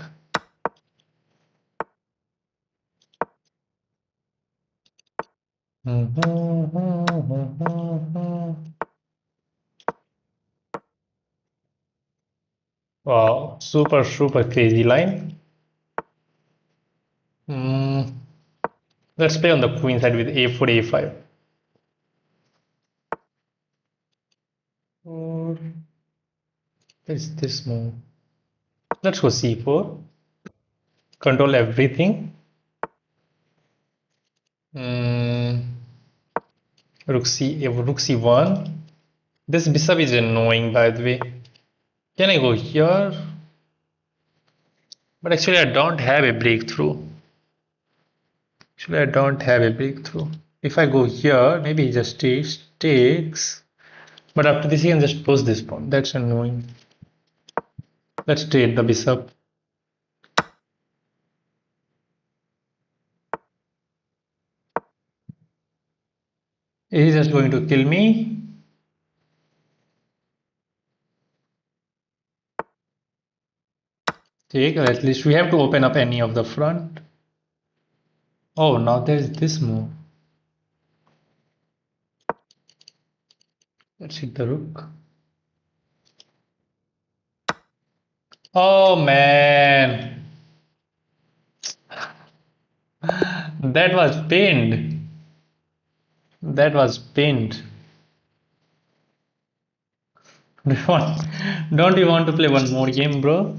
Wow, super, super crazy line. Let's play on the queen side with a4, a5. Or there's this move. Let's go c4. Control everything. Rook c1. This bishop is annoying, by the way. Can I go here? But actually, I don't have a breakthrough. Actually, I don't have a breakthrough. If I go here, maybe he just takes. But after this, he can just push this pawn. That's annoying. Let's trade the bishop. He's just going to kill me. Take, at least we have to open up any of the front. Oh, now there's this move. Let's hit the rook. Oh man, that was pinned. That was pinned. Don't you want to play one more game, bro?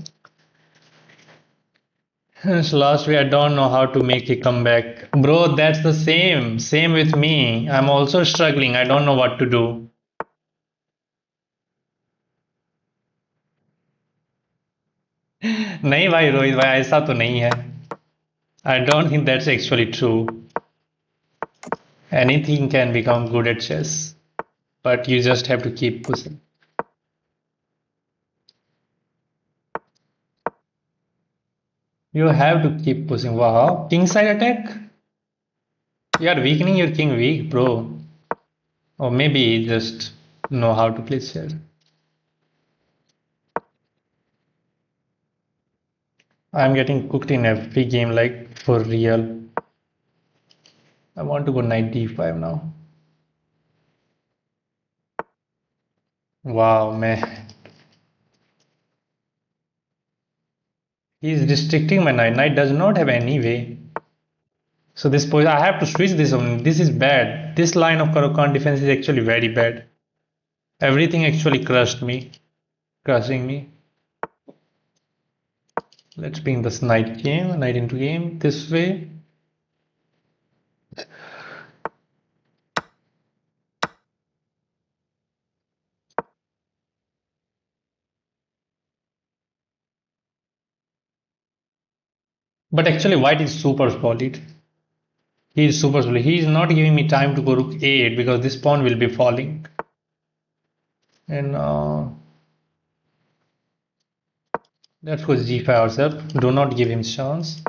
Since last week, I don't know how to make a comeback. Bro, that's the same. Same with me. I'm also struggling. I don't know what to do. नहीं भाई रोहित भाई ऐसा तो नहीं है. I don't think that's actually true. Anything can become good at chess, but you just have to keep pushing. You have to keep pushing. Wow, king side attack? You are weakening your king weak, bro. Or maybe just know how to play chess. I'm getting cooked in every game, like for real. I want to go knight d5 now. Wow, man. He's restricting my knight. Knight does not have any way. So this point, I have to switch this on. This is bad. This line of Caro-Kann defense is actually very bad. Everything actually crushed me. Crushing me. Let's bring this knight into game this way. But actually white is super solid. He is super solid. He is not giving me time to go rook a8 because this pawn will be falling. And let's go g5 ourselves. Do not give him chance.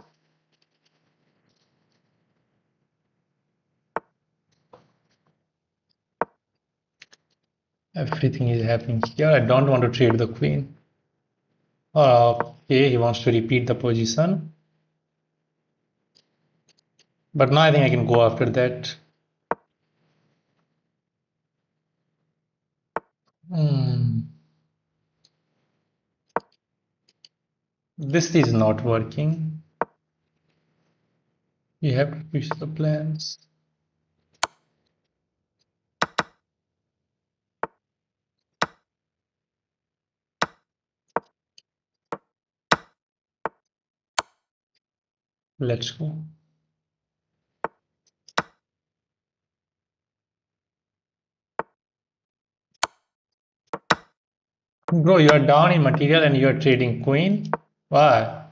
Everything is happening here. I don't want to trade the queen. Okay, he wants to repeat the position. But now I think I can go after that. This is not working. You have to push the plans. Let's go. Bro, you are down in material and you are trading queen? Why?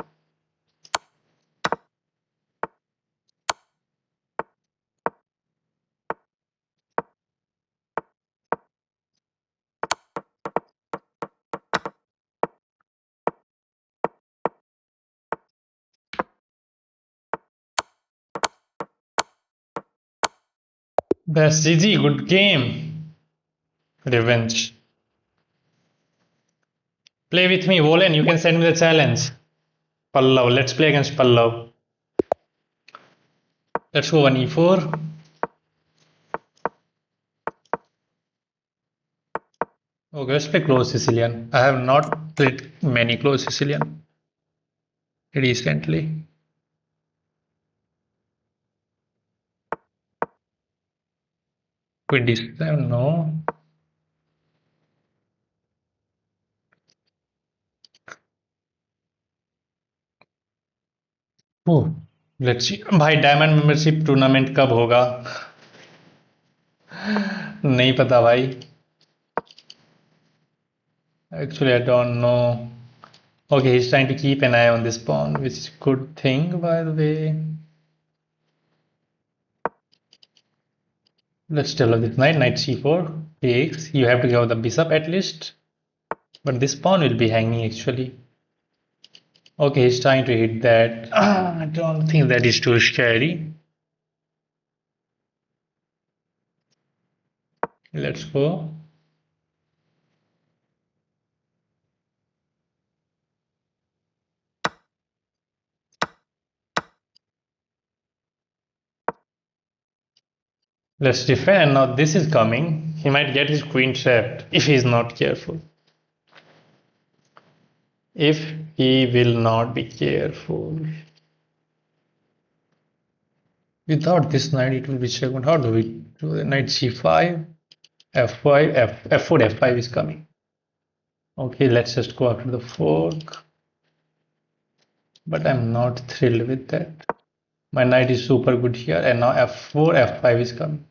That's GG, good game. Revenge. Play with me, Volen. You can send me the challenge. Pallav. Let's play against Pallav. Let's go 1e4. Okay, let's play close Sicilian. I have not played many close Sicilian recently. Queen d7, no. Oh, let's see. भाई diamond membership tournament कब होगा? नहीं पता भाई. Actually, I don't know. Okay, he's trying to keep an eye on this pawn, which is a good thing, by the way. Let's tell this knight c4 takes. You have to give the bishop at least, but this pawn will be hanging actually. Okay, he's trying to hit that. I don't think that is too scary. Let's go. Let's defend, and now this is coming. He might get his queen trapped if he's not careful. If he will not be careful. Without this knight, it will be checkmate. How do we do the knight c5, f5, f4, f5 is coming. Okay, let's just go after the fork. But I'm not thrilled with that. My knight is super good here, and now f4, f5 is coming.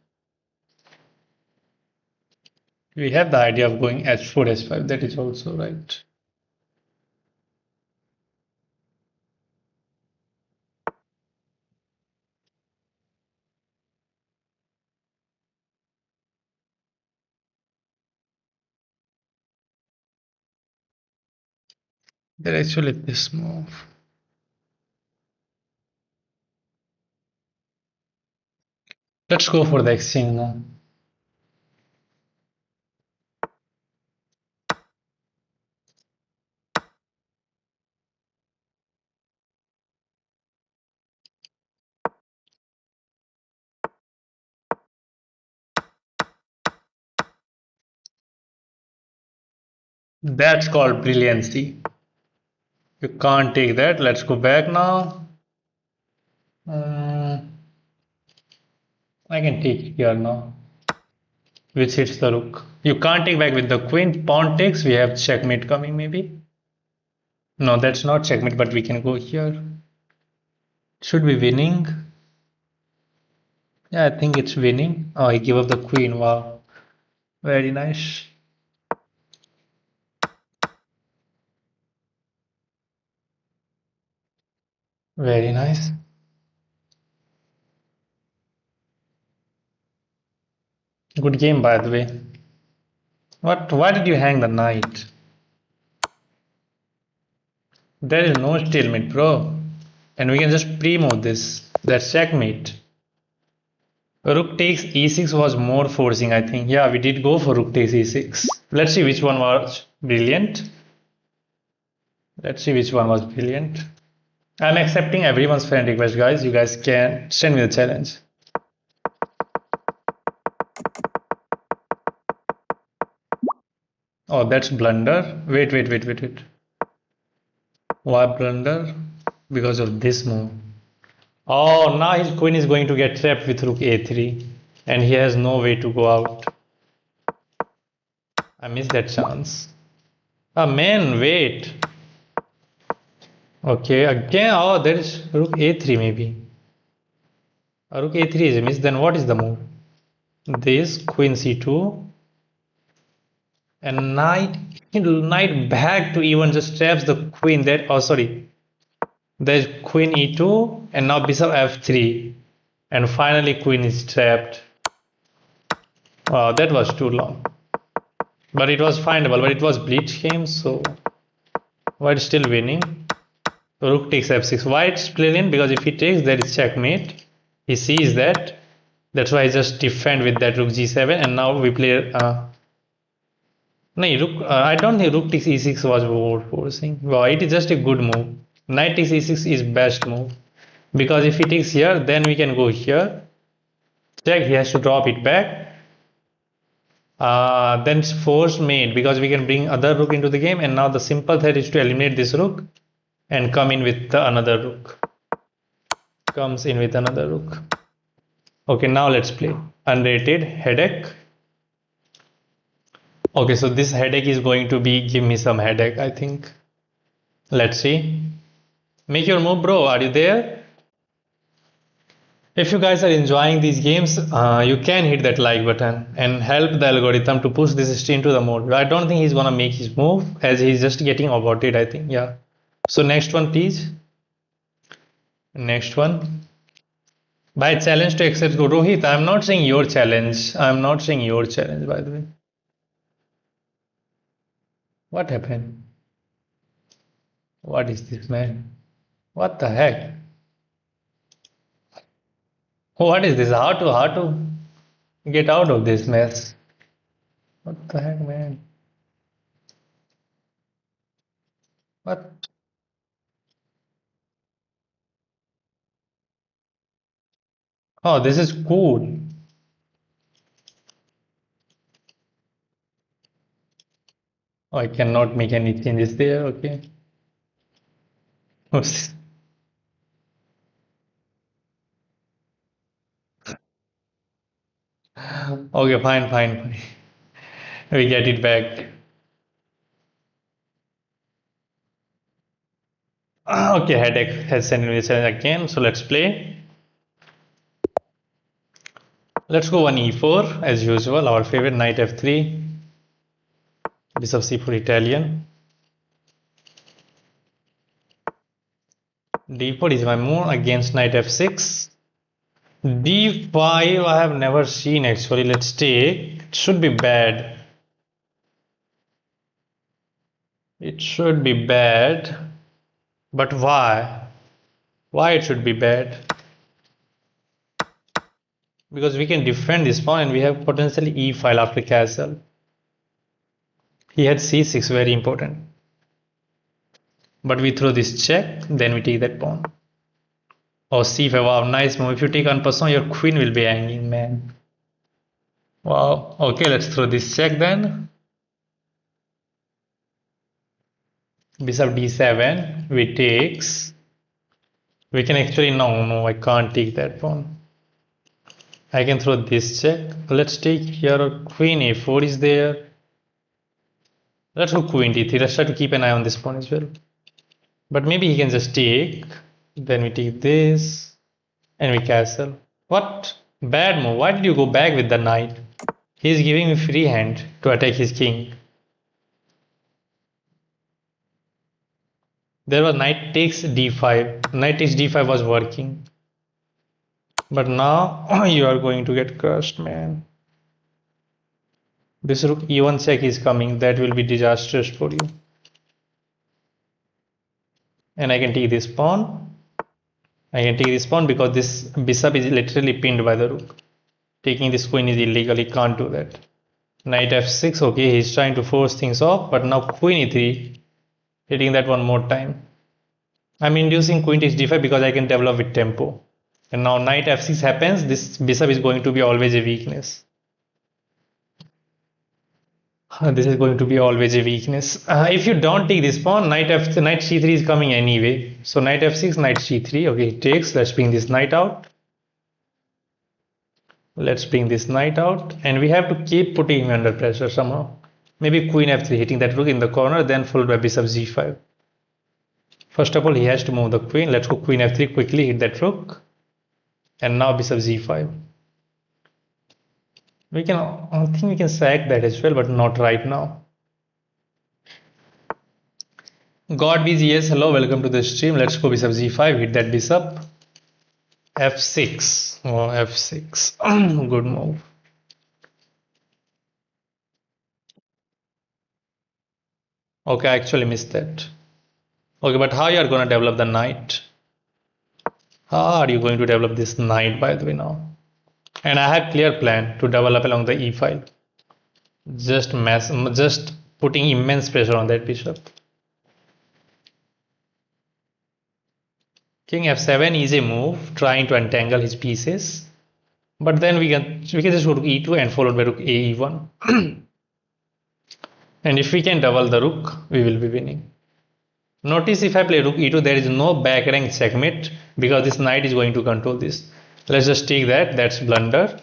We have the idea of going h4, h5. That is also right. There actually this move. Let's go for the exchange now. That's called brilliancy. You can't take that. Let's go back now. I can take here now, which hits the rook. You can't take back with the queen. Pawn takes. We have checkmate coming maybe. No, that's not checkmate, but we can go here. Should be winning. Yeah, I think it's winning. Oh, he gave up the queen. Wow. Very nice. Very nice. Good game, by the way. What? Why did you hang the knight? There is no stalemate, bro. And we can just pre-move this. That's checkmate. Rook takes e6 was more forcing, I think. Yeah, we did go for rook takes e6. Let's see which one was brilliant. Let's see which one was brilliant. I'm accepting everyone's friend request, guys. You guys can send me the challenge. Oh, that's blunder. Wait. Why blunder? Because of this move. Oh, now his queen is going to get trapped with rook a3. And he has no way to go out. I missed that chance. Ah, man, wait. Okay, again. Oh, there is rook a3 maybe. Rook a3 is a miss. Then what is the move? This, queen c2. And knight back to e1 just traps the queen there. Oh, sorry. There's queen e2 and now bishop f3. And finally queen is trapped. Wow, that was too long. But it was findable, but it was bleach game, so white still winning. Rook takes f6. White's brilliant because if he takes, there is checkmate. He sees that. That's why I just defend with that rook g7, and now we play. No, rook. I don't think rook takes e6 was forcing. Well, it is just a good move. Knight takes e6 is best move because if he takes here, then we can go here. Check. He has to drop it back. Then it's force mate because we can bring other rook into the game, and now the simple threat is to eliminate this rook and come in with the another rook. Comes in with another rook. Okay, now let's play. Unrated headache. Okay, so this headache is going to be give me some headache, I think. Let's see. Make your move, bro. Are you there? If you guys are enjoying these games, you can hit that like button and help the algorithm to push this stream to the mode. I don't think he's gonna make his move as he's just getting aborted, I think. Yeah. So next one, please. Next one. By challenge to accept go. Rohit, I'm not saying your challenge. I'm not saying your challenge, by the way. What happened? What is this, man? What the heck? What is this? How to get out of this mess? What the heck, man? What? Oh, this is cool. Oh, I cannot make any changes there. Okay. Oops. Okay, fine. We get it back. Okay, headache has sent me a challenge again. So let's play. Let's go one e4 as usual. Our favorite knight f3, bishop c4 Italian. d4 is my move against knight f6. d5 I have never seen actually. Let's take. It should be bad. It should be bad. But why? Why it should be bad? Because we can defend this pawn and we have potentially e file after castle. He had c6, very important. But we throw this check, then we take that pawn. Oh, c5, wow, nice move. If you take en passant, your queen will be hanging, man. Wow, okay, let's throw this check then. Bishop d7, we takes. We can actually, no, I can't take that pawn. I can throw this check. Let's take here, queen a4 is there. Let's go queen d3. Let's try to keep an eye on this pawn as well. But maybe he can just take. Then we take this. And we castle. What? Bad move. Why did you go back with the knight? He's giving me free hand to attack his king. There was knight takes d5. Knight takes d5 was working. But now you are going to get crushed, man. This rook e1 check is coming. That will be disastrous for you. And I can take this pawn. I can take this pawn because this bishop is literally pinned by the rook. Taking this queen is illegal. He can't do that. Knight f6. Okay, he's trying to force things off. But now queen e3. Hitting that one more time. I'm inducing queen takes d5 because I can develop with tempo. And now knight f6 happens. This bishop is going to be always a weakness. This is going to be always a weakness. If you don't take this pawn, knight c3 is coming anyway. So knight f6, knight c3. Okay, it takes. Let's bring this knight out. Let's bring this knight out. And we have to keep putting him under pressure somehow. Maybe queen f3, hitting that rook in the corner, then followed by bishop g5. First of all, he has to move the queen. Let's go queen f3 quickly, hit that rook. And now bishop g5. I think we can sack that as well, but not right now. God BGS, hello, welcome to the stream. Let's go bishop g5, hit that bishop. f6. Oh, f6. Good move. Okay, I actually missed that. Okay, but how you are going to develop the knight? How are you going to develop this knight, by the way, now? And I have clear plan to develop along the e file. Just putting immense pressure on that bishop. King f7 is a move, trying to untangle his pieces. But then we can just go to e2 and followed by rook a e1. And if we can double the rook, we will be winning. Notice if I play rook e2, there is no back rank checkmate because this knight is going to control this. Let's just take that. That's blunder.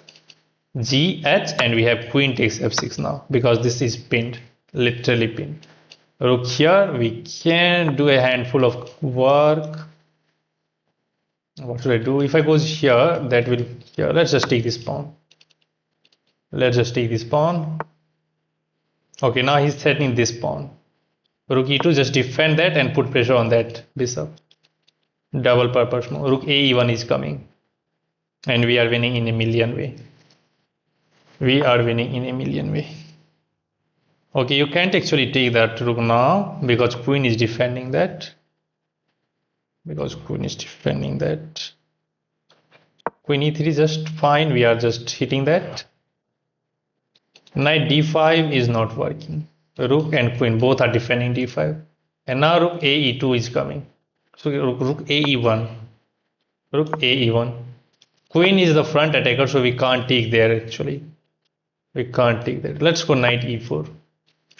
G, H, and we have queen takes f6 now because this is pinned, literally pinned. Rook here, we can do a handful of work. What should I do? If I go here, that will here. Let's just take this pawn. Let's just take this pawn. Okay, now he's threatening this pawn. Rook e2, just defend that and put pressure on that bishop. Double purpose move. Rook a e1 is coming. And we are winning in a million way. We are winning in a million way. Okay, you can't actually take that rook now because queen is defending that. Queen e3 is just fine. We are just hitting that. Knight d5 is not working. Rook and queen both are defending d5. And now rook a e2 is coming. So rook a e1. Rook a e1. Queen is the front attacker, so we can't take there actually. We can't take that. Let's go knight e4.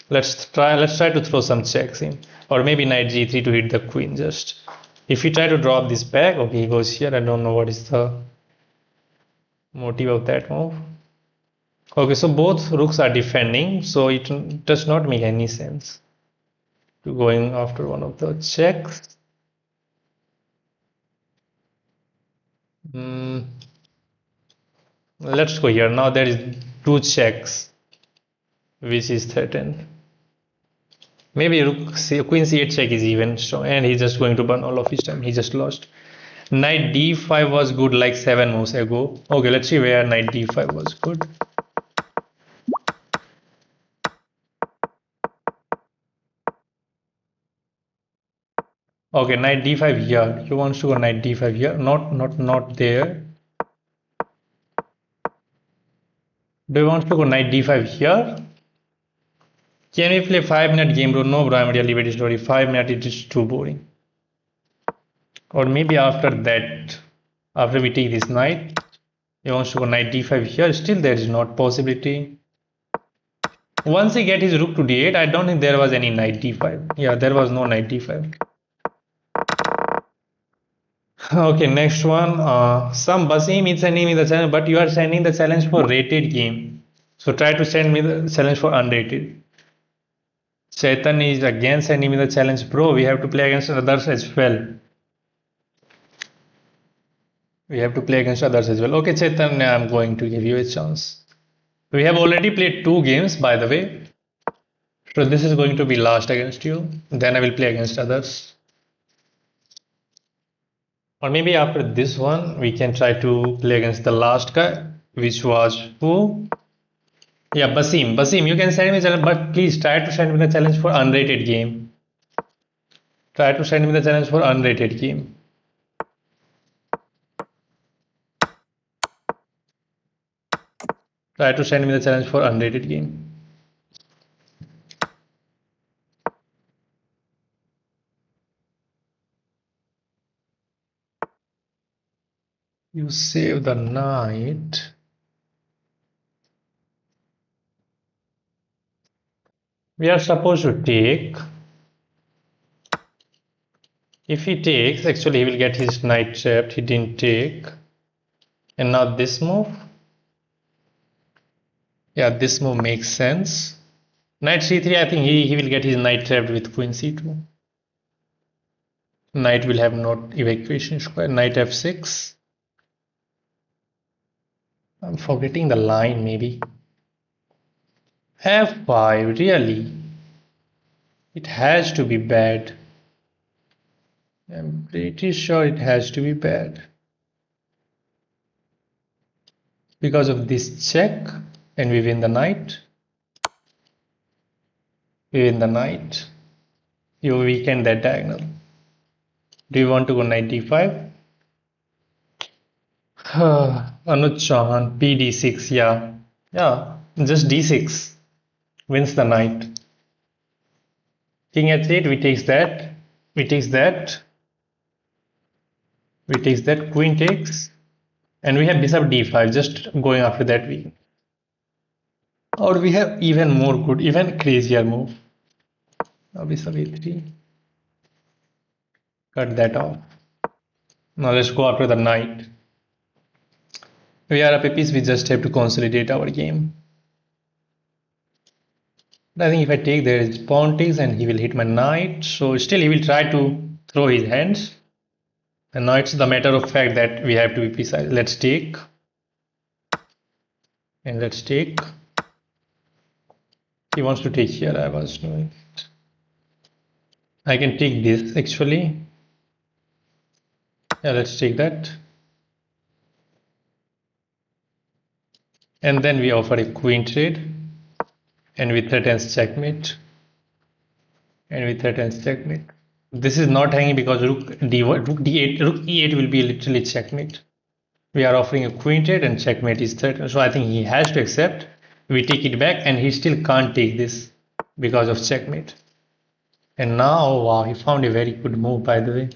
Let's try to throw some checks in. Or maybe knight g3 to hit the queen just. If we try to drop this back, okay, he goes here. I don't know what is the motive of that move. Okay, so both rooks are defending, so it does not make any sense to going after one of the checks. Let's go here. Now there is two checks which is threatened. Maybe queen c8 check is even strong, and he's just going to burn all of his time. He just lost. Knight d5 was good like 7 moves ago. Okay, let's see where knight d5 was good. Okay, knight d5 here. He wants to go knight d5 here. Not there. Do you want to go knight d5 here? Can we play 5-minute game, bro? No, bro, I'm really very sorry. 5 minutes it is too boring. Or maybe after that, after we take this knight, he wants to go knight d5 here. Still, there is not possibility. Once he get his rook to d8, I don't think there was any knight d5. Yeah, there was no knight d5. Okay, next one. Some Basim is sending me the challenge, but you are sending the challenge for rated game. So try to send me the challenge for unrated. Chetan is again sending me the challenge. Bro, we have to play against others as well. We have to play against others as well. Okay, Chetan, I'm going to give you a chance. We have already played 2 games, by the way. So this is going to be last against you. Then I will play against others. Or maybe after this one, we can try to play against the last guy, which was who? Yeah, Basim. Basim, you can send me a challenge, but please try to send me the challenge for unrated game. Try to send me the challenge for unrated game. Try to send me the challenge for unrated game. You save the knight. We are supposed to take. If he takes, actually he will get his knight trapped. He didn't take. And now this move. Yeah, this move makes sense. Knight c3, I think he will get his knight trapped with queen c2. Knight will have not evacuation square. Knight f6. I'm forgetting the line maybe. f5, really? It has to be bad. I'm pretty sure it has to be bad. Because of this check, and we win the knight. We win the knight. You weaken that diagonal. Do you want to go knight d5? Anuj Chauhan, pd6, yeah. Yeah, just d6 wins the knight. King h8, we takes that, we takes that, we takes that, queen takes, and we have bishop d5, just going after that we. Or we have even more good, even crazier move. Now bishop a3, cut that off. Now let's go after the knight. We are up a piece, we just have to consolidate our game. But I think if I take there is pawn takes and he will hit my knight, so still he will try to throw his hands. And now it's the matter of fact that we have to be precise. Let's take, and let's take. He wants to take here, I was doing. I can take this actually. Yeah, let's take that. And then we offer a queen trade. And we threatens checkmate. And we threatens checkmate. This is not hanging because rook d1, rook d8, rook e8 will be literally checkmate. We are offering a queen trade and checkmate is threatened. So I think he has to accept. We take it back and he still can't take this because of checkmate. And now, wow, he found a very good move by the way.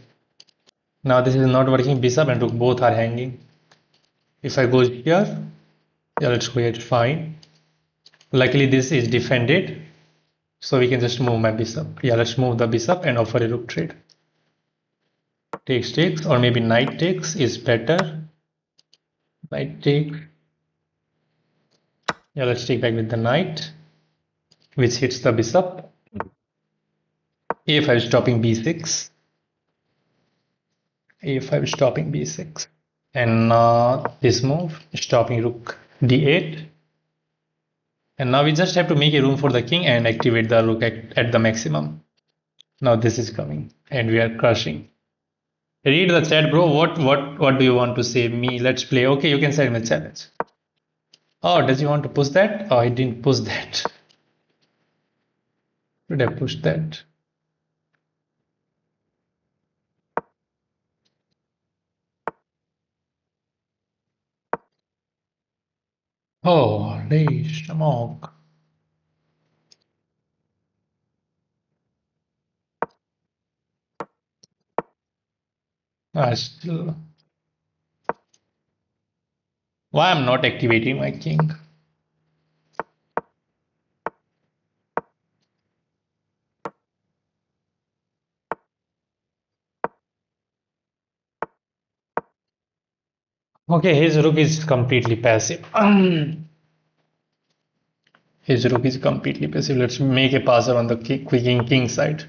Now this is not working, bishop and rook both are hanging. If I go here, yeah, let's go here, fine. Luckily this is defended, so we can just move my bishop. Yeah, let's move the bishop and offer a rook trade. Takes takes, or maybe knight takes is better. Knight take. Yeah, let's take back with the knight, which hits the bishop. a5 stopping b6. a5 stopping b6. And this move, stopping rook d8. And now we just have to make a room for the king and activate the rook at the maximum. Now this is coming and we are crushing. Read the chat, bro. What do you want to say? Me, let's play. Okay, you can send me a challenge. Oh, does he want to push that? Oh, he didn't push that. Should have pushed that. Oh, leash, smoke. Still. Why I'm not activating my king? Okay, his rook is completely passive. His rook is completely passive. Let's make a passer on the king side.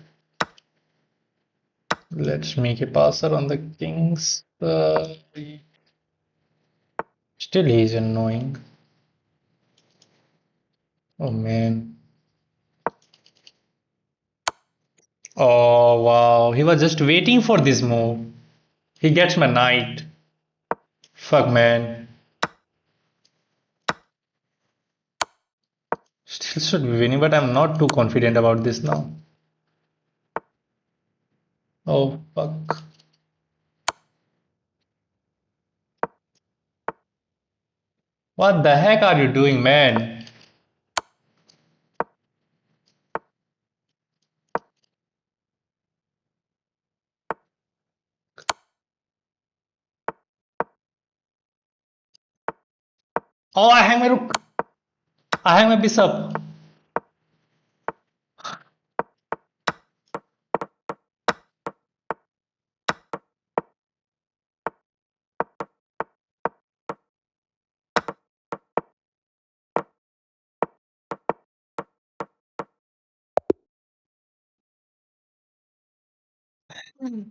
Let's make a passer on the king's. Still, he is annoying. Oh man. Oh wow. He was just waiting for this move. He gets my knight. Fuck man. Still should be winning, but I'm not too confident about this now. Oh fuck. What the heck are you doing, man? Oh, I hang my rook. I hang my bishop.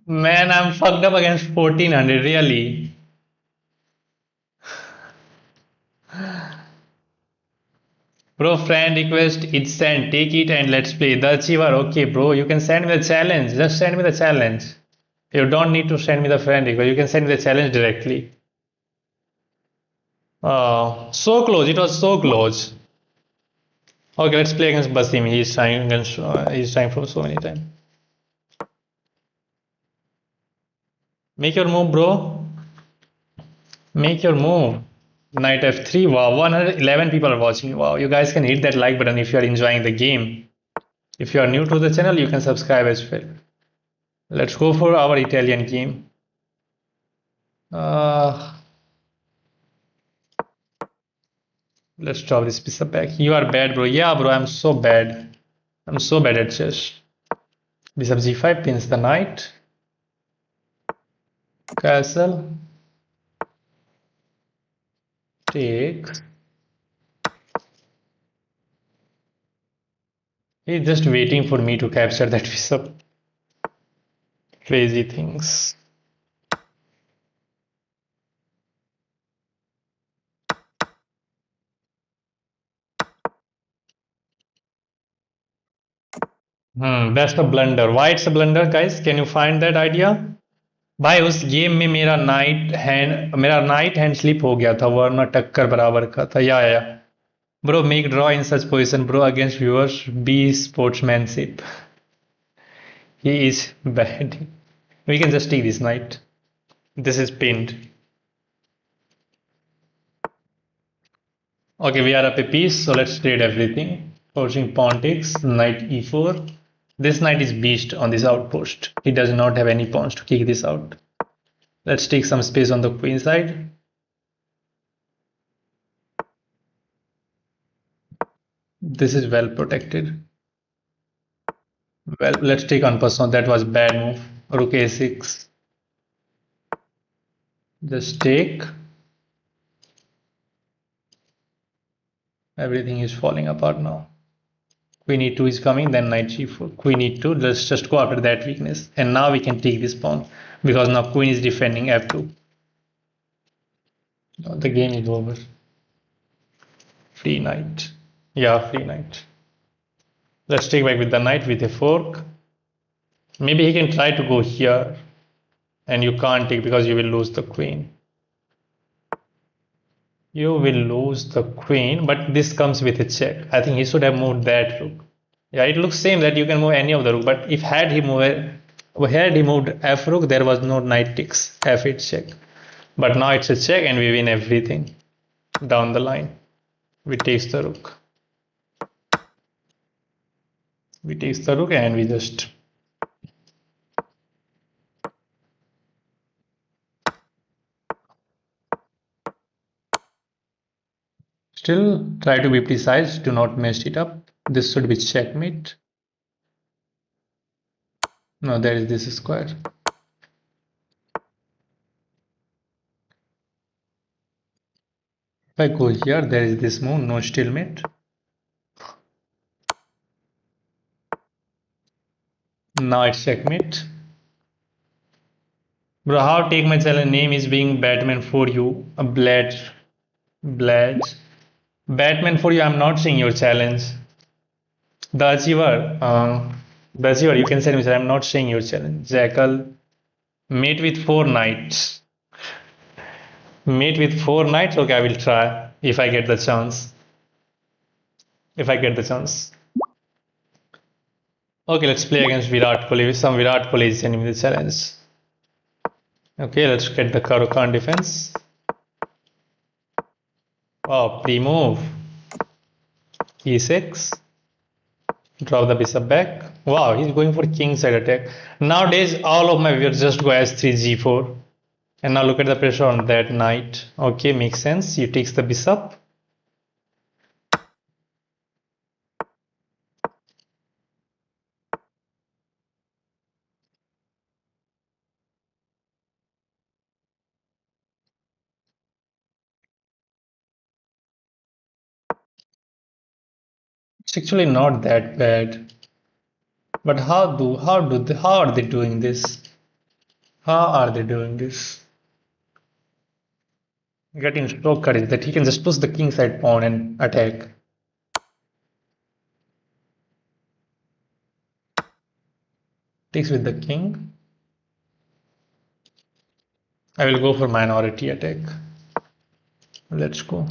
Man, I'm fucked up against 1400, really. Bro, friend request, it's sent. Take it and let's play. The achiever. Okay, bro, you can send me the challenge. Just send me the challenge. You don't need to send me the friend request. You can send me the challenge directly. So close. It was so close. Okay, let's play against Basim. He's trying against. He's trying for so many times. Make your move, bro. Make your move. Knight f3. Wow, 111 people are watching. Wow, you guys can hit that like button if you are enjoying the game. If you are new to the channel, you can subscribe as well. Let's go for our Italian game. Let's drop this piece back. You are bad, bro. Yeah, bro, I'm so bad. I'm so bad at chess. Bishop g5 pins the knight. Castle. Take. He's just waiting for me to capture that bishop. Crazy things. That's a blunder. Why it's a blunder, guys? Can you find that idea? भाई उस game में मेरा night hand slip हो गया था वरना टक्कर बराबर का था या bro make draw in such position bro against viewers be sportsmanship he is bad we can just take this night this is pinned. Okay, we are up a piece, so let's trade everything. Forcing pawn takes, knight e4. This knight is beast on this outpost. He does not have any pawns to kick this out. Let's take some space on the queen side. This is well protected. Well, let's take on person. That was bad move. Rook a6. Just take. Everything is falling apart now. Queen e2 is coming, then knight g4. Queen e2. Let's just go after that weakness. And now we can take this pawn because now queen is defending f2. Now the game is over. Free knight. Yeah, free knight. Let's take back with the knight with a fork. Maybe he can try to go here. And you can't take because you will lose the queen. You will lose the queen, but this comes with a check. I think he should have moved that rook. Yeah, it looks same that you can move any of the rook, but if had he moved f rook, there was no knight takes f8 check. But now it's a check and we win everything down the line. We takes the rook. We takes the rook and we just still try to be precise. Do not mess it up. This should be checkmate. No, there is this square. If I go here, there is this move, no stalemate. Now it's checkmate. Bro, how take my channel name is being Batman for you? A Blad. Batman for you, I'm not seeing your challenge. The achiever, you can send me, I'm not seeing your challenge. Jackal, mate with 4 knights. Mate with 4 knights, okay, I will try if I get the chance. If I get the chance. Okay, let's play against Virat Kohli. Some Virat Kohli is sending me the challenge. Okay, let's get the Caro-Kann defense. Wow, pre-move. e6. Drop the bishop back. Wow, he's going for king side attack. Nowadays, all of my viewers just go s3, g4. And now look at the pressure on that knight. Okay, makes sense. He takes the bishop. It's actually not that bad. But how are they doing this? How are they doing this? Getting so courage that he can just push the king side pawn and attack. Takes with the king. I will go for minority attack. Let's go.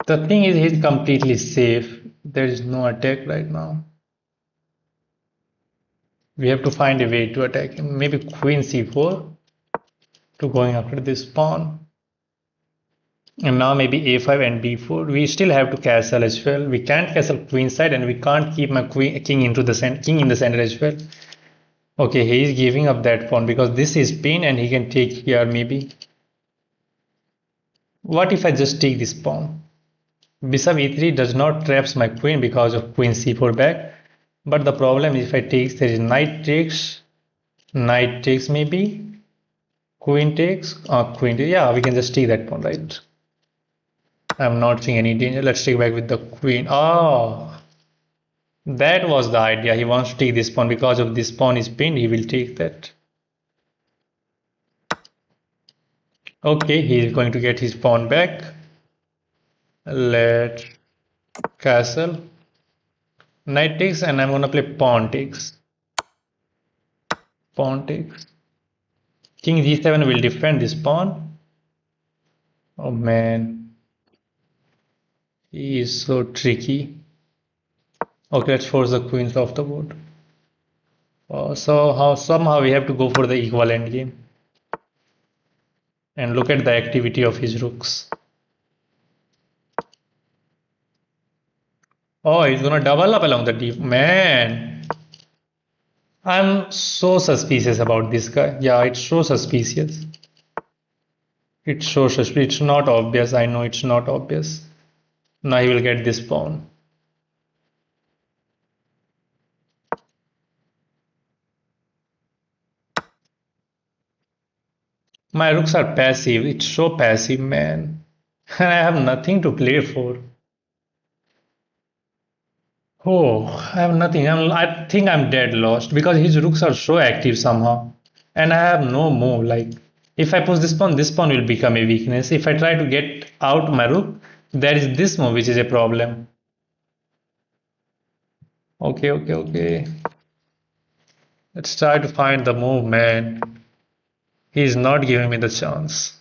The thing is, he's completely safe. There is no attack right now. We have to find a way to attack him. Maybe queen c4 to going after this pawn. And now maybe a5 and b4. We still have to castle as well. We can't castle queen side, and we can't keep my king into the king in the center as well. Okay, he is giving up that pawn because this is pin and he can take here maybe. What if I just take this pawn? Bishop e3 does not traps my queen because of queen c4 back. But the problem is if I take, there is knight takes maybe, queen takes, queen takes. Yeah, we can just take that pawn, right? I'm not seeing any danger. Let's take back with the queen. Oh, that was the idea. He wants to take this pawn because of this pawn is pinned. He will take that. Okay, he is going to get his pawn back. Let castle. Knight takes, and I'm gonna play pawn takes. Pawn takes. King g7 will defend this pawn. Oh man, he is so tricky. Okay, let's force the queens off the board. So somehow we have to go for the equal endgame. And look at the activity of his rooks. Oh, he's gonna double up along the deep. Man, I'm so suspicious about this guy. Yeah, it's so suspicious. It's so suspicious. It's not obvious. I know it's not obvious. Now he will get this pawn. My rooks are passive. It's so passive, man. And I have nothing to play for. Oh, I have nothing. I think I'm dead lost because his rooks are so active somehow. And I have no move. Like, if I push this pawn will become a weakness. If I try to get out my rook, there is this move which is a problem. Okay. Let's try to find the move, man. He is not giving me the chance.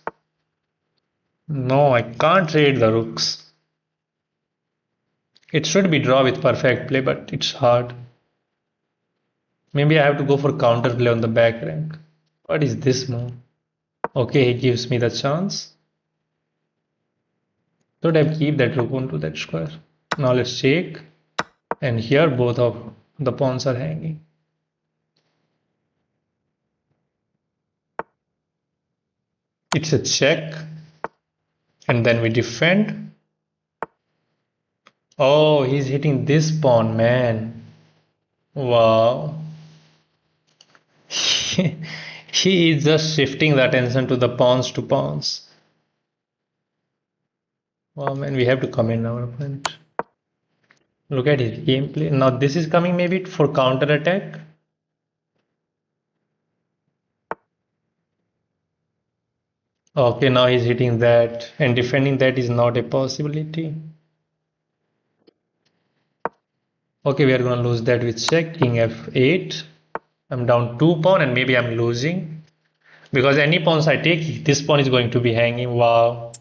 No, I can't trade the rooks. It should be draw with perfect play, but it's hard. Maybe I have to go for counterplay on the back rank. What is this move? Okay, he gives me the chance. Should I keep that rook onto that square? Now let's check. And here both of the pawns are hanging. It's a check. And then we defend. Oh, he's hitting this pawn, man. Wow. He is just shifting the attention to the pawns to pawns. Wow, man, we have to come in our opponent. Look at his gameplay. Now this is coming maybe for counter attack. Okay, now he's hitting that, and defending that is not a possibility. Okay, we are gonna lose that with check. King f8. I'm down 2 pawn and maybe I'm losing. Because any pawns I take, this pawn is going to be hanging. Wow.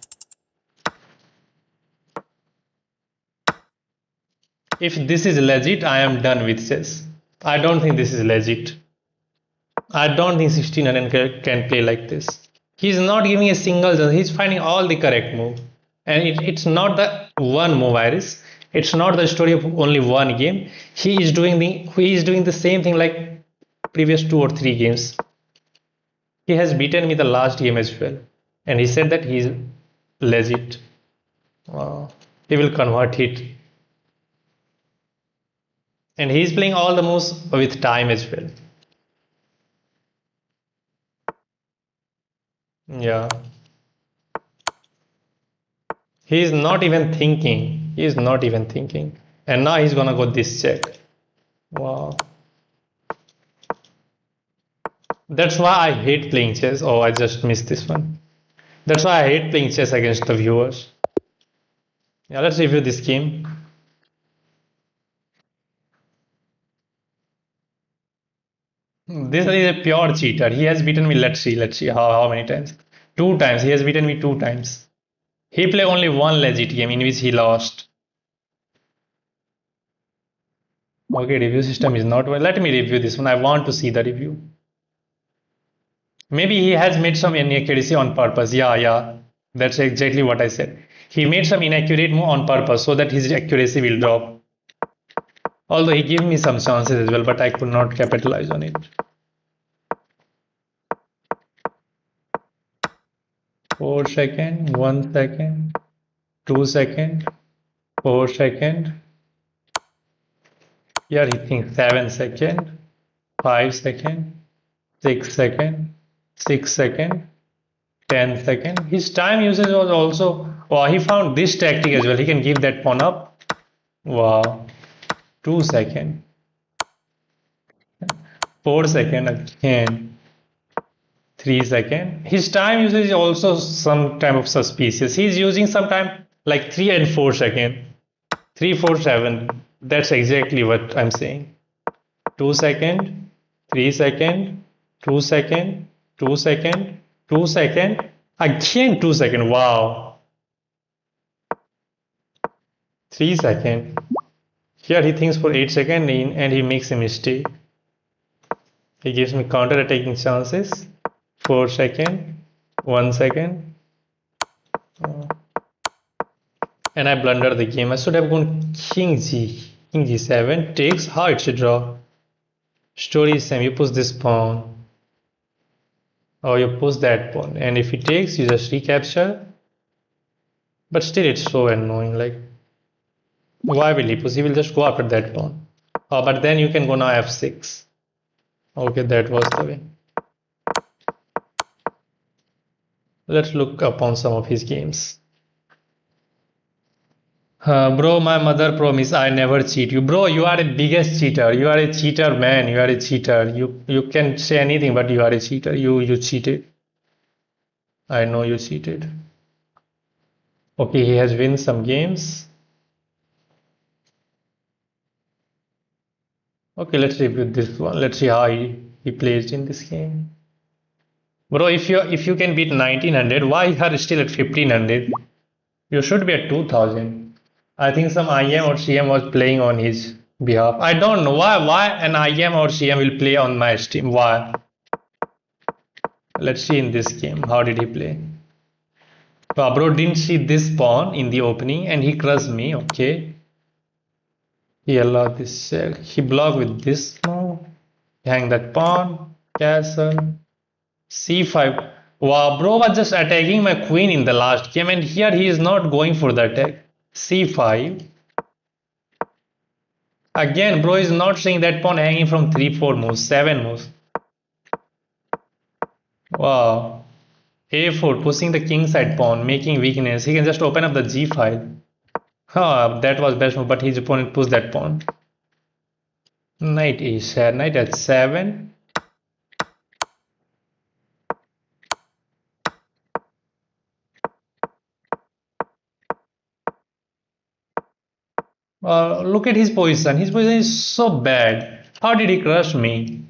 If this is legit, I am done with chess. I don't think this is legit. I don't think 1600 can play like this. He's not giving a single chance. He's finding all the correct move. And it's not the one move, Iris. It's not the story of only one game. He is doing the same thing like previous 2 or 3 games. He has beaten me the last game as well. And he said that he's legit. Wow. He will convert it. And he's playing all the moves with time as well. Yeah. He is not even thinking. He is not even thinking. And now he's gonna go this check. Wow. That's why I hate playing chess. Oh, I just missed this one. That's why I hate playing chess against the viewers. Yeah, let's review this game. This is a pure cheater. He has beaten me. Let's see how many times. 2 times. He has beaten me 2 times. He played only one legit game in which he lost. Okay, review system is not well. Let me review this one. I want to see the review. Maybe he has made some inaccuracy on purpose. Yeah. That's exactly what I said. He made some inaccurate move on purpose so that his accuracy will drop. Although he gave me some chances as well, but I could not capitalize on it. 4 second, 1 second, 2 second, 4 second. Here he thinks 7 second, 5 second, 6 second, 6 second, 10 second. His time usage was also. Oh, he found this tactic as well. He can give that pawn up. Wow. 2 second, 4 second again. 3 second. His time usage is also some type of suspicious. He's using sometime like 3 and 4 second. 3, 4, 7. That's exactly what I'm saying. 2 second, 3 second, 2 second, 2 second, 2 second, again 2 second. Wow. 3 second. Here he thinks for 8 second in and he makes a mistake. He gives me counter attacking chances. 4 second, 1 second, and I blunder the game. I should have gone king g7 takes. How it's a draw. Story is same. You push this pawn, or you push that pawn, and if he takes, you just recapture. But still, it's so annoying. Like, why will he push? He will just go after that pawn. Oh, but then you can go now f6. Okay, that was the way. Let's look upon some of his games. Bro, my mother promised I never cheat you. Bro, you are a biggest cheater. You are a cheater, man. You are a cheater. You can say anything, but you are a cheater. You cheated. I know you cheated. Okay, he has win some games. Okay, let's review this one. Let's see how he plays in this game. Bro, if you can beat 1900, why you are still at 1500? You should be at 2000. I think some IM or CM was playing on his behalf. I don't know why an IM or CM will play on my stream. Why? Let's see in this game. How did he play? Bro didn't see this pawn in the opening and he crushed me. Okay. He allowed this check. He blocked with this move. Hang that pawn. Castle. C5. Wow, bro was just attacking my queen in the last game and here he is not going for the attack. C5. Again, bro is not seeing that pawn hanging from 3, 4 moves, 7 moves. Wow. A4, pushing the king side pawn, making weakness. He can just open up the G file. That was best move, but his opponent pushed that pawn. Knight A7, knight at 7. Look at his position. His position is so bad. How did he crush me?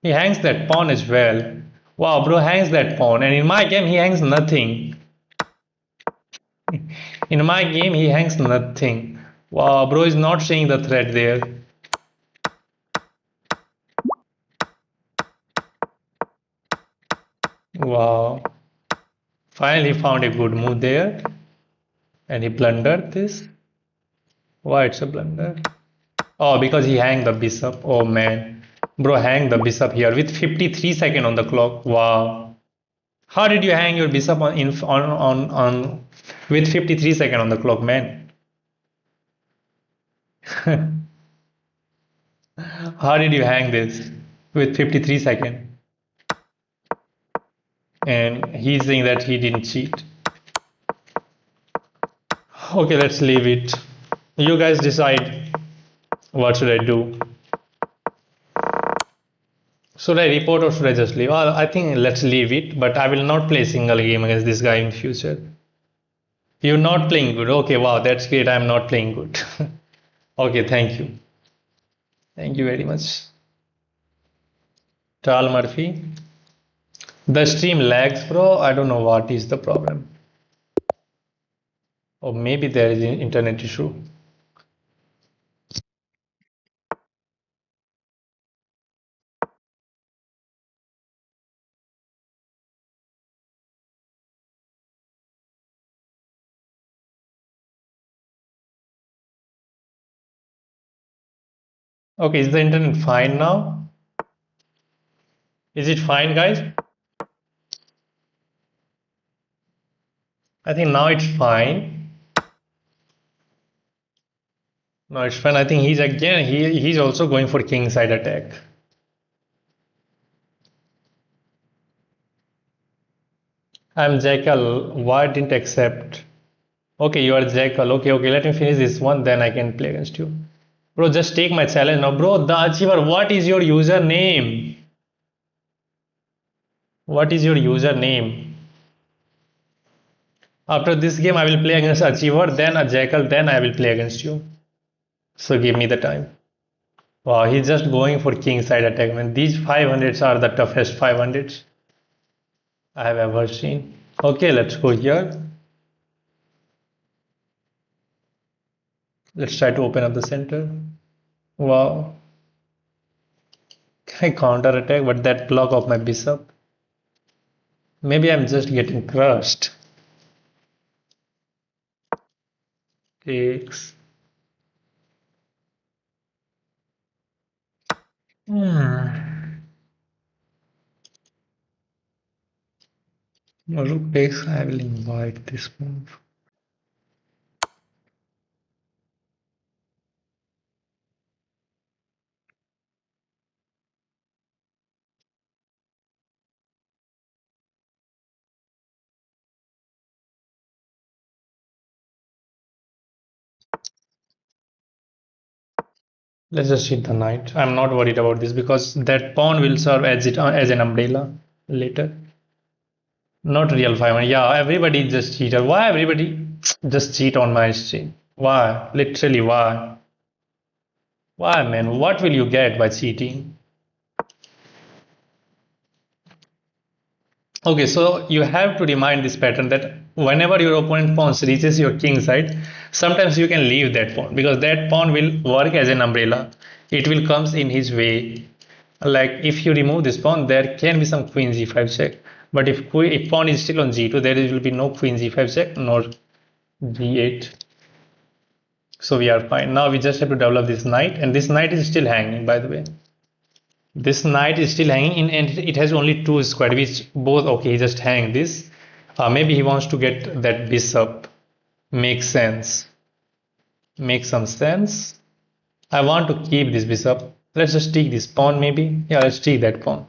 He hangs that pawn as well. Wow, bro hangs that pawn. And in my game, he hangs nothing. In my game, he hangs nothing. Wow, bro is not seeing the threat there. Wow. Finally found a good move there. And he blundered this. Why it's a blunder? Oh, because he hanged the bishop. Oh man. Bro hang the bishop here with 53 seconds on the clock. Wow. How did you hang your bishop on with 53 seconds on the clock, man? How did you hang this with 53 seconds? And he's saying that he didn't cheat. Okay, let's leave it. You guys decide what should I do. Should I report or should I just leave? Well, I think let's leave it, but I will not play a single game against this guy in future. You're not playing good. Okay, wow, that's great. I'm not playing good. Okay, thank you. Thank you very much. Tal Murphy. The stream lags, bro. I don't know what is the problem. Or maybe there is an internet issue. Okay, is the internet fine now? Is it fine, guys? I think now it's fine. No, it's fine. I think he's again, he's also going for king side attack. I'm Jackal. Why didn't accept? Okay, you are Jackal. Okay, okay, let me finish this one, then I can play against you. Bro, just take my challenge now. Bro, the achiever, what is your username? What is your username? After this game, I will play against Achiever, then a Jackal, then I will play against you. So give me the time. Wow, he's just going for king side attack. Man, these 500s are the toughest 500s I have ever seen. Okay, let's go here. Let's try to open up the center. Wow. Can I counter attack? But that block of my bishop. Maybe I'm just getting crushed. Takes. Hmm. Rook takes. I will invite this move. Let's just hit the knight. I'm not worried about this because that pawn will serve as an umbrella later. Not real 500. Yeah, everybody is just cheater. Why everybody just cheat on my stream? Why? Literally why? Why, man? What will you get by cheating? Okay, so you have to remind this pattern that whenever your opponent pawn reaches your king side, sometimes you can leave that pawn because that pawn will work as an umbrella. It will comes in his way. Like if you remove this pawn, there can be some queen g5 check. But if pawn is still on g2, there will be no queen g5 check nor g8. So we are fine. Now we just have to develop this knight, and this knight is still hanging, by the way. This knight is still hanging in, and it has only two square, which both okay. He just hang this. Maybe he wants to get that bishop. Makes sense. Makes some sense. I want to keep this bishop. Let's just take this pawn, maybe. Yeah, let's take that pawn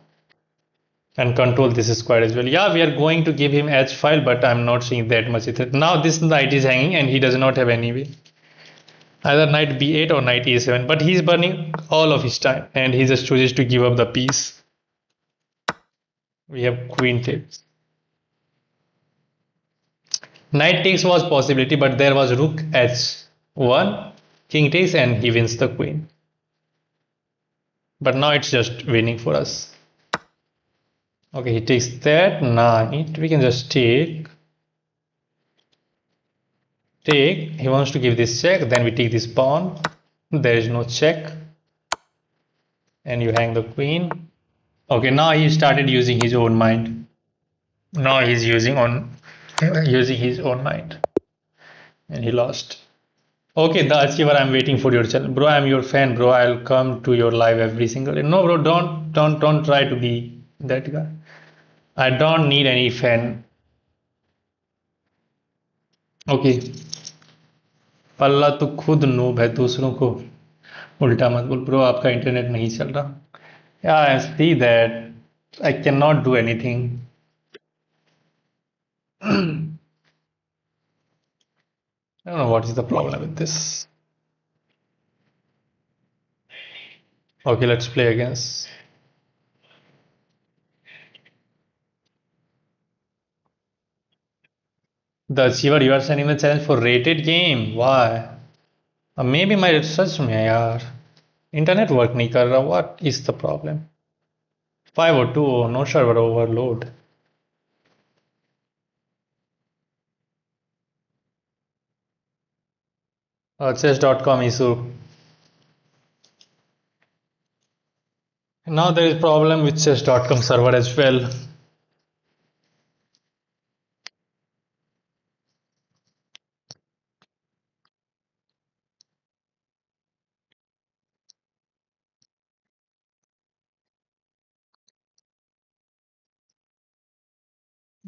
and control this square as well. Yeah, we are going to give him h file, but I'm not seeing that much. Now this knight is hanging, and he does not have any way. Either knight b8 or knight e7, but he's burning all of his time, and he just chooses to give up the piece. We have queen takes. Knight takes was possibility, but there was rook h1, king takes, and he wins the queen. But now it's just winning for us. Okay, he takes that knight. We can just take. He wants to give this check. Then we take this pawn. There is no check, and you hang the queen. Okay, now he started using his own mind. Now he's using his own mind, and he lost. Okay, the achiever, I'm waiting for your channel, bro. I'm your fan, bro. I'll come to your live every single day. No, bro, don't try to be that guy. I don't need any fan. Okay, पल्ला तो खुद noob है, दूसरों को उल्टा मत बोल bro. आपका इंटरनेट नहीं चल रहा. Yeah, I see that. I cannot do anything. I don't know what is the problem with this. Okay, let's play against. The achiever, you are sending the challenge for rated game. Why? Maybe my सच में यार internet work नहीं कर रहा. What is the problem? 502, no server overload. Chess.com issue. Now there is problem with chess.com server as well.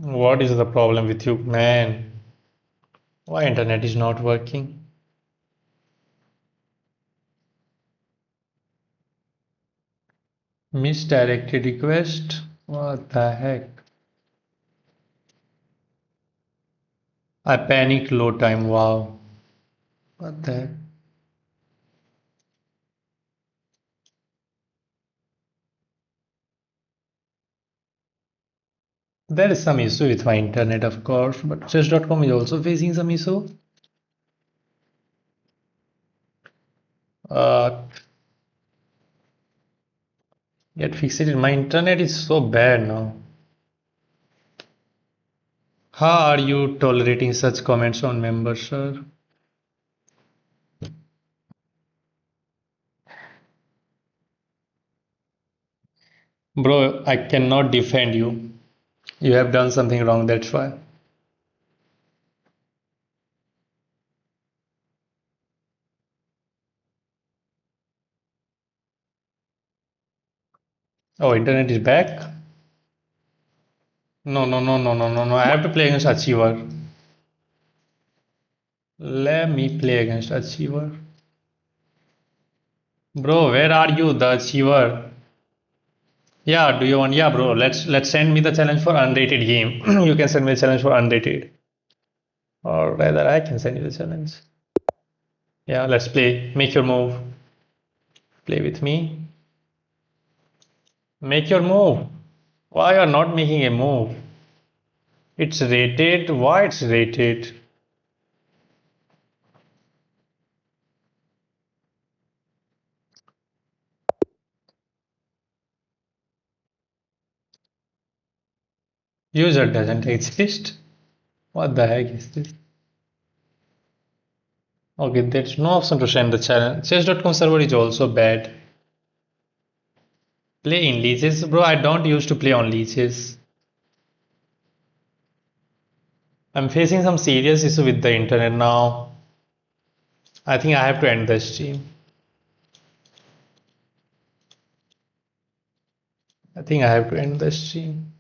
What is the problem with you, man? Why internet is not working? Misdirected request? What the heck? I panicked load time. Wow. What the heck? There is some issue with my internet, of course, but chess.com is also facing some issue. Uh, Get fixated. My internet is so bad now. How are you tolerating such comments on members, sir? Bro, I cannot defend you. You have done something wrong, that's why. Oh, internet is back? No, no, no, no, no, no, no. I have to play against Achiever. Let me play against Achiever. Bro, where are you, the Achiever? Yeah, do you want? Yeah, bro. Let's send me the challenge for unrated game. You can send me the challenge for unrated, or rather, I can send you the challenge. Yeah, let's play. Make your move. Play with me. Make your move. Why you are not making a move? It's rated. Why it's rated? User doesn't exist. What the heck is this? Okay, there's no option to send the challenge. Chess.com server is also bad. Play in leeches, bro. I don't used to play on leeches. I'm facing some serious issue with the internet now. I think I have to end the stream. I think I have to end the stream.